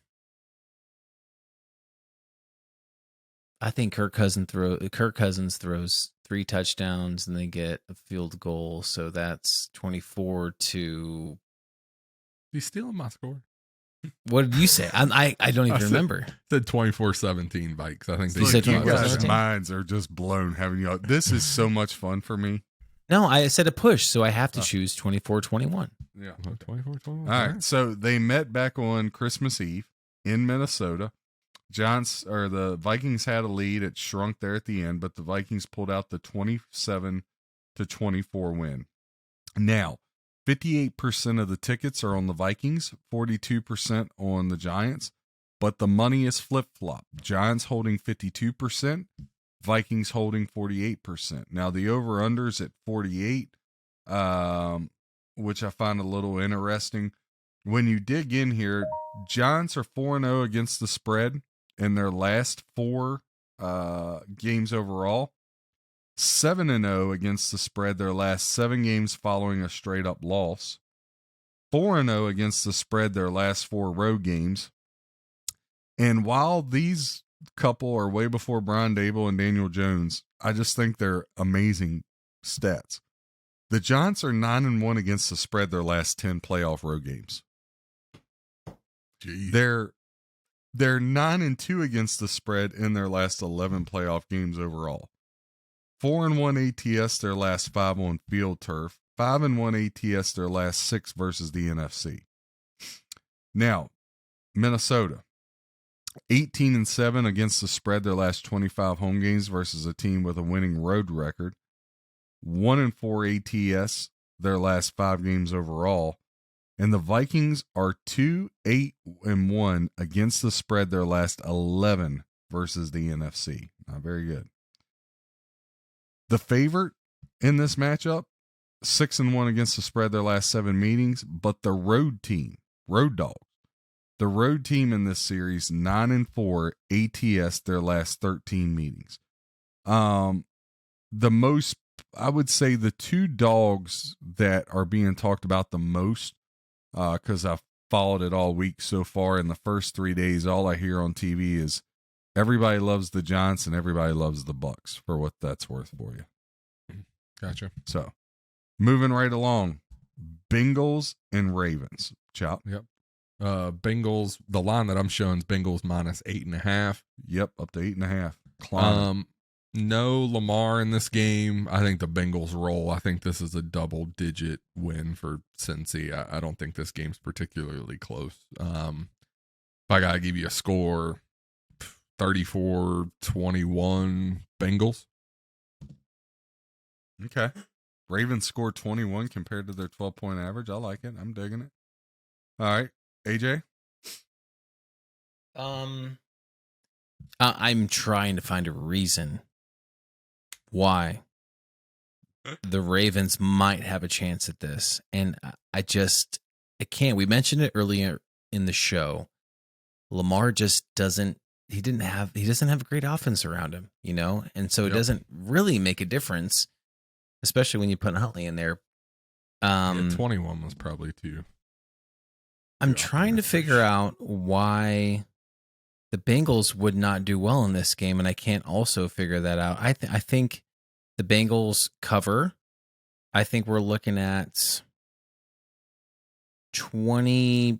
think Kirk Cousins throws 3 touchdowns and they get a field goal, so that's 24-. He's stealing my score. What did you say? I don't even I said- remember. Said 24-17 Vikes. I think You Look, said you 24-17? guys' minds are just blown having you. This is so much fun for me. No, I said a push, so I have to choose 24-21. Yeah. 24-21. All right. So they met back on Christmas Eve in Minnesota. The Vikings had a lead. It shrunk there at the end, but the Vikings pulled out the 27-24 win. Now, 58% of the tickets are on the Vikings, 42% on the Giants, but the money is flip-flop. Giants holding 52%, Vikings holding 48%. Now, the over-under's at 48, which I find a little interesting. When you dig in here, Giants are 4-0 against the spread in their last 4 games overall. 7-0 against the spread their last 7 games following a straight-up loss. 4-0 against the spread their last 4 road games. And while these couple are way before Brian Dable and Daniel Jones, I just think they're amazing stats. The Giants are 9-1 against the spread their last 10 playoff road games. Jeez. They're 9-2 against the spread in their last 11 playoff games overall. 4-1 ATS their last 5 on field turf. 5-1 ATS their last 6 versus the NFC. Now, Minnesota, 18-7 against the spread their last 25 home games versus a team with a winning road record. 1-4 ATS their last 5 games overall. And the Vikings are 2-8-1 against the spread their last 11 versus the NFC. Not very good. The favorite in this matchup, 6-1 against the spread their last 7 meetings, but the road team, road dogs, the road team in this series, 9-4 ATS their last 13 meetings. The most, I would say, the 2 dogs that are being talked about the most, because I've followed it all week so far. In the first 3 days, all I hear on TV is everybody loves the Giants and everybody loves the Bucks, for what that's worth for you. Gotcha. So, moving right along, Bengals and Ravens. Chop. Yep. Bengals. The line that I'm showing is Bengals minus 8.5. Yep, up to 8.5. Climbing. No Lamar in this game. I think the Bengals roll. I think this is a double-digit win for Cincy. I don't think this game's particularly close. If I got to give you a score, 34-21 Bengals. Okay. Ravens scored 21 compared to their 12-point average. I like it. I'm digging it. All right. AJ? I'm trying to find a reason why the Ravens might have a chance at this. And I can't. We mentioned it earlier in the show. Lamar just doesn't have a great offense around him, you know? And so it doesn't really make a difference, especially when you put Huntley in there. 21 was probably too. I'm trying to figure out why the Bengals would not do well in this game, and I can't also figure that out. I think the Bengals cover. I think we're looking at 20.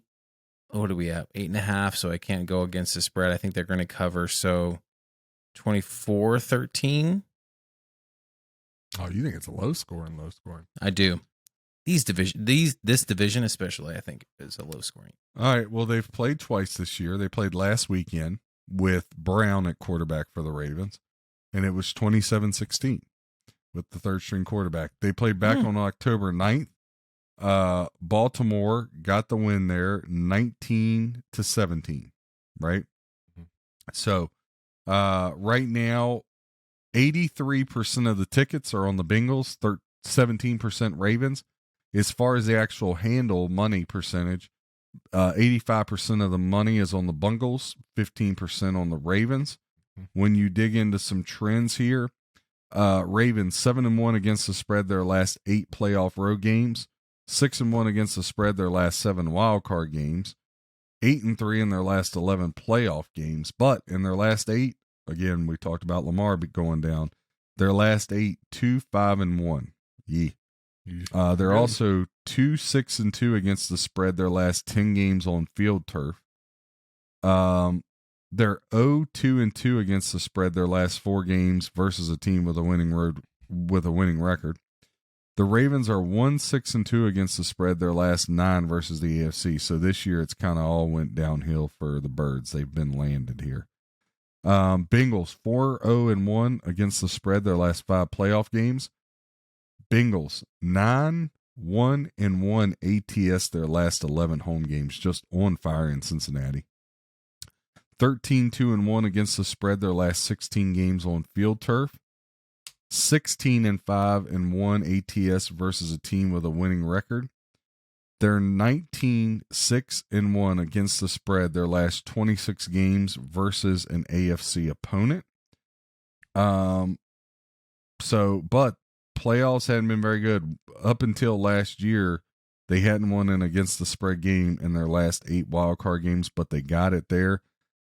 What do we have? 8.5. So I can't go against the spread. I think they're going to cover. So 24-13. Oh, you think it's a low scoring? I do. This division especially, I think, is a low scoring. All right. Well, they've played twice this year. They played last weekend with Brown at quarterback for the Ravens, and it was 27-16 with the third string quarterback. They played back on October 9th. Baltimore got the win there, 19-17, right? Mm-hmm. So, right now, 83% of the tickets are on the Bengals, 17% Ravens. As far as the actual handle money percentage, 85% of the money is on the Bengals, 15% on the Ravens. When you dig into some trends here, Ravens 7-1 against the spread their last 8 playoff road games, 6-1 against the spread their last 7 wild card games, 8-3 in their last 11 playoff games. But in their last 8, again, we talked about Lamar going down. Their last 8, 2-5-1. Yeah. They're also 2-6-2 against the spread their last 10 games on field turf. They're 0-2-2 against the spread their last 4 games versus a team with a winning record. The Ravens are 1-6-2 against the spread their last 9 versus the AFC. So this year it's kind of all went downhill for the Birds. They've been landed here. Bengals 4-0-1 against the spread their last 5 playoff games. Bengals 9-1-1 ATS their last 11 home games, just on fire in Cincinnati. 13-2-1 against the spread their last 16 games on field turf. 16-5-1 ATS versus a team with a winning record. They're 19-6-1 against the spread their last 26 games versus an AFC opponent. But playoffs hadn't been very good. Up until last year, they hadn't won an against the spread game in their last 8 wild card games, but they got it there.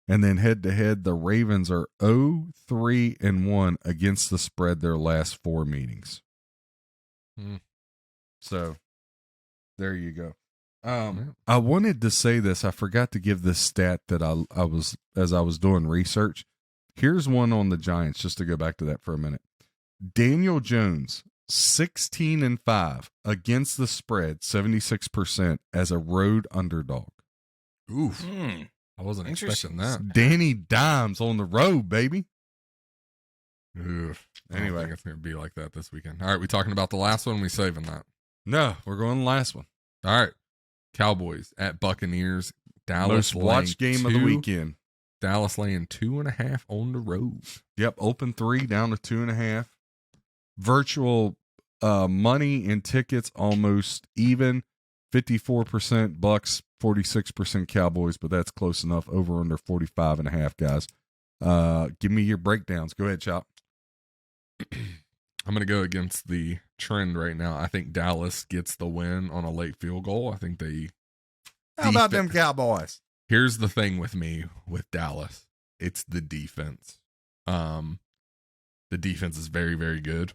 And then head to head, the Ravens are 0-3-1 against the spread their last 4 meetings. So there you go. I wanted to say this. I forgot to give this stat that I was as I was doing research. Here's one on the Giants, just to go back to that for a minute. Daniel Jones, 16-5 against the spread, 76% as a road underdog. Oof. I wasn't expecting that. Danny Dimes on the road, baby. Oof. Anyway. I don't think it's going to be like that this weekend. All right, we talking about the last one? We saving that? No, we're going to the last one. All right. Cowboys at Buccaneers. Dallas Most watched game of the weekend. Dallas laying 2.5 on the road. Yep, open 3 down to 2.5. Virtual money and tickets almost even. 54% Bucks, 46% Cowboys, but that's close enough. Over under 45.5, guys. Give me your breakdowns. Go ahead, Chop. I'm going to go against the trend right now. I think Dallas gets the win on a late field goal. I think they... How about them Cowboys? Here's the thing with me with Dallas. It's the defense. The defense is very, very good.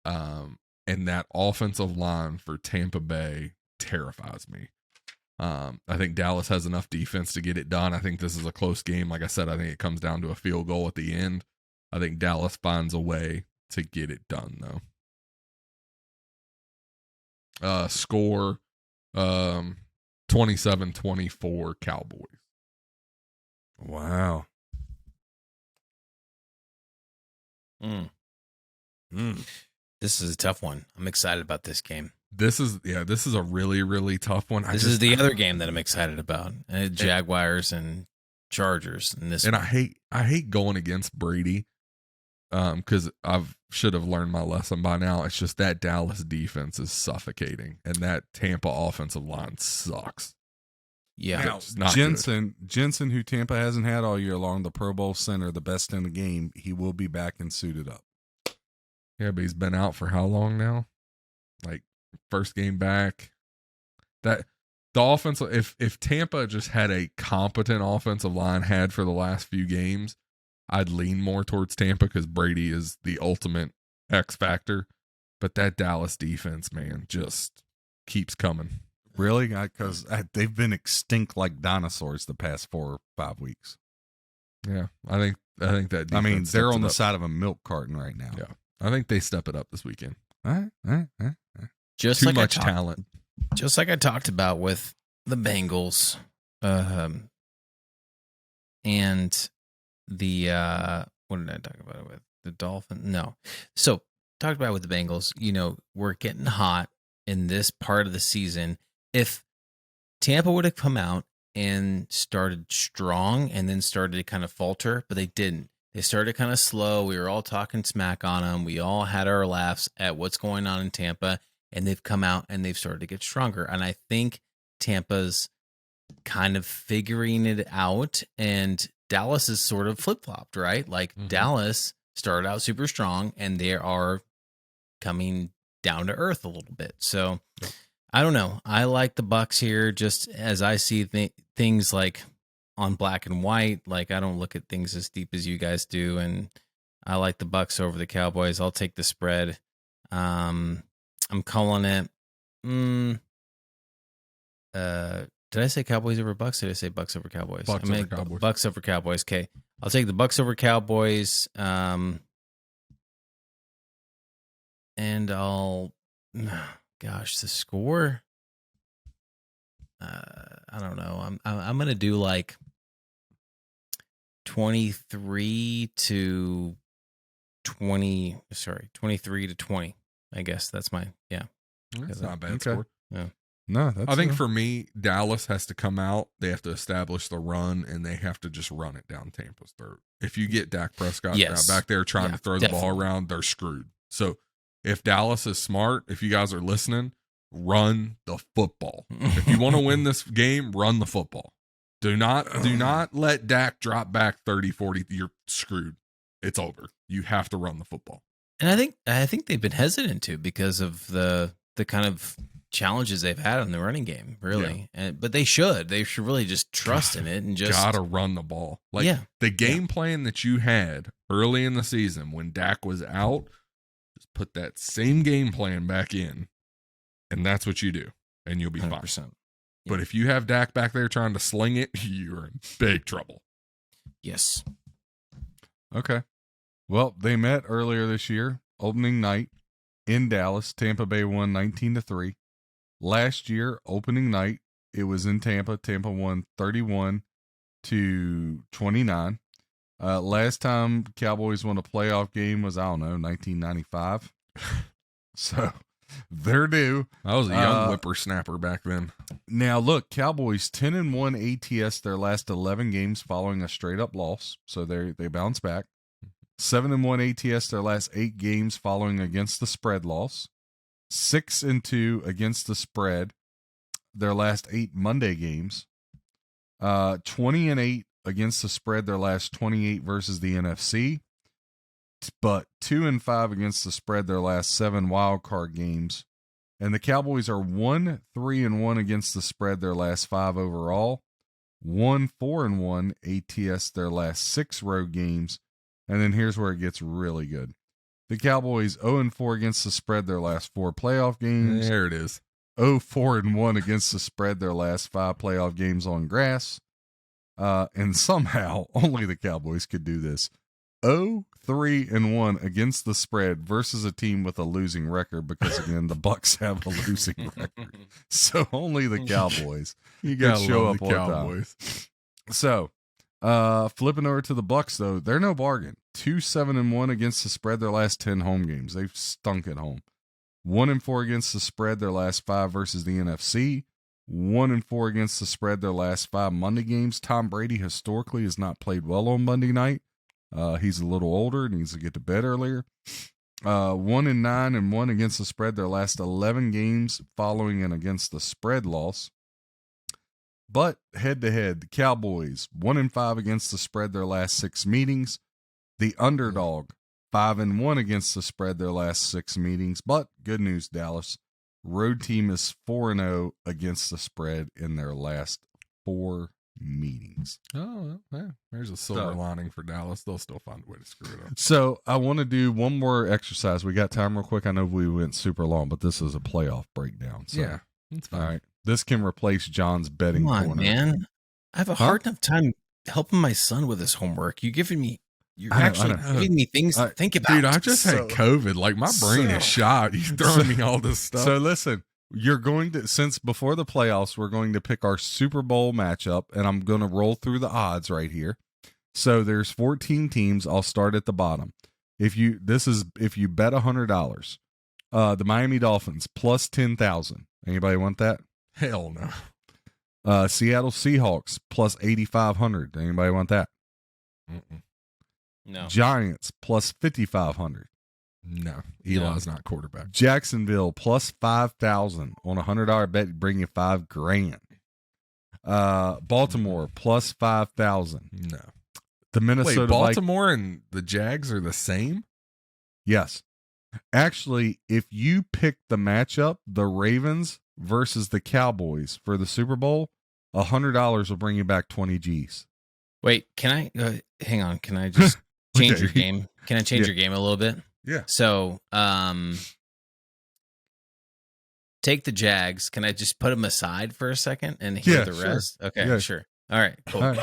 And that offensive line for Tampa Bay terrifies me. I think Dallas has enough defense to get it done. I think this is a close game. Like I said, I think it comes down to a field goal at the end. I think Dallas finds a way to get it done, though. Score 27-24 Cowboys. Wow. This is a tough one. I'm excited about this game. This is a really, really tough one. This is the other game that I'm excited about. Jaguars and Chargers. And I hate going against Brady because I should have learned my lesson by now. It's just that Dallas defense is suffocating, and that Tampa offensive line sucks. Yeah. Now, Jensen, who Tampa hasn't had all year long, the Pro Bowl center, the best in the game, he will be back and suited up. Yeah, but he's been out for how long now? Like, first game back. That the offensive, if Tampa just had a competent offensive line had for the last few games, I'd lean more towards Tampa because Brady is the ultimate X factor. But that Dallas defense, man, just keeps coming. Really? Because they've been extinct like dinosaurs the past 4 or 5 weeks. Yeah, I think that. I mean, they're on the side of a milk carton right now. Yeah, I think they step it up this weekend. Just Too like much talent. Just like I talked about with the Bengals, and the what did I talk about it with? The Dolphins? No. So talked about it with the Bengals. You know, we're getting hot in this part of the season. If Tampa would have come out and started strong and then started to kind of falter, but they didn't. They started kind of slow. We were all talking smack on them. We all had our laughs at what's going on in Tampa, and they've come out and they've started to get stronger. And I think Tampa's kind of figuring it out, and Dallas is sort of flip-flopped, right? Like Dallas started out super strong, and they are coming down to earth a little bit. So I don't know. I like the Bucs here, just as I see things like on black and white. Like, I don't look at things as deep as you guys do, and I like the Bucs over the Cowboys. I'll take the spread. I'm calling it. Did I say Cowboys over Bucs? Did I say Bucs over Cowboys? Bucs over Cowboys. Bucs over Cowboys. Okay, I'll take the Bucs over Cowboys. And I'll. Gosh, the score. I don't know. I'm gonna do like 23 to 20. Sorry, 23 to 20. I guess that's my That's not a bad Okay. score. Yeah. No, that's I think for me, Dallas has to come out. They have to establish the run, and they have to just run it down Tampa's throat. If you get Dak Prescott back there trying to throw the ball around, they're screwed. So if Dallas is smart, if you guys are listening, run the football. If you want to win this game, run the football. Do not let Dak drop back 30, 40. You're screwed. It's over. You have to run the football. And I think they've been hesitant to because of the kind of challenges they've had in the running game, really. But they should really just trust in it and just gotta run the ball. Like the game plan that you had early in the season when Dak was out, just put that same game plan back in, and that's what you do, and you'll be 100%. fine. But if you have Dak back there trying to sling it, you're in big trouble. Yes. Okay. Well, they met earlier this year, opening night in Dallas. Tampa Bay won 19-3. Last year, opening night, it was in Tampa. Tampa won 31-29. Last time Cowboys won a playoff game was, 1995. So they're due. I was a young whippersnapper back then. Now, look, Cowboys 10-1 ATS their last 11 games following a straight-up loss. So they bounce back. 7-1 ATS their last 8 games following against the spread loss. 6-2 against the spread their last 8 Monday games. 20-8 against the spread their last 28 versus the NFC. But 2-5 against the spread their last 7 wild card games. And the Cowboys are 1-3-1 against the spread their last 5 overall. 1-4-1 ATS their last 6 road games. And then here's where it gets really good. The Cowboys 0-4 against the spread their last 4 playoff games. There it is. 0-4-1 against the spread their last 5 playoff games on grass. And somehow only the Cowboys could do this. 0-3-1 against the spread versus a team with a losing record, because again the Bucs have a losing record. So only the Cowboys You got to show love up the on time. Cowboys. So, flipping over to the Bucs though, they're no bargain. 2-7-1 against the spread their last 10 home games. They've stunk at home. 1-4 against the spread their last 5 versus the NFC. 1-4 against the spread their last 5 Monday games. Tom Brady historically has not played well on Monday night. He's a little older, needs to get to bed earlier. 1-9-1 against the spread their last 11 games following an against the spread loss. But head to head, the Cowboys 1-5 against the spread their last 6 meetings. The underdog 5-1 against the spread their last 6 meetings. But good news, Dallas, road team is 4-0 against the spread in their last 4 meetings. Oh, yeah. There's a silver lining for Dallas. They'll still find a way to screw it up. So I want to do one more exercise. We got time real quick. I know we went super long, but this is a playoff breakdown. So. Yeah, that's fine. All right. This can replace John's betting Come on, corner. man. I have a hard enough time helping my son with his homework. You're actually giving me things to think about. Dude, I just had COVID. Like, my brain is shot. He's throwing me all this stuff. So listen, you're going to, since before the playoffs, we're going to pick our Super Bowl matchup, and I'm going to roll through the odds right here. So there's 14 teams. I'll start at the bottom. If you bet $100, the Miami Dolphins plus 10,000. Anybody want that? Hell no. Seattle Seahawks plus 8,500. Anybody want that? Mm-mm. No. Giants plus 5,500. No. Eli's not quarterback. Jacksonville plus 5,000 on $100 bet, bring you $5,000. Baltimore plus 5,000. No. The Minnesota Wait, Baltimore and the Jags are the same? Yes. Actually, if you pick the matchup, the Ravens versus the Cowboys for the Super Bowl, $100 will bring you back 20 G's. Wait, can I hang on? Can I just change your game? Can I change your game a little bit? Yeah. So, take the Jags. Can I just put them aside for a second and hear the rest? Okay, Yeah. sure. All right, cool. All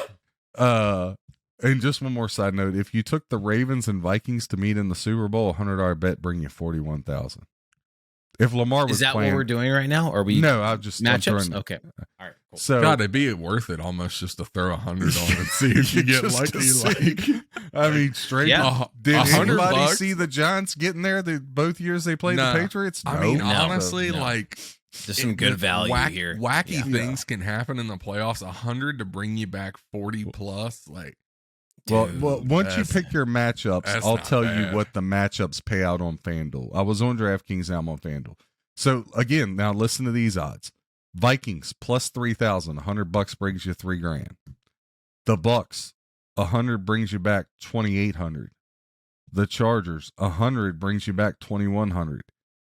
right. And just one more side note: if you took the Ravens and Vikings to meet in the Super Bowl, $100 bet bring you 41,000. If Lamar was Is that playing, what we're doing right now? Or are we? No, I've just matchups. Okay. All right. Cool. So God, it'd be worth it almost just to throw 100 on and see if you get Just to lucky. see. Like, I mean, straight. Yeah. Did anybody $100? see the Giants getting there? Both years they played No. the Patriots. I mean, No. honestly, No. like, There's some good value here. Wacky Yeah. things can happen in the playoffs. 100 to bring you back 40 plus. Like, Well, Dude, once you pick your matchups, that's I'll not tell bad. you what the matchups pay out on FanDuel. I was on DraftKings, now I'm on FanDuel. So again, now listen to these odds: Vikings plus 3,000, $100 brings you $3,000. The Bucks, 100 brings you back 2,800. The Chargers, 100 brings you back 2,100.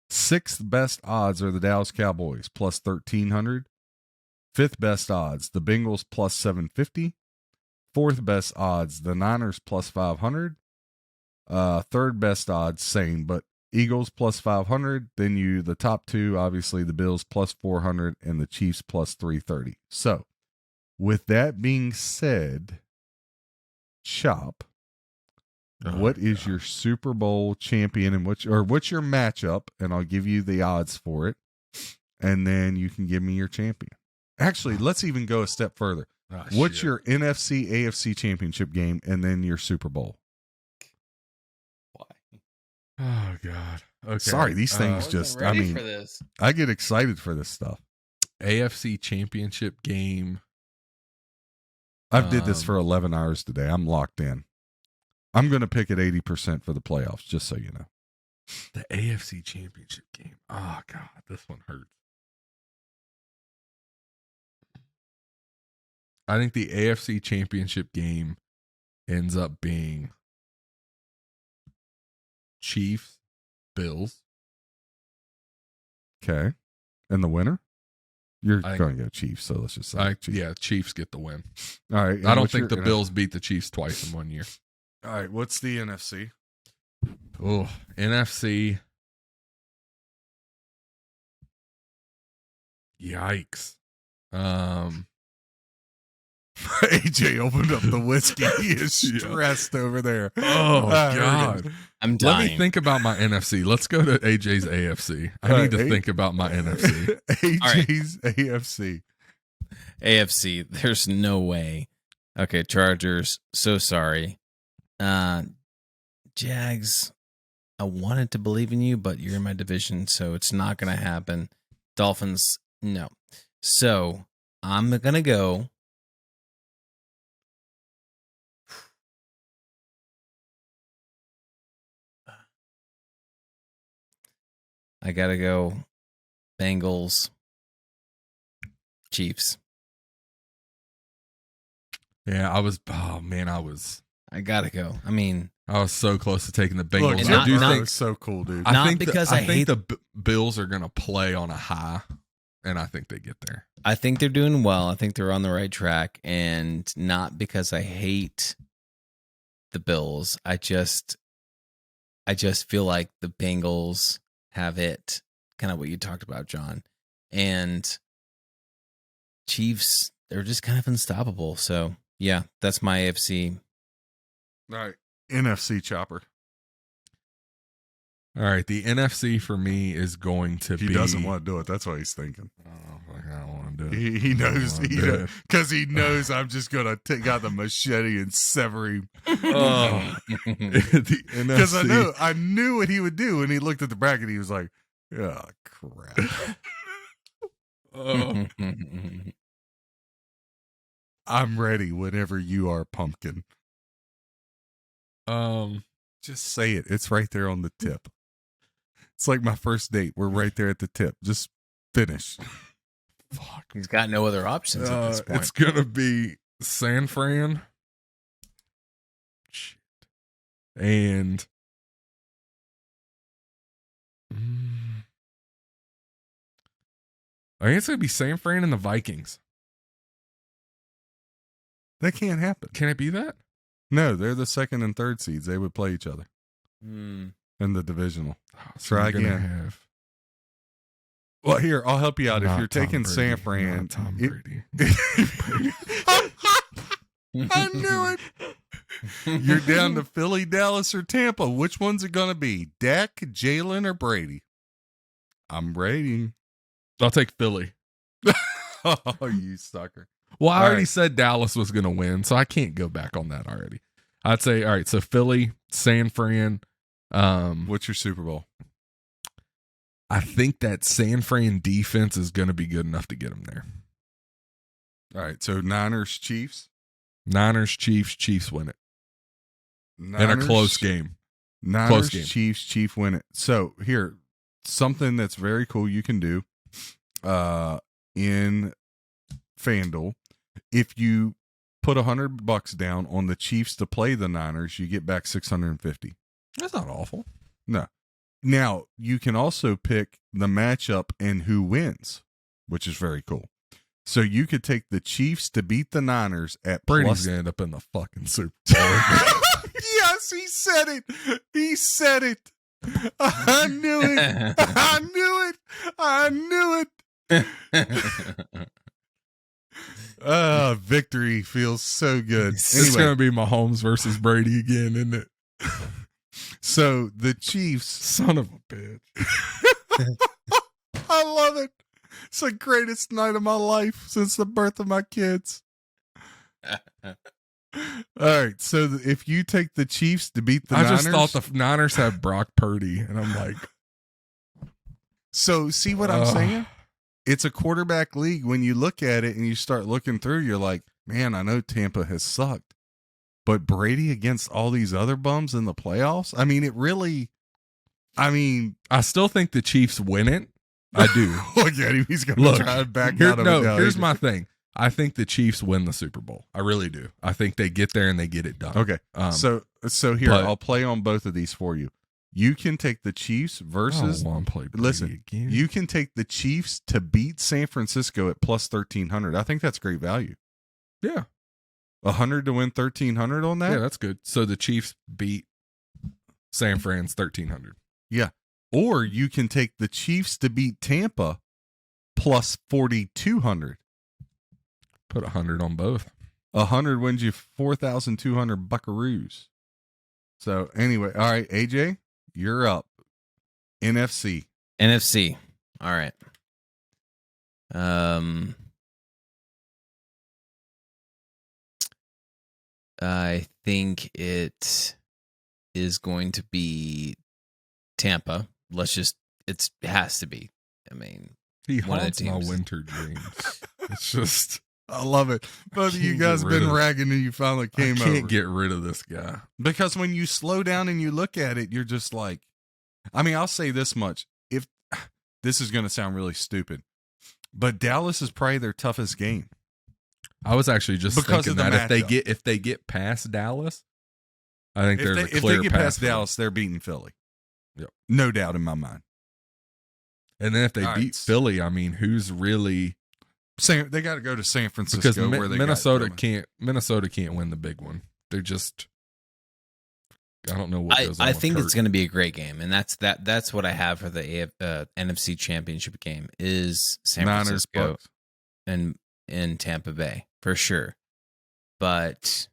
Sixth best odds are the Dallas Cowboys plus 1,300. Fifth best odds, the Bengals plus 750. Fourth best odds, the Niners plus 500. Third best odds, same, but Eagles plus 500. Then the top two, obviously the Bills plus 400 and the Chiefs plus 330. So with that being said, Chop, what is your Super Bowl champion and what's your matchup? And I'll give you the odds for it. And then you can give me your champion. Actually, let's even go a step further. What's your NFC, AFC championship game and then your Super Bowl? Oh God. Okay. Sorry, these things For this. I get excited for this stuff. AFC championship game. I've did this for 11 hours today. I'm locked in. I'm going to pick at 80% for the playoffs, just so you know. The AFC championship game. Oh God, this one hurts. I think the AFC championship game ends up being Chiefs, Bills. Okay. And the winner? You're I think- going to go Chiefs, so let's just say Chiefs. Yeah, Chiefs get the win. All right. I don't think the Bills beat the Chiefs twice in 1 year. All right. What's the NFC? Oh, NFC. Yikes. AJ opened up the whiskey. He is stressed over there. Oh, God. I'm Let dying. me think about my NFC. Let's go to AJ's AFC. I need to think about my NFC. AJ's AFC. AFC, there's no way. Okay, Chargers, so sorry. Jags, I wanted to believe in you, but you're in my division, so it's not going to happen. Dolphins, no. So I'm going to go. I got to go Bengals, Chiefs. Yeah, I was I got to go. I mean, I was so close to taking the Bengals. And I not- do not- think so cool, dude. Not think because I I think hate- the Bills are going to play on a high, and I think they get there. I think they're doing well. I think they're on the right track, and not because I hate the Bills. I just feel like the Bengals have it, kind of what you talked about, John. And Chiefs, they're just kind of unstoppable. So, yeah, that's my AFC. All right. NFC Chopper. All right, the NFC for me is going to be. He doesn't want to do it. That's what he's thinking. I don't want to do it. He knows. I don't wanna do it. Because he knows I'm just going to take out the machete and sever him. Oh, the Because NFC. I knew what he would do when he looked at the bracket. He was like, oh, crap. Oh. I'm ready whenever you are, Pumpkin. Just say it. It's right there on the tip. It's like my first date. We're right there at the tip. Just finish. Fuck. He's got no other options at this point. It's gonna be San Fran. Shit. And I think it's gonna be San Fran and the Vikings. That can't happen. Can it be that? No, they're the second and third seeds. They would play each other in the divisional. Try you're gonna again. have Well, here, I'll help you out. If not you're Tom taking Brady, San not Fran, Tom it- Brady. I knew it. You're down to Philly, Dallas, or Tampa. Which one's it going to be? Dak, Jalen, or Brady? I'm Brady. I'll take Philly. Oh, you sucker. Well, I All already right. said Dallas was going to win, so I can't go back on that already. I'd say, all right, so Philly, San Fran. What's your Super Bowl? I think that San Fran defense is going to be good enough to get them there. All right, so Niners, Chiefs. Niners, Chiefs win it. In a Niners, close game. Niners, Close game. Chiefs win it. So here, something that's very cool you can do in FanDuel. If you put $100 down on the Chiefs to play the Niners, you get back $650. That's not awful. No. Now, you can also pick the matchup and who wins, which is very cool. So you could take the Chiefs to beat the Niners at Brady's plus. going to end up in the fucking Super Bowl. Yes, he said it. He said it. I knew it. I knew it. I knew it. Victory feels so good. It's going to be Mahomes versus Brady again, isn't it? So the Chiefs, Son of a bitch. I love it. It's the greatest night of my life since the birth of my kids. All right. So if you take the Chiefs to beat the Niners. I just thought the Niners have Brock Purdy, and I'm like. So see what I'm saying? It's a quarterback league. When you look at it and you start looking through, you're like, man, I know Tampa has sucked. But Brady against all these other bums in the playoffs? I mean, I still think the Chiefs win it. I do. Look at him. He's going to try to back out of it. No, here's my thing. I think the Chiefs win the Super Bowl. I really do. I think they get there and they get it done. Okay. So here, I'll play on both of these for you. You can take the Chiefs versus. Listen, again. You can take the Chiefs to beat San Francisco at plus 1,300. I think that's great value. Yeah. 100 to win 1,300 on that? Yeah, that's good. So the Chiefs beat San Fran's 1,300. Yeah. Or you can take the Chiefs to beat Tampa plus 4,200. Put 100 on both. 100 wins you 4,200 buckaroos. So anyway, all right, AJ, you're up. NFC. All right. I think it is going to be Tampa. It has to be. I mean, he haunts my winter dreams. It's just, I love it. Both of you guys have been ragging and you finally came over. I can't get rid of this guy. Because when you slow down and you look at it, you're just like, I mean, I'll say this much. If this is going to sound really stupid, but Dallas is probably their toughest game. I was actually just thinking that if they get past Dallas, I think there's a clear path. If they get past Dallas, they're beating Philly. Yep. No doubt in my mind. And then if they beat Philly, I mean, who's really they got to go to San Francisco because where they Minnesota can't win the big one. They're just I don't know what goes on. I think it's going to be a great game, and that's what I have for the NFC Championship game is San Francisco and in Tampa Bay for sure. But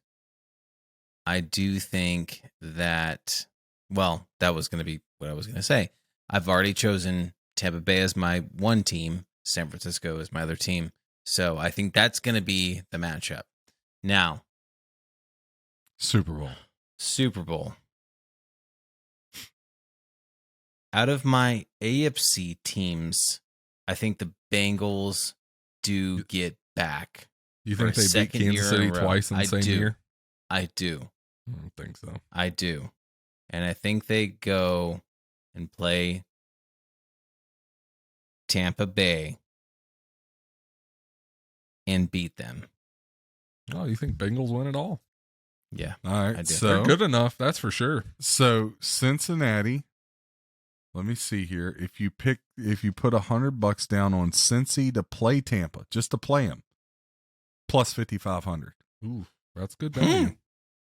I do think that that was going to be what I was going to say. I've already chosen Tampa Bay as my one team, San Francisco is my other team. So I think that's going to be the matchup. Now, Super Bowl. Out of my AFC teams, I think the Bengals do get back. You think they beat Kansas City twice in the same year? I do. I don't think so. I do. And I think they go and play Tampa Bay and beat them. Oh, you think Bengals win it all? Yeah. All right. I do. So they're good enough, that's for sure. So Cincinnati, let me see here. If you put $100 down on Cincy to play Tampa, just to play them, plus 5,500. Ooh, that's good value.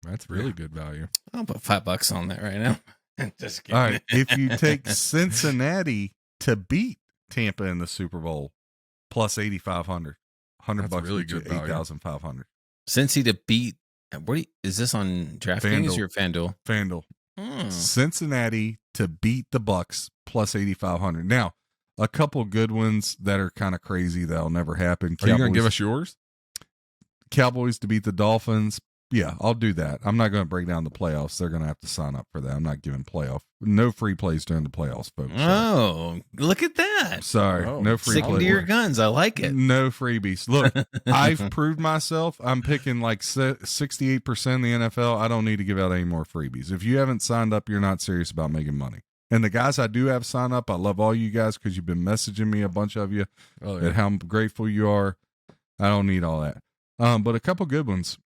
That's really good value. I'll put $5 on that right now. Just kidding. All right. If you take Cincinnati to beat Tampa in the Super Bowl, plus 8,500. $100 really good value. 8,500. Cincy to beat. Is this on DraftKings or FanDuel? FanDuel. Cincinnati to beat the Bucks plus 8,500. Now, a couple good ones that are kind of crazy that'll never happen. Are you going to give us yours? Cowboys to beat the Dolphins. Yeah, I'll do that. I'm not going to break down the playoffs. They're going to have to sign up for that. I'm not giving no free plays during the playoffs, folks. Oh, look at that. Sorry. No free plays. Sticking to your guns. I like it. No freebies. Look, I've proved myself. I'm picking like 68% in the NFL. I don't need to give out any more freebies. If you haven't signed up, you're not serious about making money. And the guys I do have signed up, I love all you guys because you've been messaging me, a bunch of you, at how grateful you are. I don't need all that. But a couple good ones.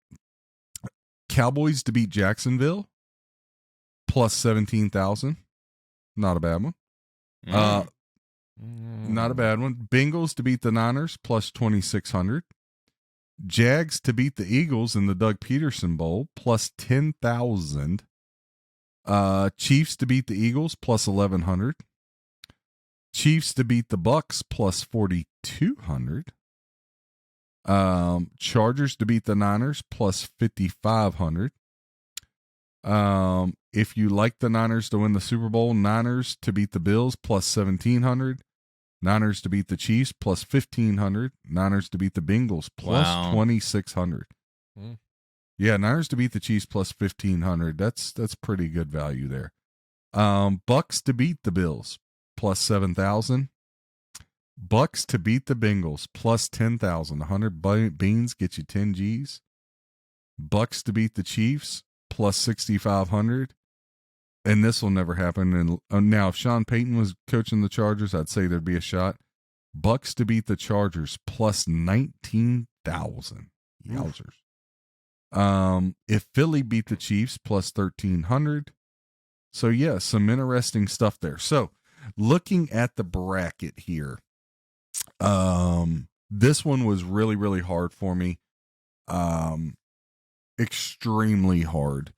Cowboys to beat Jacksonville, plus 17,000. Not a bad one. Not a bad one. Bengals to beat the Niners, plus 2,600. Jags to beat the Eagles in the Doug Peterson Bowl, plus 10,000. Chiefs to beat the Eagles plus 1,100. Chiefs to beat the Bucks plus 4,200. Chargers to beat the Niners plus 5,500. If you like the Niners to win the Super Bowl, Niners to beat the Bills plus 1,700. Niners to beat the Chiefs plus 1,500. Niners to beat the Bengals plus 2,600. Yeah, Niners to beat the Chiefs plus 1,500. That's pretty good value there. Bucks to beat the Bills plus 7,000. Bucks to beat the Bengals plus 10,000. 100 beans get you 10 G's. Bucks to beat the Chiefs plus 6,500. And this will never happen. And now, if Sean Peyton was coaching the Chargers, I'd say there'd be a shot. Bucks to beat the Chargers plus 19,000. Yowzers. If Philly beat the Chiefs plus 1,300. So yeah, some interesting stuff there. So looking at the bracket here, this one was really, really hard for me. Extremely hard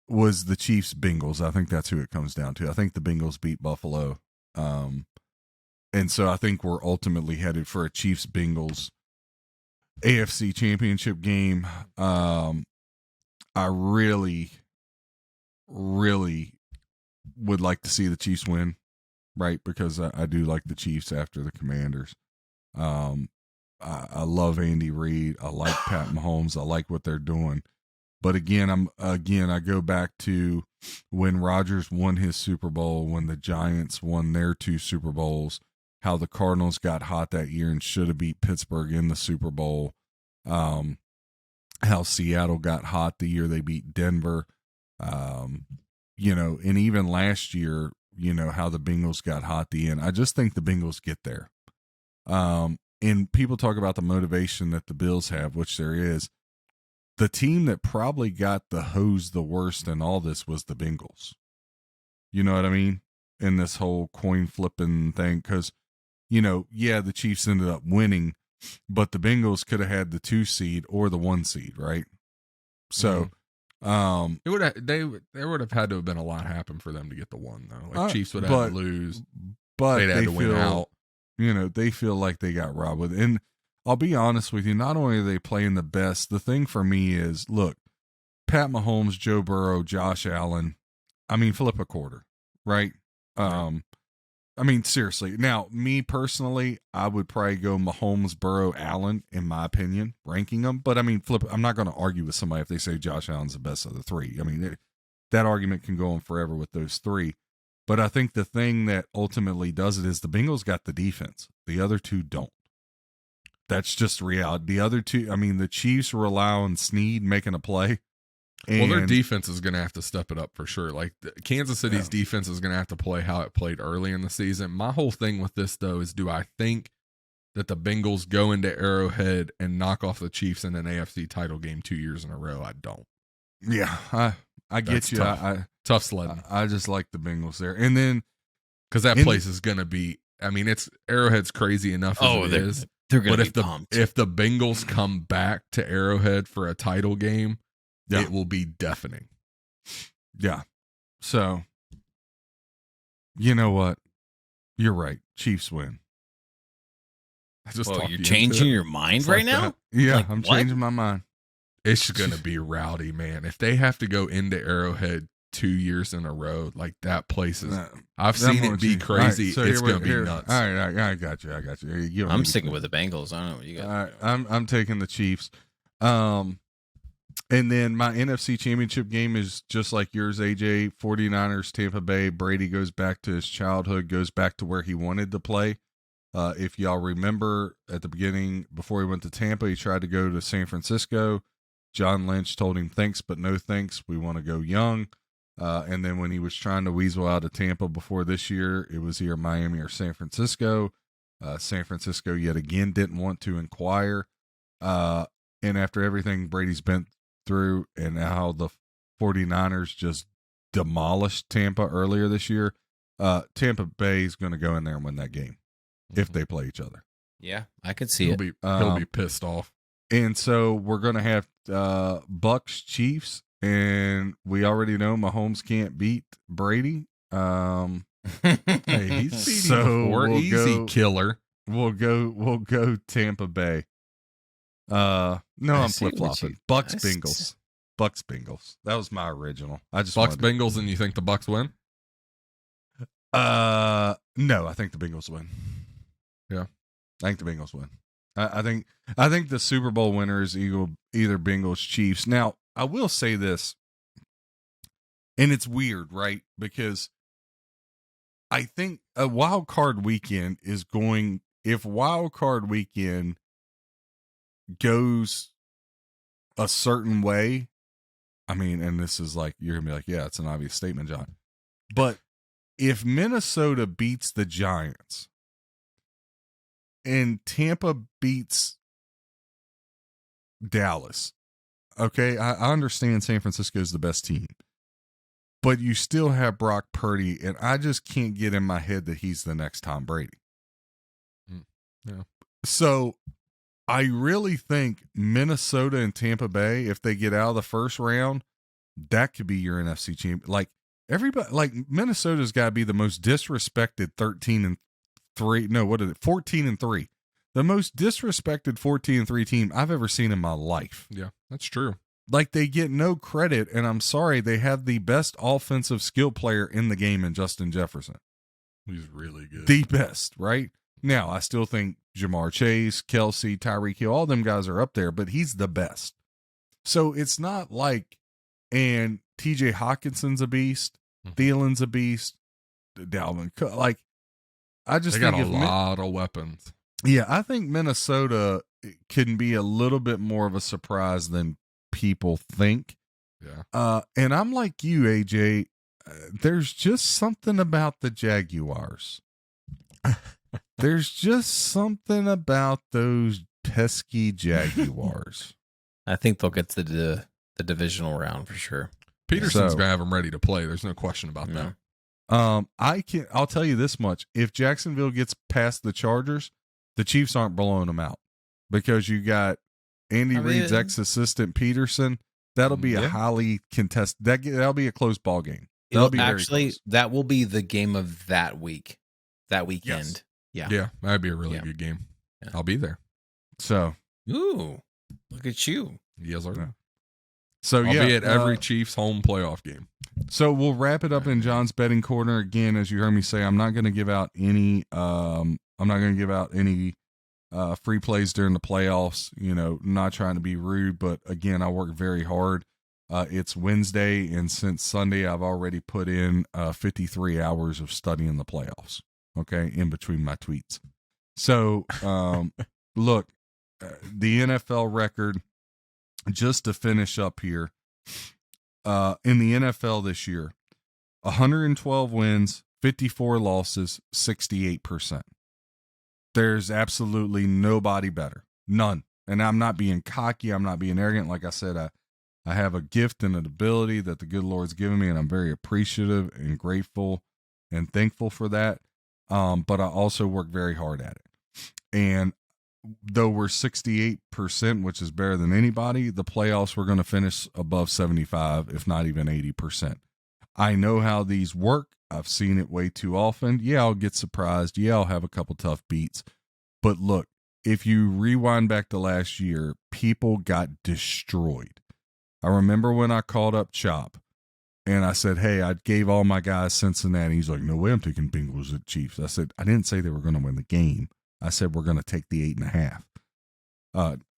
was the Chiefs Bengals. I think that's who it comes down to. I think the Bengals beat Buffalo. And so I think we're ultimately headed for a Chiefs Bengals AFC Championship game. I really, really would like to see the Chiefs win, right? Because I do like the Chiefs after the Commanders. I love Andy Reid. I like Pat Mahomes. I like what they're doing. But again, I go back to when Rodgers won his Super Bowl, when the Giants won their 2 Super Bowls, how the Cardinals got hot that year and should have beat Pittsburgh in the Super Bowl. How Seattle got hot the year they beat Denver. And even last year, how the Bengals got hot at the end. I just think the Bengals get there. And people talk about the motivation that the Bills have, which there is. The team that probably got the hose the worst in all this was the Bengals. You know what I mean? In this whole coin flipping thing. Because, the Chiefs ended up winning, but the Bengals could have had the 2 seed or the 1 seed, right? So, there would have had to have been a lot happen for them to get the 1, though. Like Chiefs would have to lose, but they'd have to win out. They feel like they got robbed with it. And I'll be honest with you, not only are they playing the best, the thing for me is, look, Pat Mahomes, Joe Burrow, Josh Allen, flip a quarter, right? Seriously. Now, me personally, I would probably go Mahomes, Burrow, Allen, in my opinion, ranking them. But, flip. I'm not going to argue with somebody if they say Josh Allen's the best of the 3. That argument can go on forever with those 3. But I think the thing that ultimately does it is the Bengals got the defense. The other 2 don't. That's just reality. The other 2, the Chiefs rely on Snead making a play. And their defense is going to have to step it up for sure. Like Kansas City's defense is going to have to play how it played early in the season. My whole thing with this, though, is do I think that the Bengals go into Arrowhead and knock off the Chiefs in an AFC title game 2 years in a row? I don't. Yeah, I get you. Tough sledding. I just like the Bengals there. And then, because that place is going to be, it's Arrowhead's crazy enough as it is. They're going to be pumped. If the Bengals come back to Arrowhead for a title game, it will be deafening. Yeah. So, you know what? You're right. Chiefs win. You're changing your mind right now? Yeah, I'm changing my mind. It's going to be rowdy, man. If they have to go into Arrowhead 2 years in a row, like that place is, I've seen it be crazy. Right, so it's going to be nuts. All right, I got you. I'm sticking with the Bengals. I don't know what you got. All right, I'm taking the Chiefs. And then my NFC Championship game is just like yours, AJ. 49ers, Tampa Bay. Brady goes back to his childhood, goes back to where he wanted to play. If y'all remember at the beginning, before he went to Tampa, he tried to go to San Francisco. John Lynch told him, thanks, but no thanks. We want to go young. And then when he was trying to weasel out of Tampa before this year, it was either Miami or San Francisco. San Francisco yet again didn't want to inquire. And after everything Brady's been through and how the 49ers just demolished Tampa earlier this year, Tampa Bay is going to go in there and win that game if they play each other. Yeah, I could see he'll be pissed off. And so we're going to have Bucks Chiefs and we already know Mahomes can't beat Brady. Hey, he's beating So before. we'll Easy go- killer. We'll go Tampa Bay. No, I'm see what flip flopping. you- Bucks I see- Bengals. Bucks Bengals. That was my original. I just Bucks wanted Bengals, and you think the Bucks win? no, I think the Bengals win. Yeah. I think the Bengals win. I think the Super Bowl winner is either Bengals Chiefs. Now, I will say this, and it's weird, right? Because I think a wild card weekend is going, if wild card weekend goes a certain way, I mean, and this is like, you're gonna be like, yeah, it's an obvious statement, John. But if Minnesota beats the Giants and Tampa beats Dallas, okay, I understand San Francisco is the best team, but you still have Brock Purdy, and I just can't get in my head that he's the next Tom Brady. Yeah. So I really think Minnesota and Tampa Bay, if they get out of the first round, that could be your NFC champion. Like everybody, like Minnesota's got to be the most disrespected 13-3. No, what is it? 14-3. The most disrespected 14-3 team I've ever seen in my life. Yeah, that's true. Like they get no credit, and I'm sorry, they have the best offensive skill player in the game in Justin Jefferson. He's really good. The best, right? Now, I still think Jamar Chase, Kelsey, Tyreek Hill, all them guys are up there, but he's the best. So it's not like, and TJ Hawkinson's a beast, Thielen's a beast, Dalvin Cook. Like, I just They think got a lot of weapons. Yeah, I think Minnesota can be a little bit more of a surprise than people think. Yeah. And I'm like you, AJ. There's just something about the Jaguars. There's just something about those pesky Jaguars. I think they'll get to the divisional round for sure. Peterson's So- gonna have them ready to play. There's no question about No. that. I'll tell you this much. If Jacksonville gets past the Chargers, the Chiefs aren't blowing them out because you got Andy Reid's ex-assistant Peterson. That'll be a Yeah. highly contested. That'll be a close ball game. That'll be very Actually, close. that will be the game of that week, that weekend. Yeah. Yeah, that'd be a really Yeah. good game. Yeah. I'll be there. So Ooh, look at you. Yes, sir. Yeah. So I'll yeah, be at every Chiefs home playoff game. So we'll wrap it up in John's betting corner again. As you heard me say, I'm not going to give out any. Free plays during the playoffs. You know, not trying to be rude, but again, I work very hard. It's Wednesday, and since Sunday, I've already put in 53 hours of studying the playoffs. Okay, in between my tweets. So, look, the NFL record. Just to finish up here, in the NFL this year, 112 wins, 54 losses, 68%. There's absolutely nobody better. None. And I'm not being cocky. I'm not being arrogant. Like I said, I have a gift and an ability that the good Lord's given me, and I'm very appreciative and grateful and thankful for that. But I also work very hard at it. And though we're 68%, which is better than anybody, the playoffs we're going to finish above 75, if not even 80%. I know how these work. I've seen it way too often. Yeah, I'll get surprised. Yeah, I'll have a couple tough beats. But look, if you rewind back to last year, people got destroyed. I remember when I called up Chop and I said, hey, I gave all my guys Cincinnati. He's like, no way, I'm taking Bengals at Chiefs. I said, I didn't say they were going to win the game. I said, we're going to take the 8.5.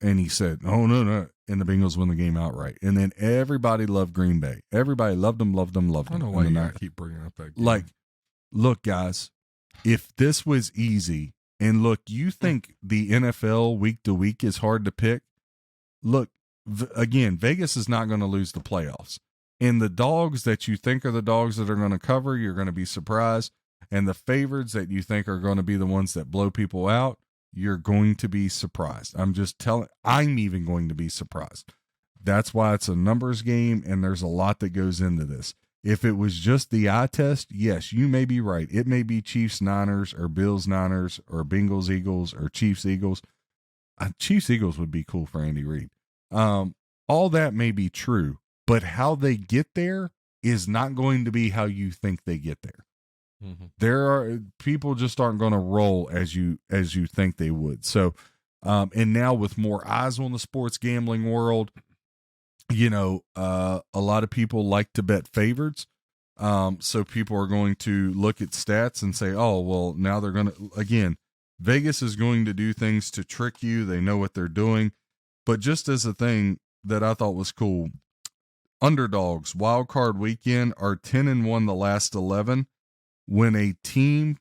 And he said, oh, no. And the Bengals win the game outright. And then everybody loved Green Bay. Everybody loved them. I don't know why you gotta keep bringing up that game. Like, look, guys, if this was easy, and look, you think the NFL week to week is hard to pick? Look, again, Vegas is not going to lose the playoffs. And the dogs that you think are the dogs that are going to cover, you're going to be surprised. And the favorites that you think are going to be the ones that blow people out, you're going to be surprised. I'm even going to be surprised. That's why it's a numbers game, and there's a lot that goes into this. If it was just the eye test, yes, you may be right. It may be Chiefs Niners or Bills Niners or Bengals Eagles or Chiefs Eagles. Chiefs Eagles would be cool for Andy Reid. All that may be true, but how they get there is not going to be how you think they get there. Mhm. There are people just aren't going to roll as you think they would. So, and now with more eyes on the sports gambling world, a lot of people like to bet favorites. So people are going to look at stats and say, oh, well, now they're going to, again, Vegas is going to do things to trick you. They know what they're doing. But just as a thing that I thought was cool, underdogs, wild card weekend are 10-1 the last 11 when a team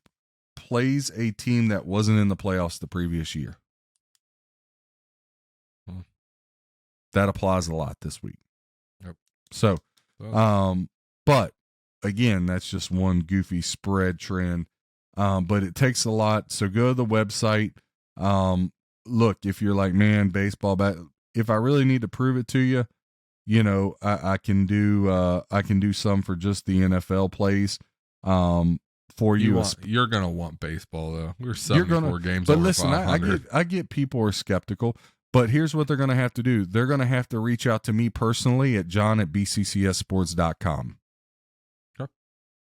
plays a team that wasn't in the playoffs the previous year. That applies a lot this week. Yep. So, but again, that's just one goofy spread trend. But it takes a lot. So go to the website. Look, if you're like, man, baseball bat, if I really need to prove it to you, I can do some for just the NFL plays. For you, you're gonna want baseball though. We're 74 games. But over listen, 500. I get people are skeptical. But here's what they're going to have to do. They're going to have to reach out to me personally at john@bccsports.com. Sure.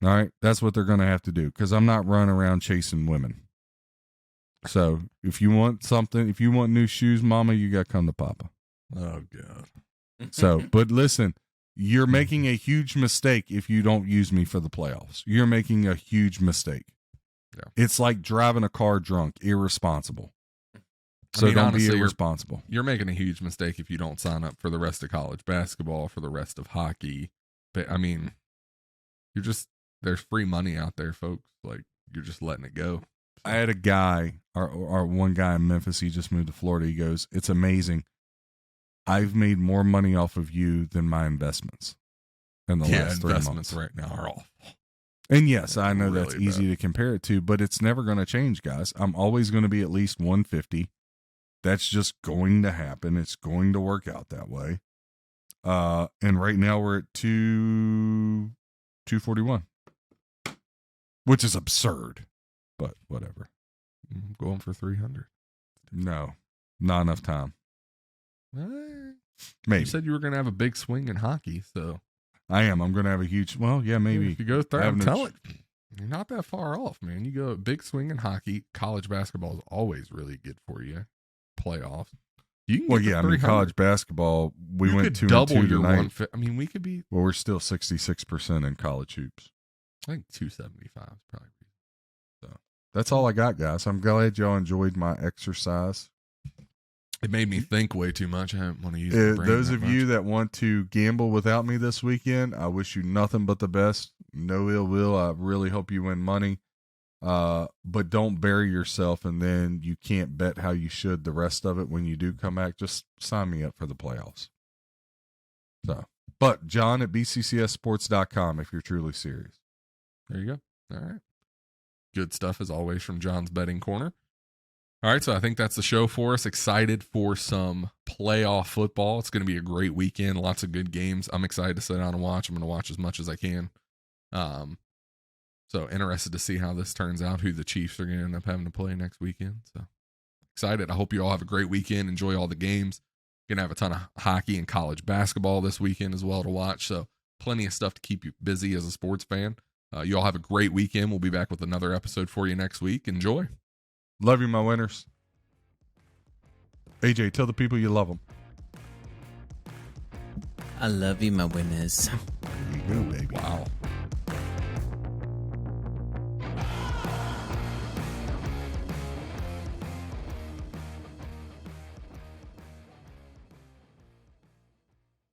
All right. That's what they're going to have to do because I'm not running around chasing women. So if you want something, if you want new shoes, mama, you got to come to Papa. Oh, God. So, but listen, you're making a huge mistake if you don't use me for the playoffs. You're making a huge mistake. Yeah. It's like driving a car drunk, irresponsible. So don't honestly, be irresponsible. You're making a huge mistake if you don't sign up for the rest of college basketball, for the rest of hockey. But I mean, there's free money out there, folks. Like, you're just letting it go. I had a guy, our one guy in Memphis, he just moved to Florida. He goes, it's amazing. I've made more money off of you than my investments in the last 3 months. Investments right now are awful. And yes, I know Really that's easy to compare it to, but it's never going to change, guys. I'm always going to be at least 150. That's just going to happen. It's going to work out that way. And right now we're at 241, which is absurd, but whatever. I'm going for 300. No, not enough time. You Maybe. said you were going to have a big swing in hockey, so I am. I'm going to have a huge, well, yeah, maybe. if you go through, I'm Average. telling you're not that far off, man. You go a big swing in hockey. College basketball is always really good for you. Playoffs. You can Well, get to yeah, I mean, 300. college basketball, we You went could 2 double and 2 your tonight. 150. I mean, we could be, Well, we're still 66% in college hoops. I think 275 is probably. That's all I got, guys. I'm glad y'all enjoyed my exercise. It made me think way too much. I didn't want to use my brain Those that of you much. that want to gamble without me this weekend, I wish you nothing but the best. No ill will. I really hope you win money. But don't bury yourself and then you can't bet how you should the rest of it when you do come back. Just sign me up for the playoffs. So, but John at bccsports.com if you're truly serious. There you go. All right. Good stuff as always from John's Betting Corner. All right, so I think that's the show for us. Excited for some playoff football. It's going to be a great weekend. Lots of good games. I'm excited to sit down and watch. I'm going to watch as much as I can. So interested to see how this turns out, who the Chiefs are going to end up having to play next weekend. So excited. I hope you all have a great weekend. Enjoy all the games. Going to have a ton of hockey and college basketball this weekend as well to watch. So plenty of stuff to keep you busy as a sports fan. You all have a great weekend. We'll be back with another episode for you next week. Enjoy. Love you, my winners. AJ, tell the people you love them. I love you, my winners. There you go, baby. Wow.